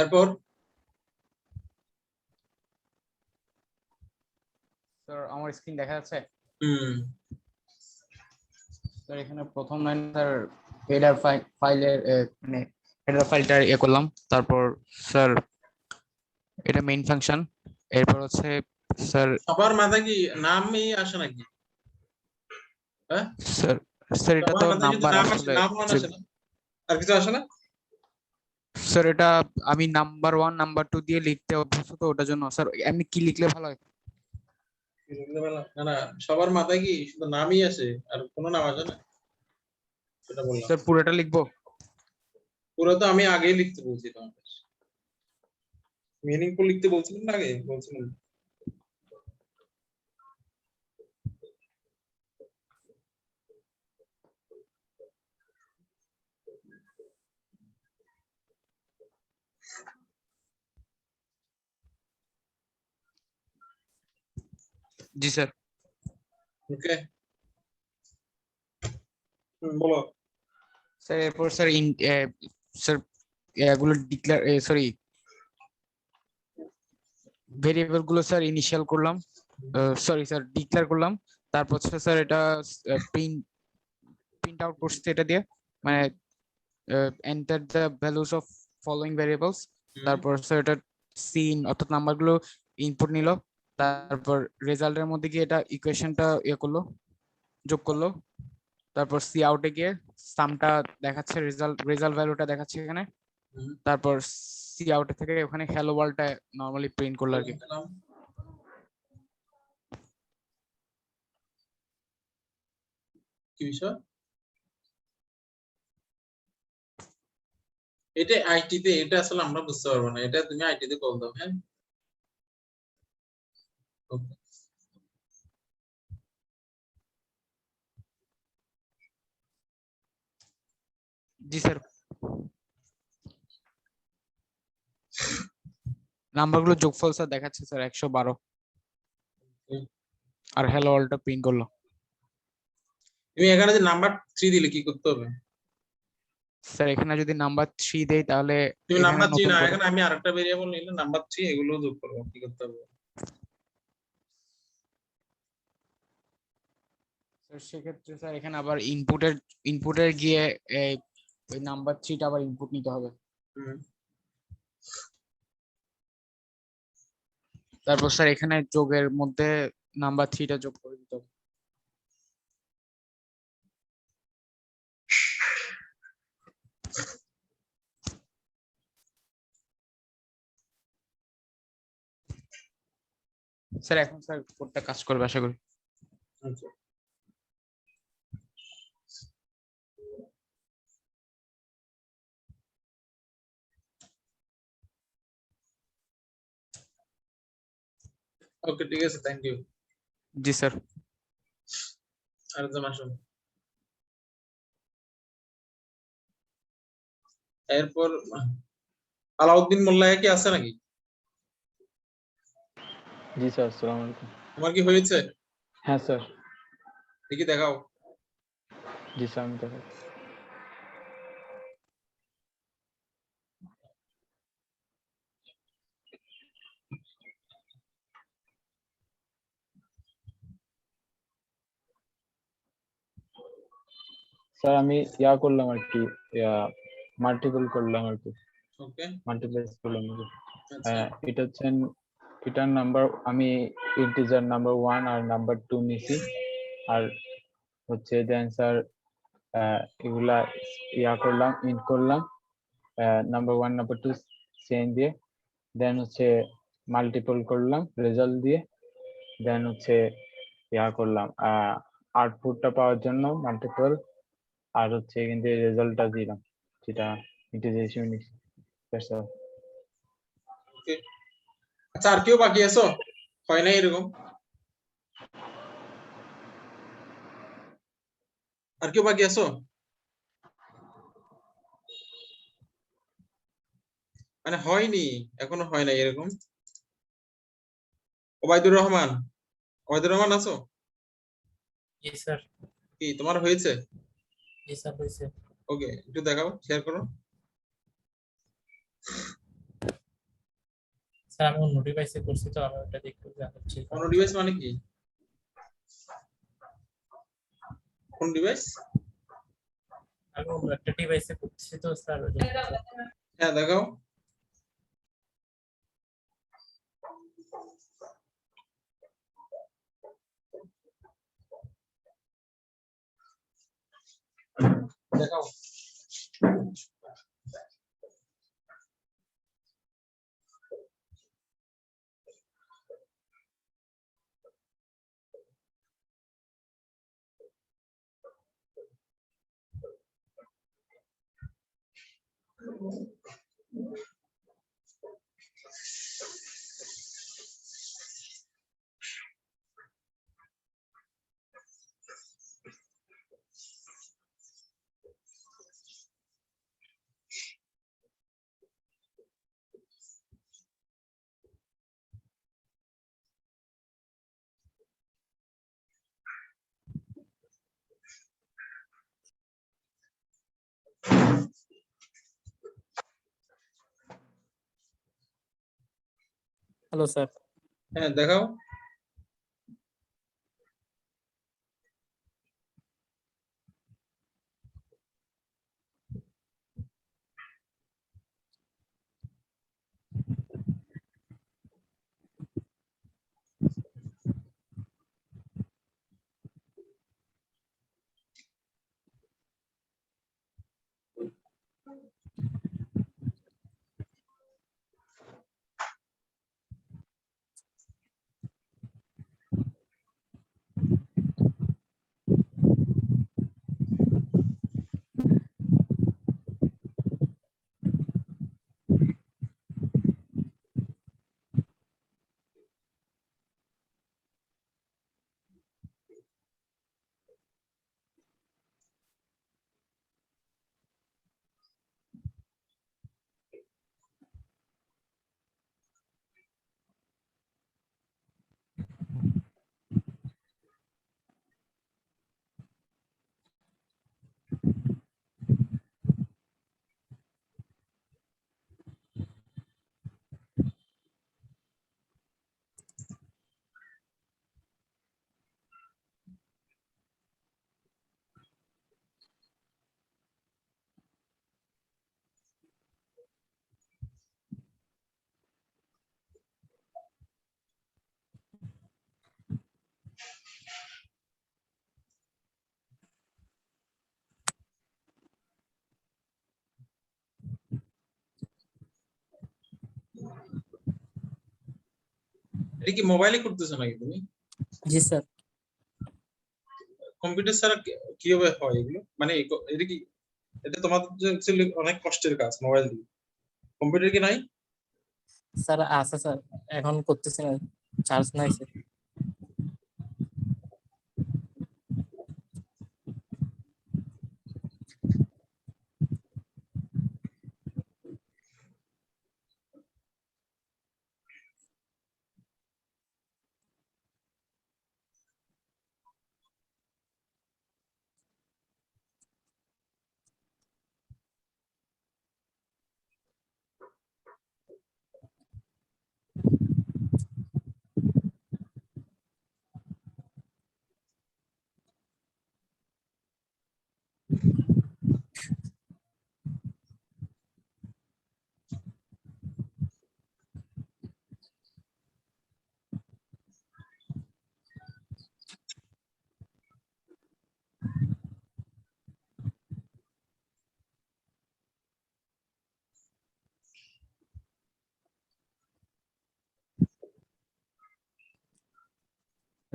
এরপর স্যার আমার স্ক্রিন দেখা যাচ্ছে? হুম, স্যার এখানে প্রথম লাইন স্যার হেডার ফাইলের মানে হেডার ফাইলটা করলাম, তারপর স্যার এটা মেইন ফাংশন, এরপর হচ্ছে স্যার সবার মাথায় কি নামই আসে নাকি? হ্যাঁ, স্যার স্যার এটা তো সবার মাথায় কিন্তু নাম্বার নাম আসে, আসলে নাম ওয়ান আসে না? আর কিছু আসে না? স্যার এটা আমি নাম্বার 1 নাম্বার 2 দিয়ে লিখতে অভ্যস্ত, তো ওটার জন্য স্যার এমনি কি লিখলে ভালো হয়? না না, সবার মাথায় কি শুধু নামই আসে আর কোনো নাম আসে না? সেটা বললাম। স্যার পুরোটা লিখবো? পুরো তো আমি আগেই লিখতে বলছি তোমাকে, মিনিংফুল লিখতে বলছিলাম না আগে, বলছিলাম। জি স্যার। ওকে, বলো। স্যার এরপর স্যার স্যার এগুলো ডিক্লেয়ার সরি ভেরিয়েবল গুলো স্যার ইনিশিয়াল করলাম, সরি স্যার ডিক্লেয়ার করলাম, তারপর হচ্ছে স্যার এটা প্রিন্ট আউট করতে এটা দিয়ে মানে enter the values of following variables, তারপর স্যার এটা সিন অর্থাৎ নাম্বারগুলো ইনপুট নিল, তারপর রেজাল্টের মধ্যে গিয়ে এটা ইকুয়েশনটা করলো, যোগ করলো, তারপর সি আউটে গিয়ে সামটা দেখাচ্ছে, রেজাল্ট ভ্যালুটা দেখাচ্ছে এখানে, তারপর সি আউট থেকে ওখানে হ্যালো ওয়ার্ল্ডটা নরমালি প্রিন্ট করলো আর কি। কি বিষয় এটা? আইটি তে এটা আসলে আমরা বুঝতে পারবো না, এটা তুমি আইটি তে কল দাও। হ্যাঁ, ওকে। জি স্যার। নাম্বারগুলো যোগফল স্যার দেখাচ্ছে স্যার 112, আর হ্যালো ওয়ার্ল্ডটা প্রিন্ট করলো। তুমি এখানে যে নাম্বার 3 দিলে কি করতে হবে? স্যার এখানে যদি নাম্বার 3 দেই তাহলে তুমি এখানে নাম্বার 3 নতুন না, করে এখানে আমি আরেকটা ভেরিয়েবল নিলে নাম্বার 3 এগুলো যোগ করব, কি করতে হবে? স্যার সেক্ষেত্রে স্যার এখানে আবার ইনপুটের গিয়ে এই ওই নাম্বার 3টা আবার ইনপুট নিতে হবে, তারপর স্যার এখানে যোগের মধ্যে নাম্বার 3টা যোগ করে দিতে হবে। স্যার এখন স্যার কোডটা কাজ করবে আশা করি। আচ্ছা, ওকে, ঠিক আছে, থ্যাংক ইউ। G sir. আরেকজন আসুন। এরপর আলাউদ্দিন মোল্লা কি আছে নাকি? জি স্যার, আসসালামু আলাইকুম। তোমার কি হয়েছে? হ্যাঁ স্যার। দেখি দেখাও। জি স্যার, আমি দেখাই। স্যার আমি ইয়া করলাম আর কি, মাল্টিপল করলাম আর কি, ওকে মাল্টিপ্লাইজ করলাম আর কি। আচ্ছা এটা হচ্ছে, এটার নাম্বার আমি ইন্টিজার নাম্বার 1 আর নাম্বার 2 নিছি, আর হচ্ছে দেন স্যার এগুলা ইয়া করলাম, ইন্ট করলাম নাম্বার 1 নাম্বার 2 চেইন দিয়ে, দেন হচ্ছে মাল্টিপল করলাম রেজাল্ট দিয়ে, দেন হচ্ছে ইয়া করলাম আউটপুটটা পাওয়ার জন্য মাল্টিপল, আর হচ্ছে কিন্তু রেজাল্টটা দিলাম যেটা ইন্টিজার হিসেবে নিছি। That's all. ওকে আচ্ছা আর কেউ বাকি আছো হয় না এরকম আর কেউ বাকি আছো মানে হয়নি এখনো হয় না এরকম ওবায়দুর রহমান আছো জি স্যার কি তোমার হয়েছে জি স্যার হয়েছে ওকে একটু দেখাও শেয়ার করো স্যার আমি অন্য ডিভাইসে করছি তো আমি ওটা দেখতে যাচ্ছি কোন ডিভাইস মানে কি কোন ডিভাইস আমি অন্য একটা ডিভাইসে করছি তো স্যার হ্যাঁ দেখাও দেখাও হ্যালো স্যার হ্যাঁ দেখাও এটা কি মোবাইলে করতেছো নাকি তুমি জি স্যার কম্পিউটার ছাড়া কিভাবে হয় এগুলো মানে এটা কি এটা তোমাদের অ্যাকচুয়ালি অনেক কষ্টের কাজ মোবাইল দিয়ে কম্পিউটার কি নাই স্যার আছে স্যার এখন করতেছি না চার্জ নাই স্যার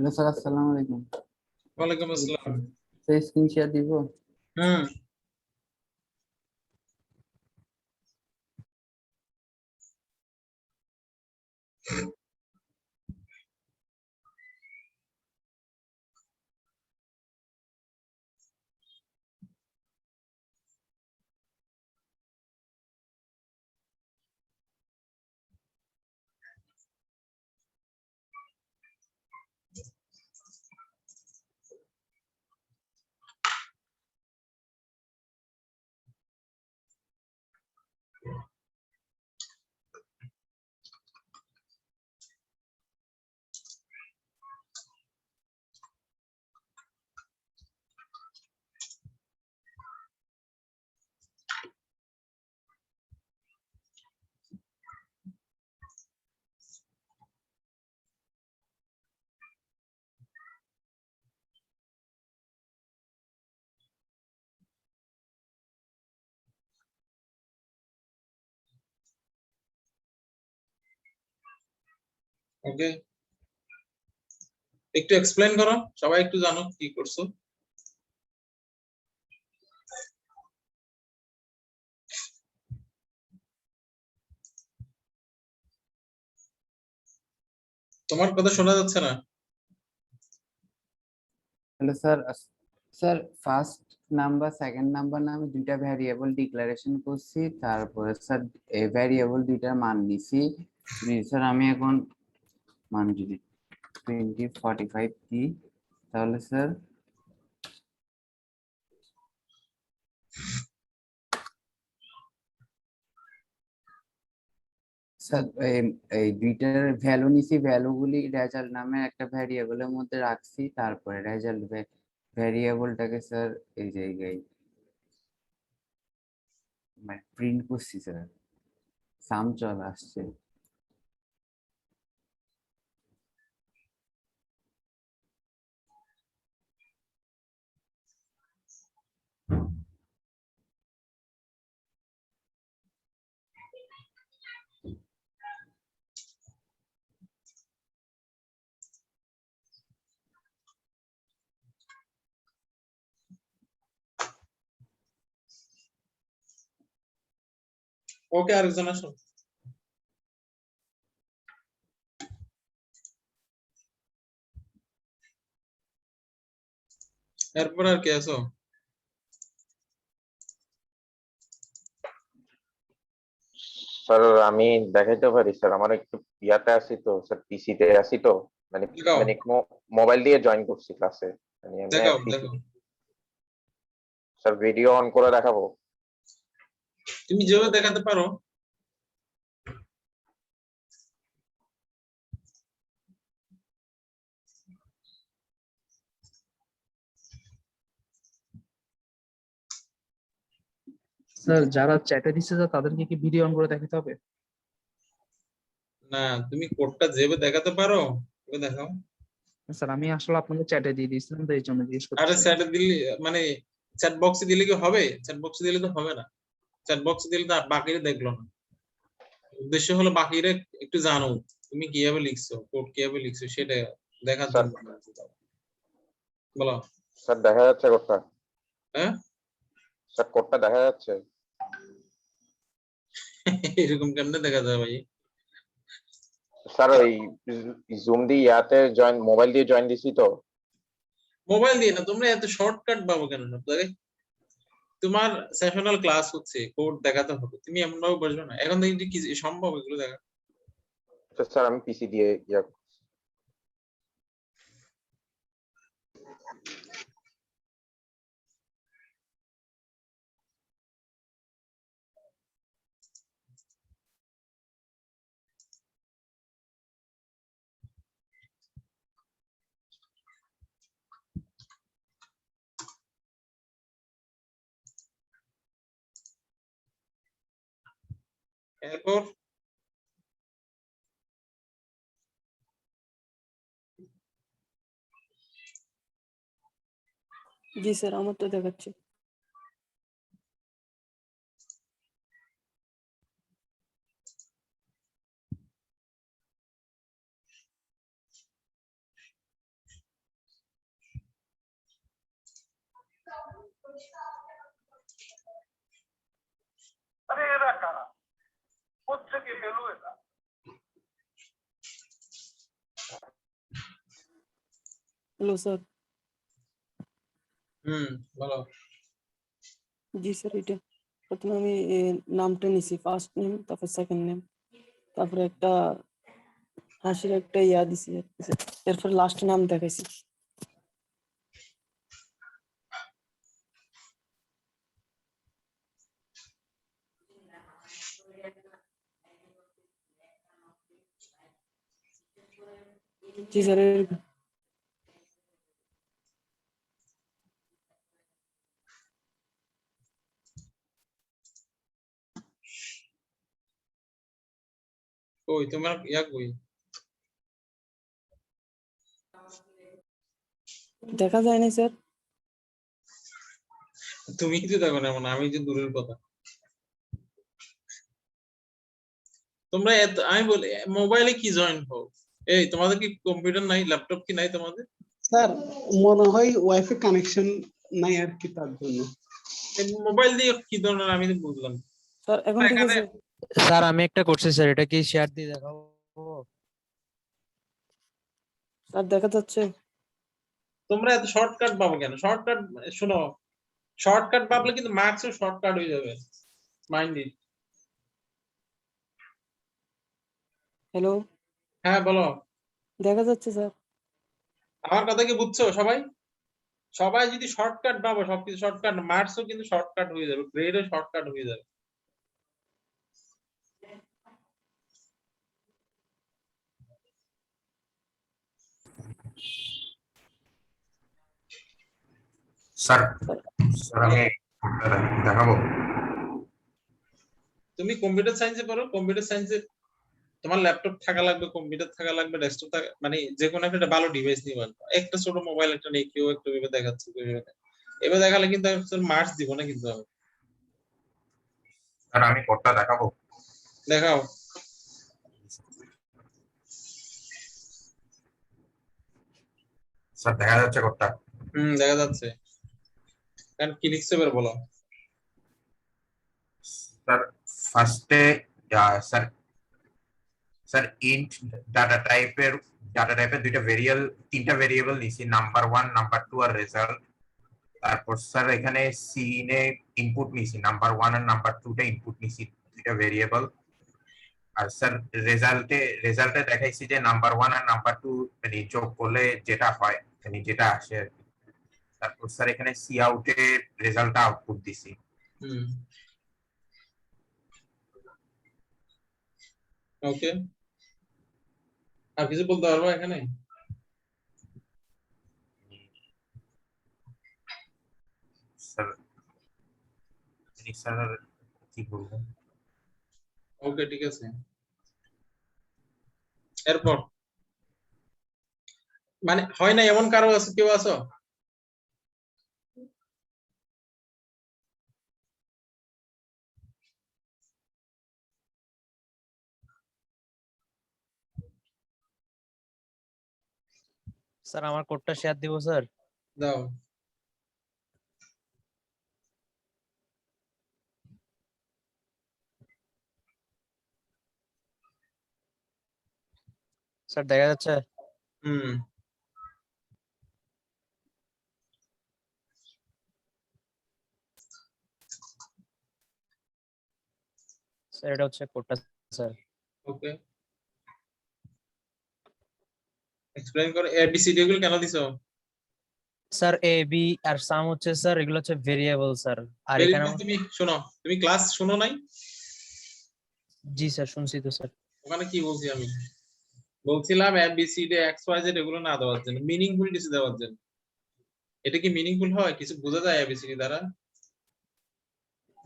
হ্যালো স্যার, আসসালামু আলাইকুম। ওয়ালাইকুম আসসালাম। স্যার স্ক্রিন শেয়ার দিব? হুম। ওকে, একটু এক্সপ্লেইন করো, সবাই একটু জানো কি করছো। তোমার কথা শোনা যাচ্ছে না। Hello sir, sir first number second number নামে দুইটা ভ্যারিয়েবল ডিক্লারেশন করছি, তারপরে স্যার এই ভ্যারিয়েবল দুইটার মান নিছি। স্যার আমি এখন মান যদি 2045 দিই তাহলে স্যার স্যার এই দুইটার ভ্যালু নিছি, ভ্যালুগুলি রেজাল্ট নামে একটা ভ্যারিয়েবলের মধ্যে রাখছি, তারপরে রেজাল্ট ভ্যারিয়েবলটাকে স্যার এই জায়গায় মানে প্রিন্ট করছি স্যার, সাম চলে আসছে। ওকে, আরেকজন আসো। এরপর আর কে আছো? স্যার আমি দেখাইতে পারি স্যার, আমার একটু ইয়াতে আছি তো স্যার, পিসি তে আছি তো, মানে দেখাও মানে মোবাইল দিয়ে জয়েন করছি ক্লাসে, মানে এমনি দেখাও PC দেখাও। স্যার ভিডিও অন করে দেখাবো? তুমি যেভাবে দেখাতে পারো। স্যার যারা চ্যাটে দিচ্ছে স্যার তাদেরকে কি ভিডিও অন করে দেখাতে হবে? না, তুমি কোডটা যেভাবে দেখাতে পারো ওকে দেখাও। স্যার আমি আসলে আপনাকে চ্যাটে দিয়ে দিয়েছিলাম তো এই জন্য জিজ্ঞেস আরে করতেছি। চ্যাটে দিলে মানে চ্যাট বক্সে দিলে কি হবে? চ্যাট বক্সে দিলে তো হবে না। চ্যাট বক্সে দিলে তো বাকিরা দেখলো না। উদ্দেশ্য হলো বাকিরা একটু জানো তুমি কিভাবে লিখছো, কোড কিভাবে লিখছো সেটা দেখার স্যার জন্য। বলো। স্যার দেখা যাচ্ছে কোডটা? হ্যাঁ। স্যার কোডটা দেখা যাচ্ছে? এরকম কেমনে দেখা যায় ভাই? স্যার ওই জুম দিয়ে ইয়াতে জয়েন, মোবাইল দিয়ে জয়েন দিছি তো। মোবাইল দিয়ে না, তোমরা এত শর্টকাট পাবো কেন না? তোমার সেশনাল ক্লাস হচ্ছে, কোড দেখাতে হবে, তুমি এমন ভাবে বুঝবে না। এখন দেখি কি সম্ভব এগুলো দেখা। স্যার আমি পিসি দিয়ে ইয়া এরপর জি স্যার, আমার তো দেখাচ্ছে। Hello sir. বলো। জি স্যার, এটা প্রথমে আমি নামটা নিছি, ফার্স্ট নেম, তারপর সেকেন্ড নেম, তারপরে একটা হাসির একটা ইয়া দিছি, এরপর লাস্ট নাম দেখাইছি। জি স্যার। কই তোমার ইয়া কই? দেখা যায় না স্যার। তুমি তো দেখো না, মানে আমি যে দূরের কথা। তোমরা আমি বলি মোবাইলে কি জয়েন হও? এই তোমাদের কি কম্পিউটার নাই, ল্যাপটপ কি নাই তোমাদের? স্যার মনে হয় ওয়াইফাই কানেকশন নাই আর কি, তার জন্য। মোবাইল দিয়ে কি ধরনের আমি তো বুঝলাম। স্যার এখন ঠিক আছে স্যার আমি একটা করছি স্যার, এটা কি শেয়ার দিয়ে দেখাবো? স্যার? দেখা যাচ্ছে। তোমরা এত শর্টকাট পাবো কেন? শর্টকাট শোনো, শর্টকাট পাবলে কিন্তু মার্কসও শর্টকাট হয়ে যাবে। Mind it. হ্যালো, হ্যাঁ বলো। দেখা যাচ্ছে স্যার। আমার কথা কি বুঝছো সবাই? সবাই যদি শর্টকাট পাবো, সবকিছু শর্টকাট, মার্কসও কিন্তু শর্টকাট হয়ে যাবে, গ্রেডও শর্টকাট হয়ে যাবে। স্যার স্যার আমি দেখাবো। তুমি কম্পিউটার সায়েন্সে পড়ো, কম্পিউটার সায়েন্সে তোমার ল্যাপটপ থাকা লাগবে, কম্পিউটার থাকা লাগবে, ডেস্কটপ থাকা, মানে যে কোনো একটা ভালো ডিভাইস নিবা। একটা ছোট মোবাইল একটা নেই, কেউ একটু ভেবে দেখাচ্ছে, এবার দেখালে কিন্তু মার্কস দিব না কিন্তু আমি। স্যার আমি কোডটা দেখাবো। দেখাও। স্যার দেখা যাচ্ছে কোডটা? দেখা যাচ্ছে। কারণ কি লিখছে এবার বলো। স্যার ফার্স্টে স্যার স্যার ইন্ট ডাটা টাইপের দুইটা ভেরিয়েবল, তিনটা ভেরিয়েবল নিছি, নাম্বার 1, নাম্বার 2 আর রেজাল্ট। তারপর স্যার এখানে সিনে ইনপুট নিছি, নাম্বার 1 আর নাম্বার 2টা ইনপুট নিছি, দুইটা ভেরিয়েবল। আর স্যার রেজাল্টে দেখাইছি যে নাম্বার 1 আর নাম্বার 2 মানে যোগ করলে যেটা হয়, মানে যেটা আসে আর কি। তারপর স্যার এখানে সি আউটে রেজাল্টটা আউটপুট দিছি। ওকে, আর কিছু বলতে পারবো এখানে? স্যার কি বলবো? ওকে ঠিক আছে। এরপর মানে হয় না এমন কারো আছে, কেউ আছো? স্যার আমার কোডটা শেয়ার দিব স্যার? দাও। স্যার দেখা যাচ্ছে? স্যার এটা হচ্ছে কোডটা স্যার। ওকে, এক্সপ্লেইন করো এবিসিডি গুলো কেন দিছো? স্যার এ বি আর সাম হচ্ছে স্যার, এগুলো হচ্ছে ভেরিয়েবল স্যার। আর এখানে তুমি শোনো, তুমি ক্লাস শুনো নাই? জি স্যার শুনছি তো স্যার। ওখানে কি বলছি আমি? বলছিলাম এবিসিডি এক্স ওয়াই জেড এগুলো না দেওয়ার জন্য, মিনিংফুল কিছু দেওয়ার জন্য। এটা কি মিনিংফুল হয়? কিছু বোঝা যায় এবিসিডি দ্বারা?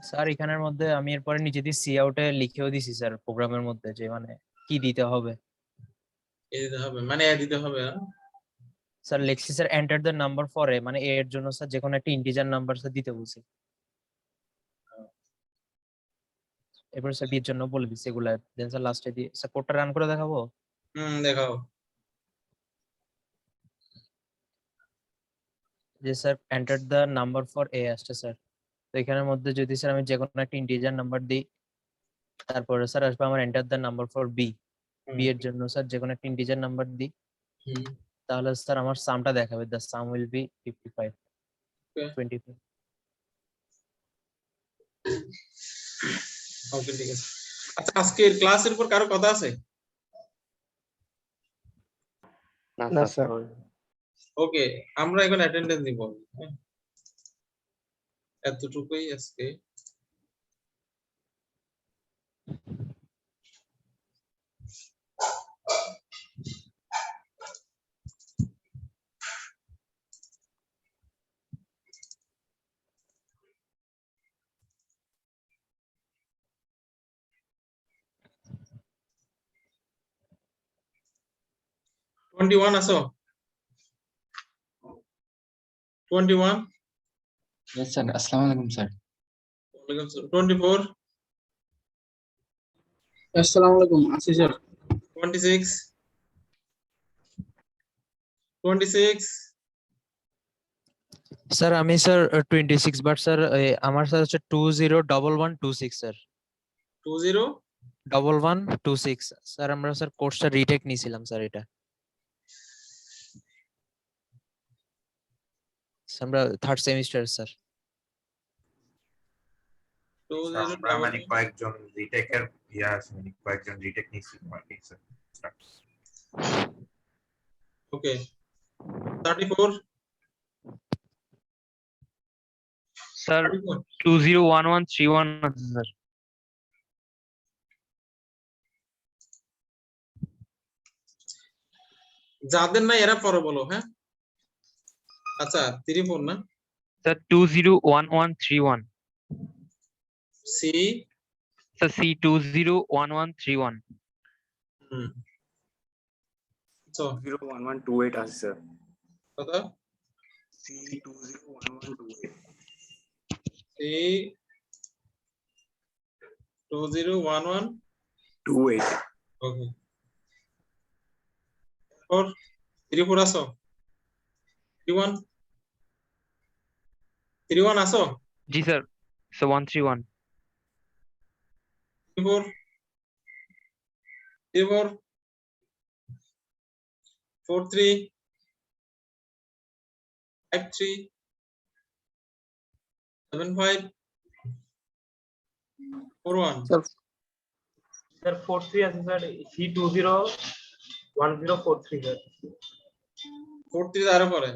স্যার এখানের মধ্যে আমি এরপরে নিজে দিয়ে সি আউটে লিখেও দিছি স্যার প্রোগ্রামের মধ্যে, যে মানে কি দিতে হবে। দিতে হবে মানে দিতে হবে না? স্যার লিখছি sir enter the number for a, মানে এ এর জন্য স্যার যে কোনো একটা ইন্টিজার নাম্বার স্যার দিতে বলছি। এরপর স্যার বি এর জন্য বলে দিছি এগুলা, দেন স্যার লাস্টে দিয়ে স্যার কোডটা রান করে দেখাবো। দেখাও। যে sir enter the number for a আসছে স্যার। তো এখানের মধ্যে যদি স্যার আমি যে কোনো একটা ইন্টিজার নাম্বার দিই, তারপরে স্যার আসবে আমার enter the number for B. B এর জন্য স্যার যে কোনো একটা ইন্টিজার নাম্বার দিই, তাহলে স্যার আমার সামটা দেখাবে, দ্য সাম উইল বি 55 25। ওকে ঠিক আছে। আচ্ছা আজকের ক্লাসের উপর কারো কথা আছে? না স্যার। ওকে, আমরা এখন অ্যাটেন্ডেন্স নিব। হ্যাঁ? এতটুকুই আজকে। $21 আসো? 21? Yes, sir. Assalamu alaikum, sir. 24? আসসালামু আলাইকুম, আছি স্যার। 26? 26? স্যার আমি স্যার 26, বাট স্যার আমার স্যার হচ্ছে 201126 স্যার। 201126 স্যার। আমরা স্যার কোর্সটা রিটেক নিয়েছিলাম স্যার। এটা আমরা থার্ড সেমিস্টার স্যার। আমরা মানে কয়েকজন রিটেকের মানে কয়েকজন রিটেক নিছি স্যার। ওকে। 34? স্যার 201131 আছে স্যার। যাদের নাই এরা পরে বলো, হ্যাঁ? আচ্ছা 34 না? Sir 201131। C sir C 201131। So 01128 আছে স্যার। কত? C 201128 সি 201128 ওকে। 34 আসো? 31 আসো? জি স্যার। স্যার 131। 34 43 53 75 41 স্যার 43 আছে স্যার। C 201043 sir. 43 আরো পরে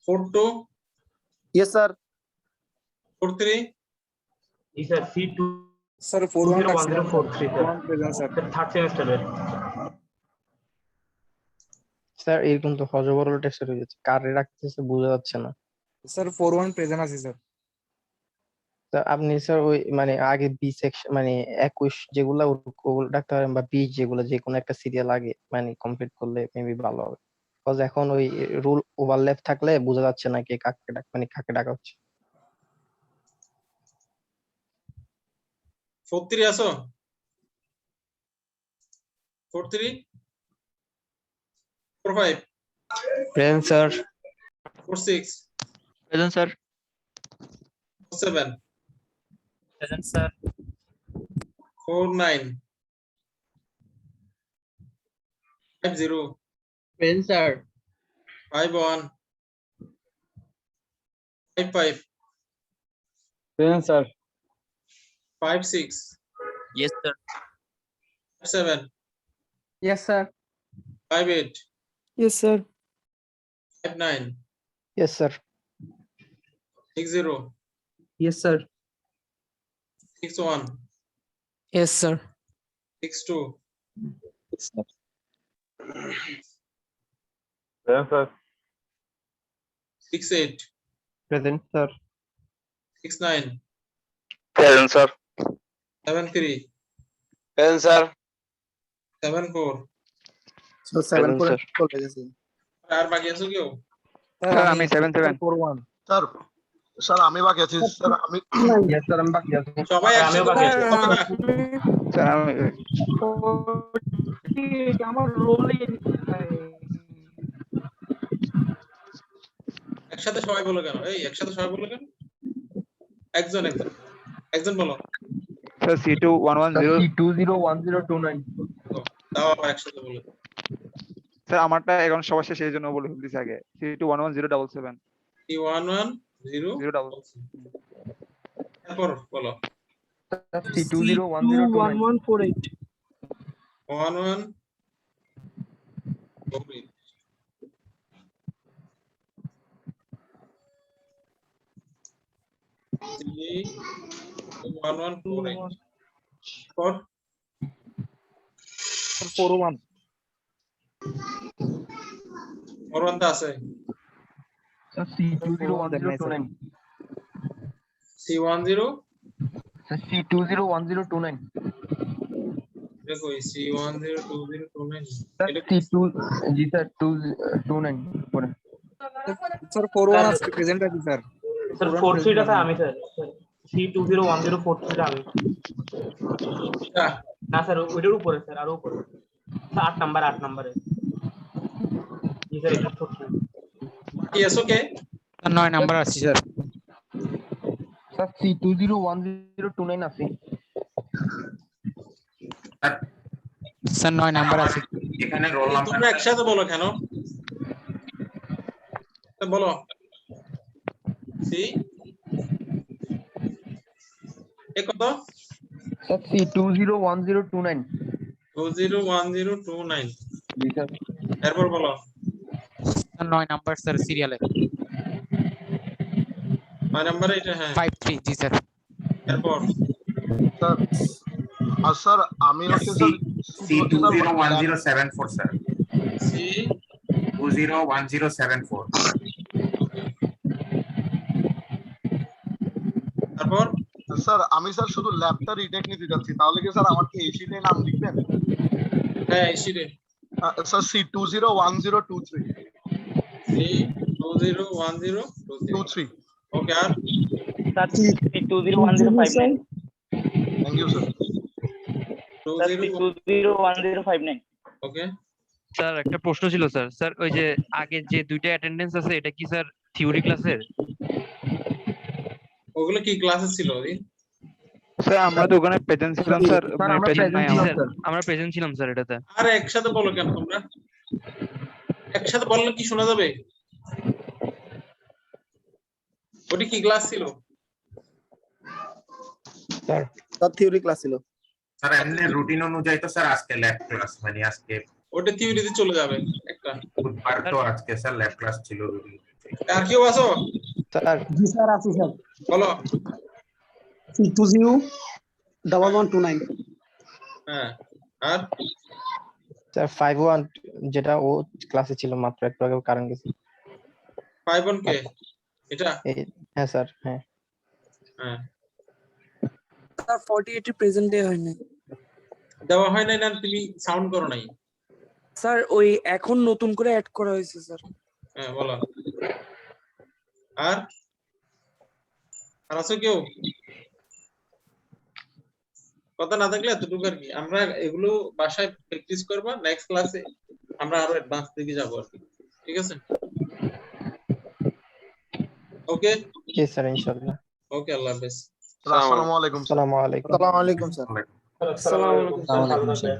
42 ইয়েস স্যার। 43 জি sir. C 2 sir 41 1043 sir. Third সেমিস্টারের। স্যার এরকম তো হজবরল টেস্ট হয়ে যাচ্ছে, কারে রাখতেছে বোঝা যাচ্ছে না। স্যার 41 প্রেজেন্ট আছে স্যার। তা আপনি স্যার ওই মানে আগে বি সেকশন মানে 21 যেগুলা ওগুলো রাখতে পারেন, বা 20 যেগুলো যে কোনো একটা সিরিয়াল আগে মানে কমপ্লিট করলে মেবি ভালো হবে। বিকজ এখন ওই রুল ওভারল্যাপ থাকলে বোঝা যাচ্ছে না কে কাকে মানে কাকে ডাকা হচ্ছে। 43 আসো? 43 45 present sir. 46 present sir. 47 present sir. 49 50 present sir. 51 55 present sir. 56 yes sir. 7 yes sir. 58 yes sir. 59 yes sir. 60 yes sir. 61 yes sir. 62 sir 68 present sir. 69 present sir. 73 present sir. 74 sir 74 চলে গেছে। আর বাকি আছে কেউ? স্যার আমি 77। Sir sir আমি বাকি আছি sir. আমি ইয়েস স্যার আমি বাকি আছি। সবাই একসাথে বাকি আছি। হবে না? স্যার আমি আমার রোলে একসাথে সবাই বলো কেন? এই একসাথে সবাই বলো কেন? একজন একজন বলো। স্যার C21110 C201029 তাও আবার একসাথে বলো। স্যার আমারটা এখন সবার শেষে এই জন্য বলে ফেলতেছি আগে C21107 C110 তারপর বলো। C201029 1148 1148 for 401 41 টা আছে। C201029 C10 C201029 দেখো C102029 স্যার C2 জি স্যার 229 পরে স্যার 41 আছে প্রেজেন্ট আছে স্যার। স্যার 43 টা স্যার আমি স্যার C201043 টা আমি। না স্যার ওইটার উপরে স্যার আরো উপরে স্যার 8 নাম্বারে জি স্যার এটা 43 ইয়েস ওকে 9 নাম্বার আছে স্যার। স্যার C201029 আছে স্যার 9 নাম্বার আছে। এখানে রোল নাম্বার তোমরা একসাথে বলো কেন? বলো সি এ কত? স্যার C201029 201029 জি স্যার এরপর বলো। 9 নাম্বার স্যার সিরিয়ালে 9 নম্বরে এটা হ্যাঁ 53 জি স্যার। এরপর স্যার আর স্যার আমি হচ্ছে স্যার C201074 স্যার সি 201074 তারপর স্যার আমি স্যার শুধু ল্যাবটা রিটেক নিতে যাচ্ছি, তাহলে কি স্যার আমার কি এই শীটে নাম লিখবেন? হ্যাঁ এই শিটে স্যার C201023 C201023 ওকে আর sir C201059 thank you sir 201059 okay sir একটা প্রশ্ন ছিল স্যার। স্যার ওই যে আগে যে দুইটা অ্যাটেন্ডেন্স আছে এটা কি স্যার থিওরি ক্লাসের? ওগুলো কি ক্লাসে ছিল? স্যার আমরা তো ওখানে প্রেজেন্ট ছিলাম স্যার, প্রেজেন্ট নাই স্যার আমরা প্রেজেন্ট ছিলাম স্যার এটাতে। আরে একসাথে বলো কেন তোমরা? একসাথে বললে কি শোনা যাবে? ওটি কি ক্লাস ছিল? স্যার থিওরি ক্লাস ছিল স্যার এমনি রুটিন অনুযায়ী তো স্যার আজকে ল্যাব ক্লাস মানে আজকে ওটা থিওরিতে চলে যাবে একটা। বুধবার তো আজকে স্যার ল্যাব ক্লাস ছিল রুটিন। আর কেউ আছো? স্যার জি স্যার আছি স্যার। বলো C201129 হ্যাঁ আর স্যার 51 যেটা ও ক্লাসে ছিল মাত্র একটু আগে কারণ গেছে 51 কে এটা হ্যাঁ স্যার হ্যাঁ হ্যাঁ স্যার 48 প্রেজেন্ট ডে হয় না দেওয়া হয় নাই না তুমি সাউন্ড করো নাই স্যার ওই এখন নতুন করে অ্যাড করা হয়েছে স্যার হ্যাঁ বলো আর আছো কেউ কথা না থাকলে এতটুকু আর কি আমরা এগুলো বাসায় প্র্যাকটিস করব নেক্সট ক্লাসে আমরা আরো অ্যাডভান্স দিকে যাব আর কি ঠিক আছে ওকে জি স্যার ইনশাআল্লাহ ওকে আল্লাহ হাফেজ আসসালামু আলাইকুম আসসালামু আলাইকুম আসসালামু আলাইকুম স্যার আসসালামু আলাইকুম স্যার